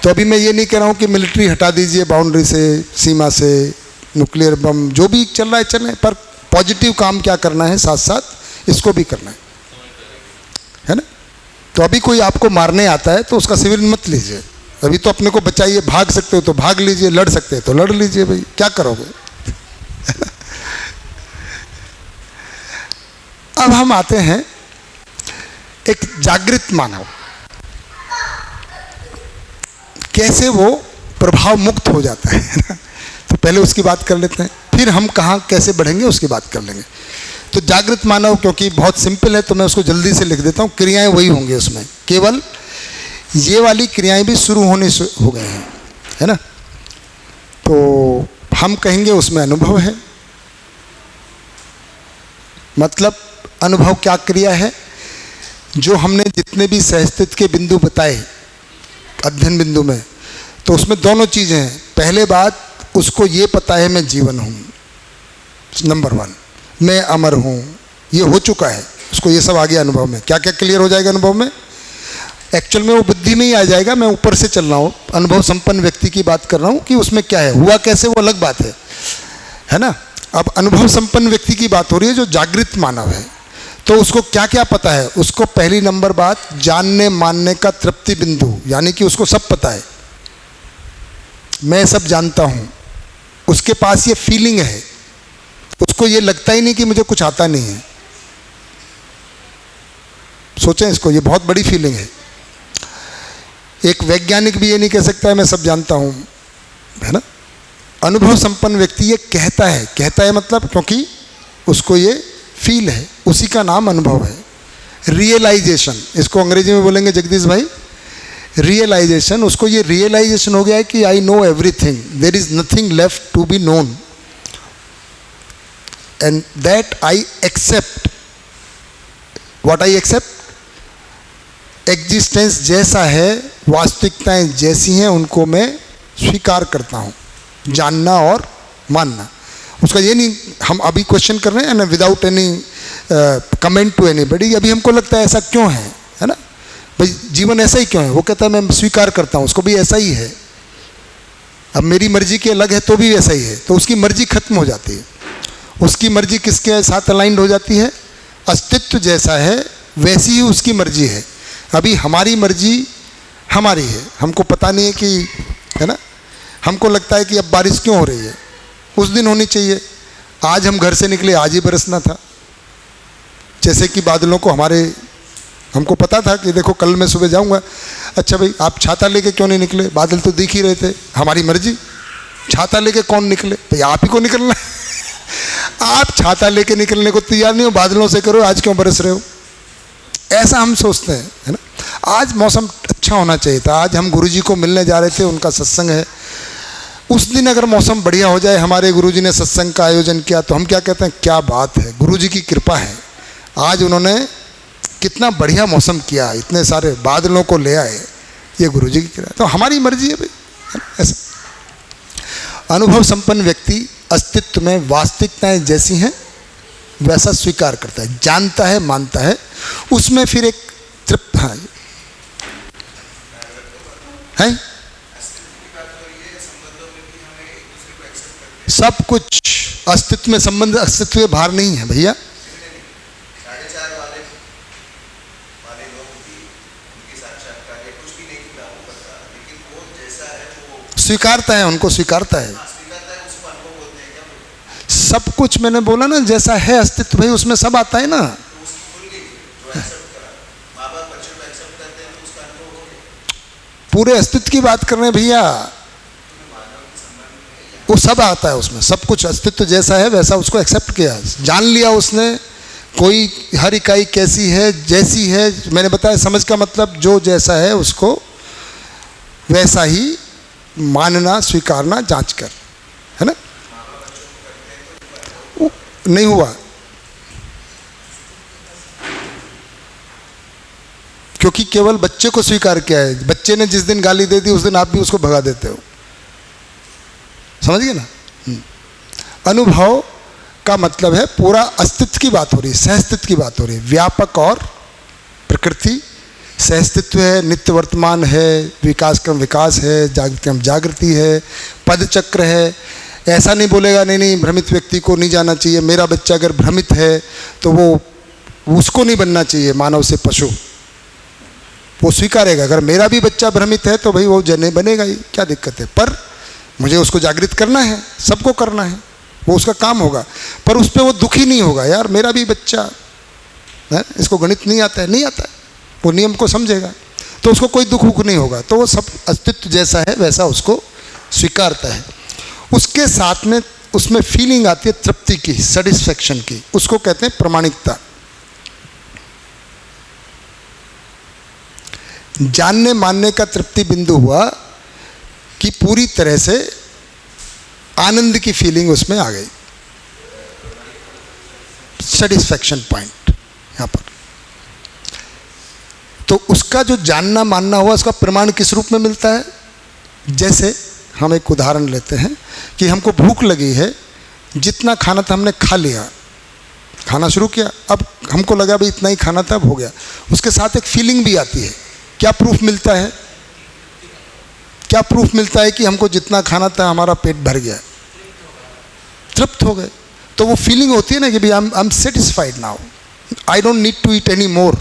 तो अभी मैं ये नहीं कह रहा हूँ कि मिलिट्री हटा दीजिए बाउंड्री से, सीमा से, न्यूक्लियर बम जो भी चल रहा है चल रहा है, पर पॉजिटिव काम क्या करना है साथ साथ इसको भी करना है ना। तो अभी कोई आपको मारने आता है तो उसका सिविल मत लीजिए, अभी तो अपने को बचाइए। भाग सकते हो तो भाग लीजिए, लड़ सकते हो तो लड़ लीजिए, भाई क्या करोगे। अब हम आते हैं एक जागृत मानव, कैसे वो प्रभाव मुक्त हो जाता है ना। तो पहले उसकी बात कर लेते हैं, फिर हम कहाँ कैसे बढ़ेंगे उसकी बात कर लेंगे। तो जागृत मानव क्योंकि बहुत सिंपल है तो मैं उसको जल्दी से लिख देता हूँ, क्रियाएं वही होंगी उसमें, केवल ये वाली क्रियाएं भी शुरू होने हो गए हैं, है ना। तो हम कहेंगे उसमें अनुभव है। मतलब अनुभव क्या क्रिया है? जो हमने जितने भी सहस्तित्व के बिंदु बताए अध्ययन बिंदु में, तो उसमें दोनों चीज़ें हैं। पहले बात, उसको ये पता है मैं जीवन हूँ, नंबर 1, मैं अमर हूँ, ये हो चुका है उसको। ये सब आ गया अनुभव में। क्या क्या क्लियर हो जाएगा अनुभव में? एक्चुअल में वो बुद्धि में ही आ जाएगा। मैं ऊपर से चल रहा हूँ, अनुभव संपन्न व्यक्ति की बात कर रहा हूँ कि उसमें क्या है, हुआ कैसे, वो अलग बात है ना। अब अनुभव संपन्न व्यक्ति की बात हो रही है जो जागृत मानव है। तो उसको क्या क्या पता है? उसको पहली नंबर बात, जानने मानने का तृप्ति बिंदु, यानी कि उसको सब पता है, मैं सब जानता हूँ। उसके पास ये फीलिंग है, उसको ये लगता ही नहीं कि मुझे कुछ आता नहीं है। सोचें इसको, ये बहुत बड़ी फीलिंग है। एक वैज्ञानिक भी ये नहीं कह सकता है मैं सब जानता हूँ, है ना। अनुभव संपन्न व्यक्ति ये कहता है मतलब क्योंकि उसको ये फील है, उसी का नाम अनुभव है। रियलाइजेशन, इसको अंग्रेजी में बोलेंगे जगदीश भाई, रियलाइजेशन। उसको ये रियलाइजेशन हो गया है कि I know everything, there is nothing left to be known and that I accept. What I accept? Existence जैसा है, वास्तविकताएं जैसी हैं, उनको मैं स्वीकार करता हूँ। जानना और मानना, उसका ये नहीं हम अभी क्वेश्चन कर रहे हैं ना, without any comment to anybody. अभी हमको लगता है ऐसा क्यों है ना भाई, जीवन ऐसा ही क्यों है? वो कहता है मैं स्वीकार करता हूँ, उसको भी ऐसा ही है। अब मेरी मर्जी की अलग है तो भी ऐसा ही है, तो उसकी मर्जी खत्म हो जाती है। उसकी मर्जी किसके साथ अलाइंड हो जाती है? अस्तित्व जैसा है वैसी ही उसकी मर्जी है। अभी हमारी मर्जी हमारी है, हमको पता नहीं है कि, है ना। हमको लगता है कि अब बारिश क्यों हो रही है, उस दिन होनी चाहिए। आज हम घर से निकले, आज ही बरसना था। जैसे कि बादलों को हमको पता था कि देखो कल मैं सुबह जाऊंगा। अच्छा भाई, आप छाता लेके क्यों नहीं निकले? बादल तो दिख ही रहे थे। हमारी मर्जी, छाता लेके कौन निकले? भाई आप ही को निकलना है। आप छाता लेके निकलने को तैयार नहीं हो, बादलों से करो आज क्यों बरस रहे हो, ऐसा हम सोचते हैं, है ना। आज मौसम अच्छा होना चाहिए था, आज हम गुरुजी को मिलने जा रहे थे, उनका सत्संग है। उस दिन अगर मौसम बढ़िया हो जाए, हमारे गुरुजी ने सत्संग का आयोजन किया, तो हम क्या कहते हैं, क्या बात है, गुरुजी की कृपा है, आज उन्होंने कितना बढ़िया मौसम किया, इतने सारे बादलों को ले आए, ये गुरुजी की कृपा। तो हमारी मर्जी है भाई, है ना? ऐसा अनुभव संपन्न व्यक्ति अस्तित्व में वास्तविकताएं जैसी हैं वैसा स्वीकार करता है, जानता है, मानता है। उसमें फिर एक तृप्त है सब कुछ। अस्तित्व में संबंध, अस्तित्व में भार नहीं है भैया। स्वीकारता है, उनको स्वीकारता है सब कुछ। मैंने बोला ना जैसा है अस्तित्व भाई, उसमें सब आता है ना। पूरे अस्तित्व की बात कर रहे हैं भैया, वो सब आता है उसमें, सब कुछ अस्तित्व जैसा है वैसा उसको एक्सेप्ट किया, जान लिया उसने। कोई हर इकाई कैसी है, जैसी है, मैंने बताया समझ का मतलब जो जैसा है उसको वैसा ही मानना, स्वीकारना, जांच कर, है ना। नहीं हुआ क्योंकि केवल बच्चे को स्वीकार किया है। बच्चे ने जिस दिन गाली दे दी उस दिन आप भी उसको भगा देते हो, समझ गए ना। अनुभव का मतलब है पूरा अस्तित्व की बात हो रही है, सहअस्तित्व की बात हो रही है। व्यापक और प्रकृति सहअस्तित्व है, नित्य वर्तमान है, विकास क्रम विकास है, जागृति क्रम जागृति है, पद चक्र है। ऐसा नहीं बोलेगा नहीं नहीं भ्रमित व्यक्ति को नहीं जाना चाहिए, मेरा बच्चा अगर भ्रमित है तो वो उसको नहीं बनना चाहिए मानव से पशु, वो स्वीकारेगा। अगर मेरा भी बच्चा भ्रमित है तो भाई वो जने बनेगा ही, क्या दिक्कत है। पर मुझे उसको जागृत करना है, सबको करना है, वो उसका काम होगा। पर उस पर वो दुखी नहीं होगा, यार मेरा भी बच्चा है, इसको गणित नहीं आता है, नहीं आता है, वो नियम को समझेगा तो उसको कोई दुख उख नहीं होगा। तो वो सब अस्तित्व जैसा है वैसा उसको स्वीकारता है। उसके साथ में उसमें फीलिंग आती है तृप्ति की, सेटिस्फैक्शन की, उसको कहते हैं प्रामाणिकता। जानने मानने का तृप्ति बिंदु हुआ कि पूरी तरह से आनंद की फीलिंग उसमें आ गई, सेटिस्फैक्शन पॉइंट यहां पर। तो उसका जो जानना मानना हुआ उसका प्रमाण किस रूप में मिलता है? जैसे हम एक उदाहरण लेते हैं कि हमको भूख लगी है, जितना खाना था हमने खा लिया, खाना शुरू किया, अब हमको लगा भाई इतना ही खाना था, अब हो गया। उसके साथ एक फीलिंग भी आती है। क्या प्रूफ मिलता है? क्या प्रूफ मिलता है कि हमको जितना खाना था हमारा पेट भर गया, तृप्त हो गए? तो वो फीलिंग होती है ना कि भाई I am satisfied now, I don't need to eat any more,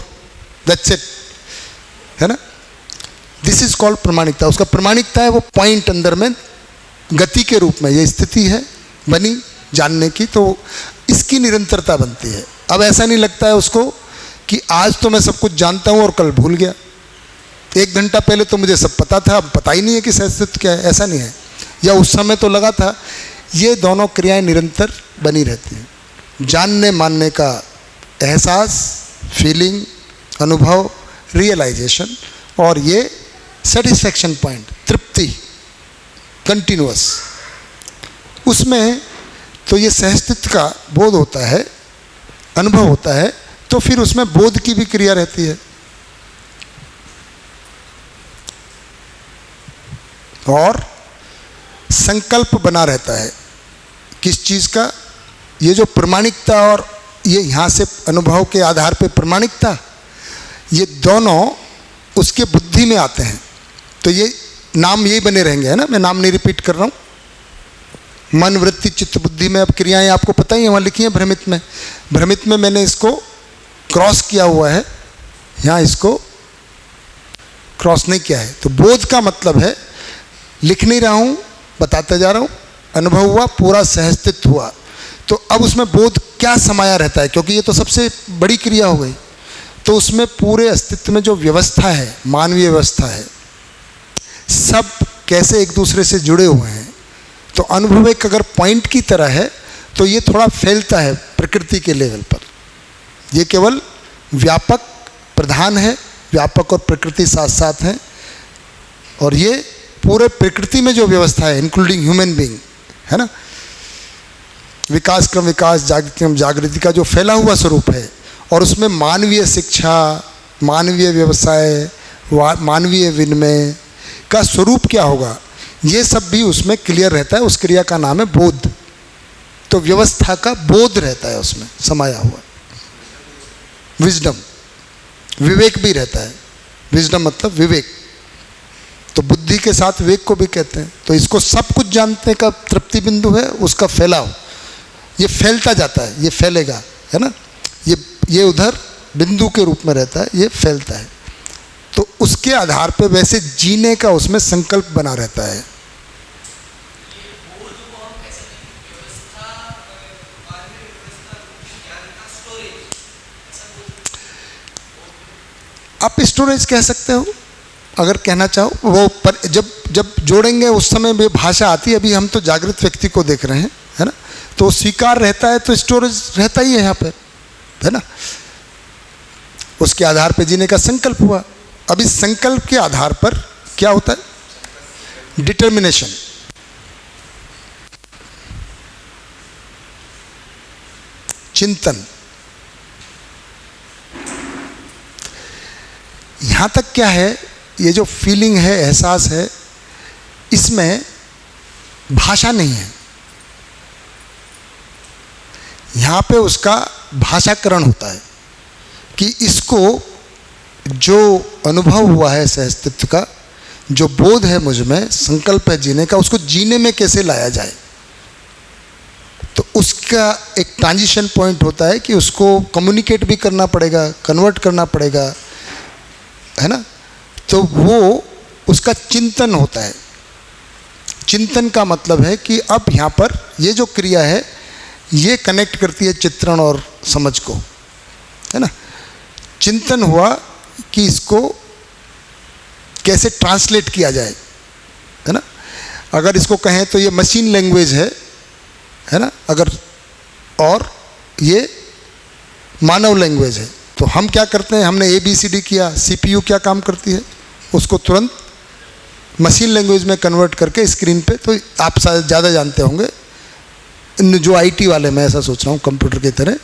that's it, है ना। दिस इज कॉल्ड प्रमाणिकता। उसका प्रमाणिकता है वो पॉइंट अंदर में गति के रूप में ये स्थिति है बनी जानने की, तो इसकी निरंतरता बनती है। अब ऐसा नहीं लगता है उसको कि आज तो मैं सब कुछ जानता हूँ और कल भूल गया, 1 घंटा पहले तो मुझे सब पता था, अब पता ही नहीं है कि सहअस्तित्व क्या है, ऐसा नहीं है। या उस समय तो लगा था। ये दोनों क्रियाएं निरंतर बनी रहती हैं। जानने मानने का एहसास, फीलिंग, अनुभव, रियलाइजेशन, और ये सेटिस्फैक्शन पॉइंट, तृप्ति, कंटिन्यूअस, उसमें तो ये सहअस्तित्व का बोध होता है, अनुभव होता है। तो फिर उसमें बोध की भी क्रिया रहती है और संकल्प बना रहता है। किस चीज़ का? ये जो प्रमाणिकता और ये यहाँ से अनुभव के आधार पे प्रमाणिकता, ये दोनों उसके बुद्धि में आते हैं। तो ये नाम यही बने रहेंगे, है ना, मैं नाम नहीं रिपीट कर रहा हूँ। मन, वृत्ति, चित्त, बुद्धि में अब क्रियाएं आपको पता ही है, वहाँ लिखी हैं भ्रमित में। भ्रमित में मैंने इसको क्रॉस किया हुआ है, यहाँ इसको क्रॉस नहीं किया है। तो बोध का मतलब है, लिख नहीं रहा हूँ, बताते जा रहा हूँ। अनुभव हुआ, पूरा सहअस्तित्व हुआ, तो अब उसमें बोध क्या समाया रहता है, क्योंकि ये तो सबसे बड़ी क्रिया हो गई। तो उसमें पूरे अस्तित्व में जो व्यवस्था है, मानवीय व्यवस्था है, सब कैसे एक दूसरे से जुड़े हुए हैं। तो अनुभव एक अगर पॉइंट की तरह है तो ये थोड़ा फैलता है प्रकृति के लेवल पर। ये केवल व्यापक प्रधान है, व्यापक और प्रकृति साथ साथ हैं, और ये पूरे प्रकृति में जो व्यवस्था है इंक्लूडिंग ह्यूमन बीइंग, है ना, विकास क्रम विकास, जागृति क्रम जागृति का जो फैला हुआ स्वरूप है, और उसमें मानवीय शिक्षा, मानवीय व्यवसाय, मानवीय विनिमय का स्वरूप क्या होगा, ये सब भी उसमें क्लियर रहता है। उस क्रिया का नाम है बोध। तो व्यवस्था का बोध रहता है उसमें समाया हुआ। विजडम, विवेक भी रहता है। विजडम मतलब विवेक, तो बुद्धि के साथ विवेक को भी कहते हैं। तो इसको सब कुछ जानने का तृप्ति बिंदु है, उसका फैलाव, ये फैलता जाता है, ये फैलेगा, है ना, ये उधर बिंदु के रूप में रहता है, ये फैलता है। तो उसके आधार पे वैसे जीने का उसमें संकल्प बना रहता है। आप स्टोरेज कह सकते हो अगर कहना चाहो, वो पर जब जोड़ेंगे उस समय भी भाषा आती है। अभी हम तो जागृत व्यक्ति को देख रहे हैं, है ना, तो स्वीकार रहता है तो स्टोरेज रहता ही है यहाँ पर, है ना। उसके आधार पर जीने का संकल्प हुआ। अब इस संकल्प के आधार पर क्या होता है? डिटर्मिनेशन। चिंतन। यहाँ तक क्या है, ये जो फीलिंग है, एहसास है, इसमें भाषा नहीं है। यहाँ पे उसका भाषाकरण होता है कि इसको जो अनुभव हुआ है सहअस्तित्व का, जो बोध है मुझ में, संकल्प है जीने का, उसको जीने में कैसे लाया जाए। तो उसका एक ट्रांजिशन पॉइंट होता है कि उसको कम्युनिकेट भी करना पड़ेगा, कन्वर्ट करना पड़ेगा, है ना। तो वो उसका चिंतन होता है। चिंतन का मतलब है कि अब यहाँ पर ये जो क्रिया है ये कनेक्ट करती है चित्रण और समझ को, है ना। चिंतन हुआ कि इसको कैसे ट्रांसलेट किया जाए, है ना। अगर इसको कहें तो ये मशीन लैंग्वेज है ना, अगर, और ये मानव लैंग्वेज है। तो हम क्या करते हैं, हमने ABCD किया, CPU क्या काम करती है, उसको तुरंत मशीन लैंग्वेज में कन्वर्ट करके स्क्रीन पे। तो आप शायद ज़्यादा जानते होंगे, जो IT वाले, मैं ऐसा सोच रहा हूँ कंप्यूटर की तरह,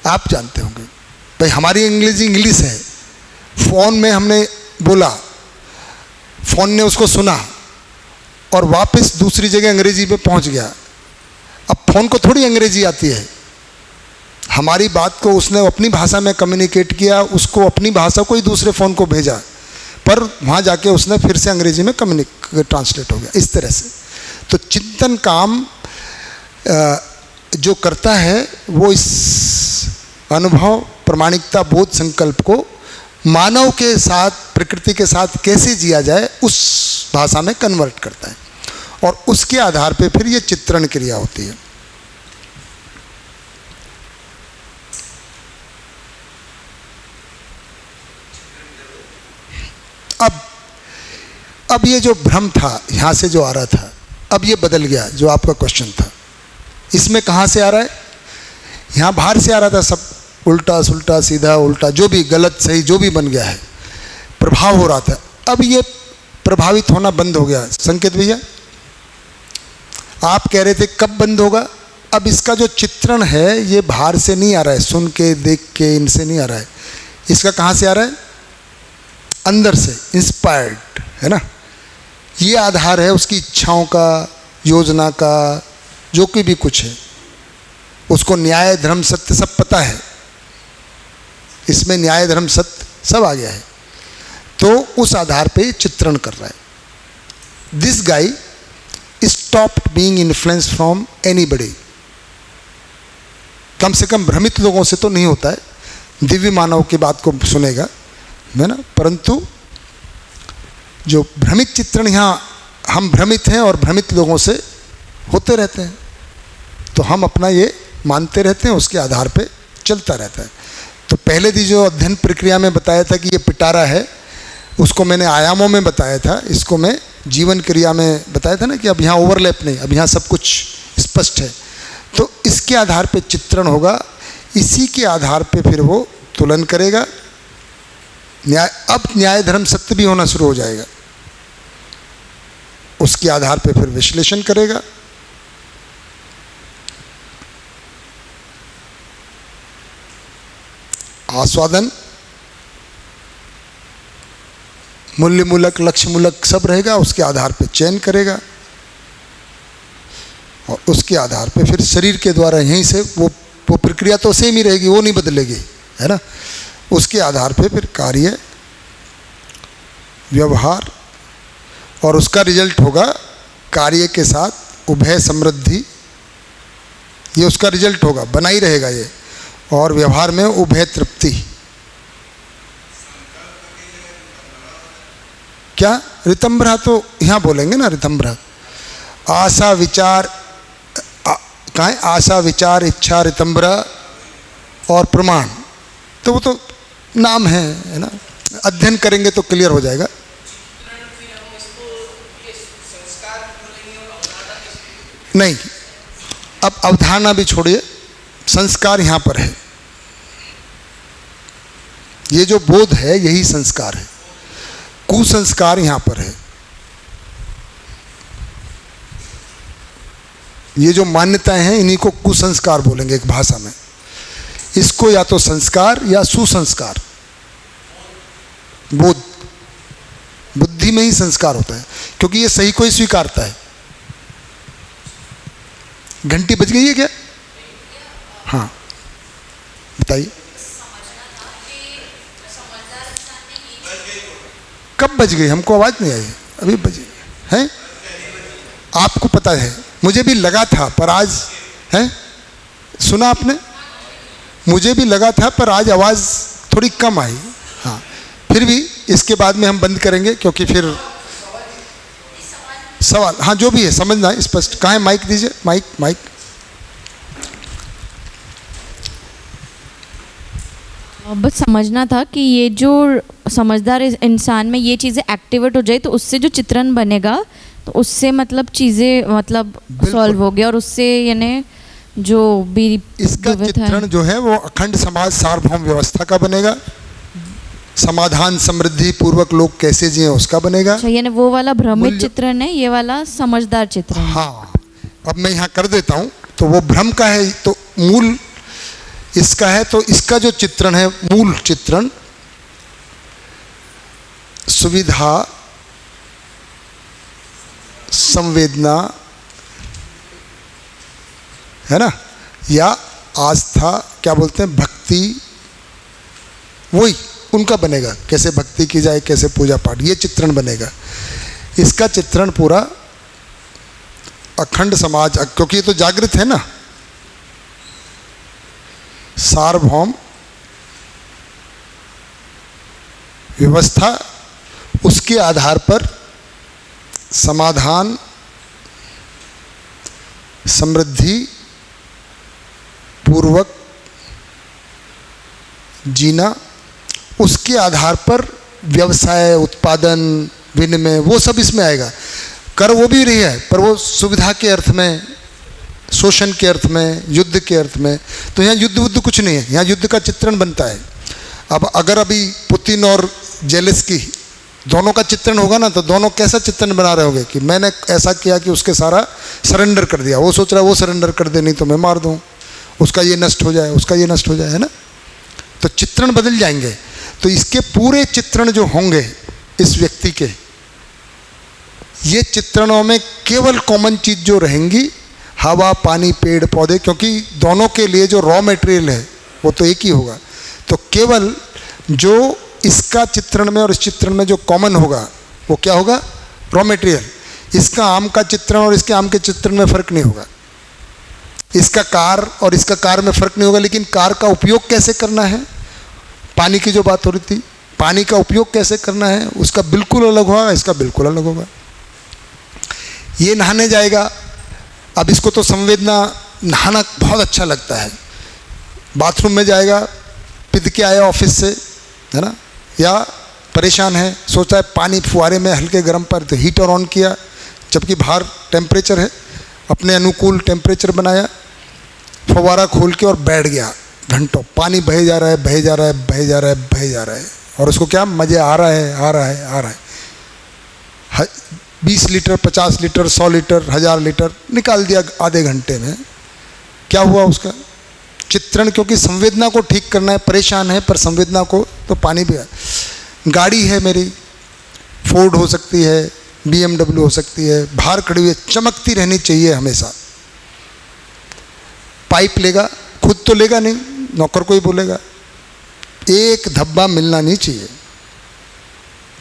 आप जानते होंगे भाई हमारी अंग्रेजी इंग्लिश है, फ़ोन में हमने बोला, फ़ोन ने उसको सुना और वापस दूसरी जगह अंग्रेजी में पहुँच गया। अब फ़ोन को थोड़ी अंग्रेजी आती है, हमारी बात को उसने अपनी भाषा में कम्युनिकेट किया, उसको अपनी भाषा को ही दूसरे फ़ोन को भेजा, पर वहाँ जाके उसने फिर से अंग्रेजी में ट्रांसलेट हो गया, इस तरह से। तो चिंतन काम जो करता है वो इस अनुभव, प्रमाणिकता, बोध, संकल्प को मानव के साथ, प्रकृति के साथ कैसे जिया जाए उस भाषा में कन्वर्ट करता है, और उसके आधार पे फिर ये चित्रण क्रिया होती है। अब ये जो भ्रम था यहाँ से जो आ रहा था, अब ये बदल गया। जो आपका क्वेश्चन था, इसमें कहाँ से आ रहा है, यहाँ बाहर से आ रहा था, सब उल्टा सुल्टा सीधा उल्टा, जो भी गलत सही जो भी बन गया है, प्रभाव हो रहा था। अब ये प्रभावित होना बंद हो गया। संकेत भैया, आप कह रहे थे कब बंद होगा। अब इसका जो चित्रण है ये बाहर से नहीं आ रहा है, सुन के देख के इनसे नहीं आ रहा है, इसका कहाँ से आ रहा है, अंदर से, इंस्पायर्ड, है ना। ये आधार है उसकी इच्छाओं का, योजना का, जो कि भी कुछ है, उसको न्याय धर्म सत्य सब पता है, इसमें न्याय धर्म सत्य सब आ गया है। तो उस आधार पे चित्रण कर रहा है। This guy stopped being influenced from anybody. कम से कम भ्रमित लोगों से तो नहीं होता है, दिव्य मानव की बात को सुनेगा, है ना। परंतु जो भ्रमित चित्रण, यहाँ हम भ्रमित हैं और भ्रमित लोगों से होते रहते हैं, तो हम अपना ये मानते रहते हैं, उसके आधार पे चलता रहता है। तो पहले दी जो अध्ययन प्रक्रिया में बताया था कि ये पिटारा है, उसको मैंने आयामों में बताया था, इसको मैं जीवन क्रिया में बताया था ना कि अब यहाँ ओवरलैप नहीं, अब यहाँ सब कुछ स्पष्ट है। तो इसके आधार पे चित्रण होगा, इसी के आधार पे फिर वो तुलन करेगा। अब न्याय धर्म सत्य भी होना शुरू हो जाएगा, उसके आधार पे फिर विश्लेषण करेगा। आस्वादन, मूल्य मूलक, लक्ष्य मूलक सब रहेगा, उसके आधार पे चयन करेगा, और उसके आधार पे फिर शरीर के द्वारा यहीं से वो प्रक्रिया तो सेम ही रहेगी, वो नहीं बदलेगी, है ना। उसके आधार पे फिर कार्य, व्यवहार, और उसका रिजल्ट होगा कार्य के साथ उभय समृद्धि, ये उसका रिजल्ट होगा, बना ही रहेगा ये, और व्यवहार में उभय तृप्ति। क्या ऋतंभ्रा, तो यहाँ बोलेंगे ना ऋतंभ्रा, आशा विचार, कहाँ है, आशा विचार इच्छा ऋतंभ्रा और प्रमाण, तो वो तो नाम है ना। अध्ययन करेंगे तो क्लियर हो जाएगा। नहीं, अब अवधारणा भी छोड़िए, संस्कार यहाँ पर है। ये जो बोध है यही संस्कार है, कुसंस्कार यहाँ पर है। ये जो मान्यताएं हैं इन्हीं को कुसंस्कार बोलेंगे एक भाषा में। इसको या तो संस्कार या सुसंस्कार, बोध, बुद्धि में ही संस्कार होता है, क्योंकि ये सही को ही स्वीकारता है। घंटी बज गई है क्या? हाँ बताइए। कब बज गई? हमको आवाज नहीं आई, अभी बजी है। आपको पता है, मुझे भी लगा था, पर आज है, सुना आपने? मुझे भी लगा था, पर आज आवाज थोड़ी कम आई। हाँ, फिर भी इसके बाद में हम बंद करेंगे, क्योंकि फिर सवाल, हाँ जो भी है समझना है स्पष्ट। कहाँ है माइक? दीजिए माइक। माइक बस समझना था कि ये जो समझदार इंसान में ये चीज़ें एक्टिवेट हो जाए तो उससे जो चित्रण बनेगा तो उससे मतलब चीज़ें मतलब सॉल्व हो गया, और उससे यानी जो भी इसका चित्रण जो है वो अखंड समाज सार्वभौम व्यवस्था का बनेगा। समाधान समृद्धि पूर्वक लोग कैसे जिए उसका बनेगा। अच्छा, यानी वो वाला भ्रमित चित्रण है, ये वाला समझदार चित्रण। हाँ, अब मैं यहाँ कर देता हूँ। तो वो भ्रम का है, तो मूल इसका है। तो इसका जो चित्रण है, मूल चित्रण सुविधा, संवेदना है ना, या आस्था, क्या बोलते हैं, भक्ति, वही उनका बनेगा। कैसे भक्ति की जाए, कैसे पूजा पाठ, ये चित्रण बनेगा। इसका चित्रण पूरा अखंड समाज, क्योंकि ये तो जागृत है ना, सार्वभौम व्यवस्था, उसके आधार पर समाधान समृद्धि पूर्वक जीना, उसके आधार पर व्यवसाय, उत्पादन, विनिमय, वो सब इसमें आएगा। कर वो भी रही है, पर वो सुविधा के अर्थ में, शोषण के अर्थ में, युद्ध के अर्थ में। तो यहाँ युद्ध वुद्ध कुछ नहीं है, यहाँ युद्ध का चित्रण बनता है। अब अगर अभी पुतिन और जेलेंस्की दोनों का चित्रण होगा ना, तो दोनों कैसा चित्रण बना रहे होंगे कि मैंने ऐसा किया कि उसके सारा सरेंडर कर दिया, वो सोच रहा है वो सरेंडर कर दे, नहीं तो मैं मार दूँ, उसका ये नष्ट हो जाए, उसका ये नष्ट हो जाए, है ना। तो चित्रण बदल जाएंगे। तो इसके पूरे चित्रण जो होंगे इस व्यक्ति के, ये चित्रणों में केवल कॉमन चीज जो रहेंगी, हवा, पानी, पेड़ पौधे, क्योंकि दोनों के लिए जो रॉ मटेरियल है वो तो एक ही होगा। तो केवल जो इसका चित्रण में और इस चित्रण में जो कॉमन होगा वो क्या होगा? Raw material. इसका आम का चित्रण और इसके आम के चित्रण में फर्क नहीं होगा, इसका कार और इसका कार में फर्क नहीं होगा, लेकिन कार का उपयोग कैसे करना है, पानी की जो बात हो रही थी, पानी का उपयोग कैसे करना है, उसका बिल्कुल अलग होगा, इसका बिल्कुल अलग होगा। ये नहाने जाएगा, अब इसको तो संवेदना, नहाना बहुत अच्छा लगता है, बाथरूम में जाएगा, पिद के आया ऑफिस से, है ना, या परेशान है, सोचा है पानी फुहारे में हल्के गर्म पर, तो हीटर ऑन किया, जबकि बाहर टेम्परेचर है, अपने अनुकूल टेम्परेचर बनाया, फवारा खोल के और बैठ गया घंटों, पानी बहे जा रहा है, बहे जा रहा है, बहे जा रहा है, बहे जा रहा है, और उसको क्या मज़े आ रहा है, आ रहा है, आ रहा है। 20 लीटर, 50 लीटर, 100 लीटर, 1000 लीटर निकाल दिया आधे घंटे में। क्या हुआ उसका चित्रण? क्योंकि संवेदना को ठीक करना है, परेशान है, पर संवेदना को तो पानी भी है। गाड़ी है मेरी, फोर्ड हो सकती है, BMW हो सकती है, बाहर खड़ी हुई है, चमकती रहनी चाहिए हमेशा। पाइप लेगा, खुद तो लेगा नहीं, नौकर को ही बोलेगा, एक धब्बा मिलना नहीं चाहिए।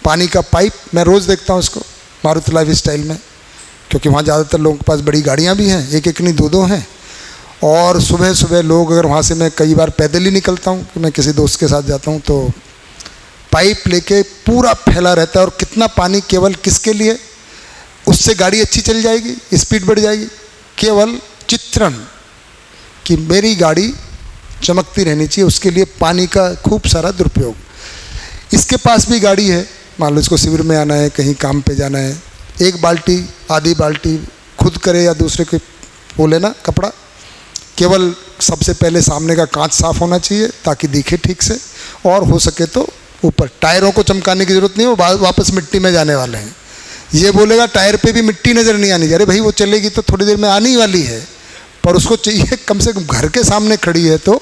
पानी का पाइप मैं रोज़ देखता हूँ इसको मारुति लाइफ स्टाइल में, क्योंकि वहाँ ज़्यादातर लोगों के पास बड़ी गाड़ियाँ भी हैं, एक एक नहीं दो दो हैं। और सुबह सुबह लोग, अगर वहाँ से मैं कई बार पैदल ही निकलता हूँ कि मैं किसी दोस्त के साथ जाता हूँ, तो पाइप लेके पूरा फैला रहता है। और कितना पानी केवल किसके लिए? उससे गाड़ी अच्छी चल जाएगी, स्पीड बढ़ जाएगी, केवल चित्रण कि मेरी गाड़ी चमकती रहनी चाहिए, उसके लिए पानी का खूब सारा दुरुपयोग। इसके पास भी गाड़ी है, मान लो इसको शिविर में आना है, कहीं काम पे जाना है, एक बाल्टी, आधी बाल्टी खुद करे या दूसरे के बोले ना कपड़ा, केवल सबसे पहले सामने का कांच साफ होना चाहिए ताकि दिखे ठीक से, और हो सके तो ऊपर। टायरों को चमकाने की ज़रूरत नहीं, वो वापस मिट्टी में जाने वाले हैं। ये बोलेगा टायर पे भी मिट्टी नज़र नहीं आनी चाहिए, अरे भाई वो चलेगी तो थोड़ी देर में आने ही वाली है, पर उसको चाहिए कम से कम घर के सामने खड़ी है तो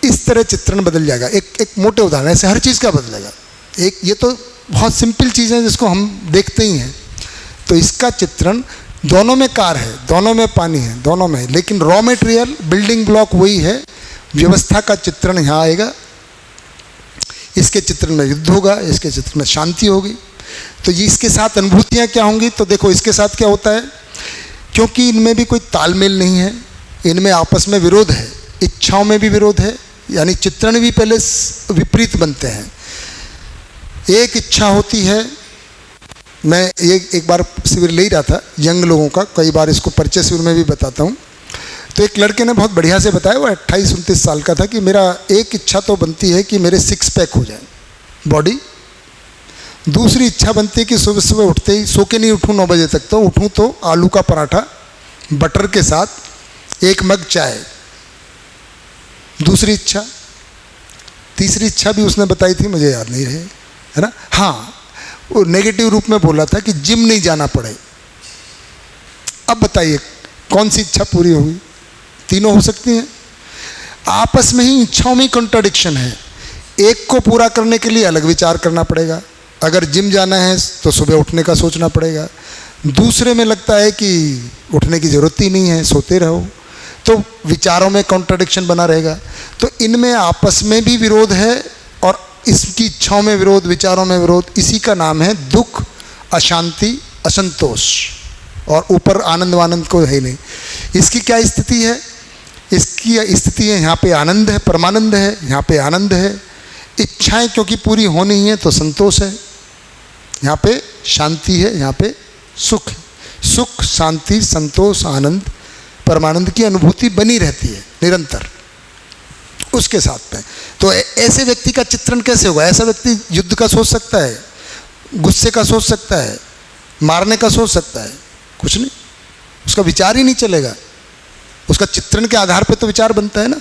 इस तरह चित्रण बदल जाएगा। एक मोटे उदाहरण, ऐसे हर चीज़ का बदलेगा। एक ये तो बहुत सिंपल चीज़ है जिसको हम देखते ही हैं। तो इसका चित्रण दोनों में कार है, दोनों में पानी है, दोनों में है, लेकिन रॉ मटेरियल बिल्डिंग ब्लॉक वही है। व्यवस्था का चित्रण यहाँ आएगा, इसके चित्रण में युद्ध होगा, इसके चित्रण में शांति होगी। तो ये इसके साथ अनुभूतियाँ क्या होंगी? तो देखो इसके साथ क्या होता है, क्योंकि इनमें भी कोई तालमेल नहीं है, इनमें आपस में विरोध है, इच्छाओं में भी विरोध है, यानी चित्रण भी पहले विपरीत बनते हैं। एक इच्छा होती है, मैं एक बार शिविर ले ही रहा था यंग लोगों का, कई बार इसको परिचय शिविर में भी बताता हूँ। तो एक लड़के ने बहुत बढ़िया से बताया, वो 28-29 साल का था, कि मेरा एक इच्छा तो बनती है कि मेरे 6 पैक हो जाए बॉडी। दूसरी इच्छा बनती है कि सुबह सुबह उठते ही, सो के नहीं उठूँ 9 बजे तक, तो उठूँ तो आलू का पराठा बटर के साथ 1 मग चाय। दूसरी इच्छा, तीसरी इच्छा भी उसने बताई थी, मुझे याद नहीं रहे, है ना। हाँ, वो नेगेटिव रूप में बोला था कि जिम नहीं जाना पड़े। अब बताइए कौन सी इच्छा पूरी होगी? तीनों हो सकती हैं। आपस में ही इच्छाओं में कॉन्ट्राडिक्शन है। एक को पूरा करने के लिए अलग विचार करना पड़ेगा। अगर जिम जाना है तो सुबह उठने का सोचना पड़ेगा। दूसरे में लगता है कि उठने की ज़रूरत ही नहीं है, सोते रहो, तो विचारों में कॉन्ट्राडिक्शन बना रहेगा। तो इनमें आपस में भी विरोध है और इसकी इच्छाओं में विरोध, विचारों में विरोध। इसी का नाम है दुख, अशांति, असंतोष। और ऊपर आनंद वानंद को है ही नहीं। इसकी क्या स्थिति है? इसकी स्थिति है, यहाँ पे आनंद है, परमानंद है, यहाँ पे आनंद है। इच्छाएं क्योंकि पूरी होनी ही है तो संतोष है, यहाँ पे शांति है, यहाँ पे सुख है। सुख, शांति, संतोष, आनंद, परमानंद की अनुभूति बनी रहती है निरंतर उसके साथ में। तो ऐसे व्यक्ति का चित्रण कैसे होगा? ऐसा व्यक्ति युद्ध का सोच सकता है, गुस्से का सोच सकता है, मारने का सोच सकता है? कुछ नहीं, उसका विचार ही नहीं चलेगा। उसका चित्रण के आधार पर तो विचार बनता है ना।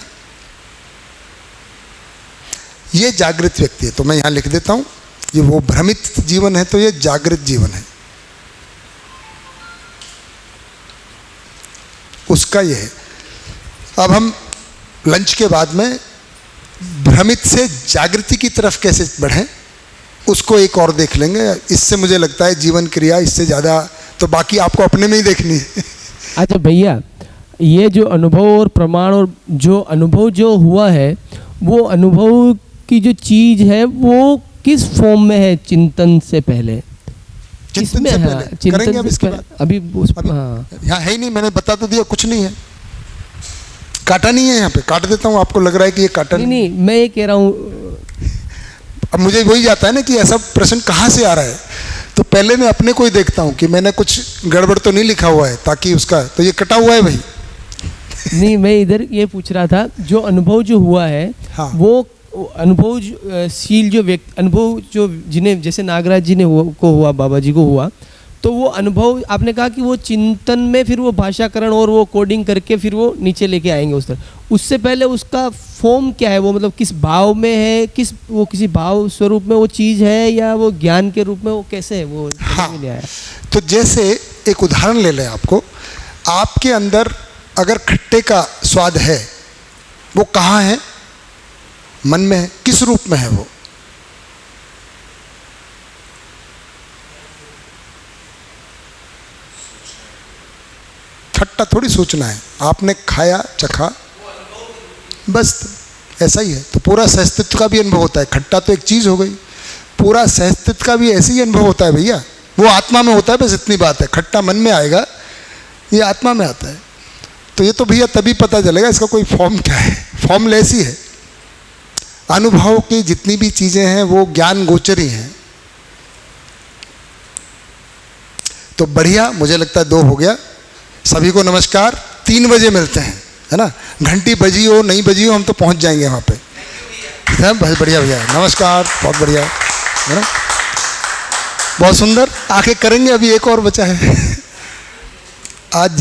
ये जागृत व्यक्ति है। तो मैं यहाँ लिख देता हूँ, ये वो भ्रमित जीवन है, तो ये जागृत जीवन है उसका ये है। अब हम लंच के बाद में भ्रमित से जागृति की तरफ कैसे बढ़ें उसको एक और देख लेंगे। इससे मुझे लगता है जीवन क्रिया इससे ज़्यादा तो बाकी आपको अपने में ही देखनी है। अच्छा भैया, ये जो अनुभव और प्रमाण और जो अनुभव जो हुआ है, वो अनुभव की जो चीज़ है वो किस फॉर्म में है? चिंतन से पहले, चिंतन से पहले करेंगे अब इसके बाद। अभी हाँ, यहाँ है ही नहीं, मैंने बता तो दिया, कुछ नहीं है, काटा नहीं है। यहाँ पे काट देता हूँ, आपको लग रहा है कि ये काटा नहीं, मैं ये कह रहा हूँ। अब मुझे वही जाता है ना कि ऐसा प्रश्न कहाँ से आ रहा है, तो पहले मैं अपने को ही देखता हूँ कि मैंने कुछ गड़बड़ तो नहीं लिखा हुआ है, ताकि उसका तो ये कटा हुआ है भाई। नहीं, मैं इधर ये पूछ रहा था, जो अनुभव जो हुआ है, हाँ। वो अनुभव शील जो व्यक्ति, अनुभव जो जिन्हें जैसे नागराज जी ने को हुआ, बाबा जी को हुआ, तो वो अनुभव आपने कहा कि वो चिंतन में फिर वो भाषाकरण और वो कोडिंग करके फिर वो नीचे लेके आएंगे उस तरह। उससे पहले उसका फॉर्म क्या है? वो मतलब किस भाव में है, वो किसी भाव स्वरूप में वो चीज़ है, या वो ज्ञान के रूप में, वो कैसे है वो? हाँ, नहीं आया। तो जैसे एक उदाहरण ले लें, आपके अंदर अगर खट्टे का स्वाद है, वो कहाँ है? मन में है। किस रूप में है वो? खट्टा थोड़ी सोचना है, आपने खाया, चखा, बस ऐसा ही है। तो पूरा सहस्तित्व का भी अनुभव होता है। खट्टा तो एक चीज़ हो गई, पूरा सहस्तित्व का भी ऐसे ही अनुभव होता है भैया। वो आत्मा में होता है, बस इतनी बात है। खट्टा मन में आएगा, ये आत्मा में आता है। तो ये तो भैया तभी पता चलेगा इसका कोई फॉर्म क्या है। फॉर्मलेस ही है। अनुभव की जितनी भी चीज़ें हैं वो ज्ञान गोचरी हैं। तो बढ़िया, मुझे लगता है 2 हो गया। सभी को नमस्कार। 3 बजे मिलते हैं, है ना। घंटी बजी हो नहीं बजी हो, हम तो पहुंच जाएंगे वहाँ पे। सब बहुत बढ़िया भैया, नमस्कार, बहुत बढ़िया, है ना, बहुत सुंदर। आके करेंगे, अभी एक और बचा है आज।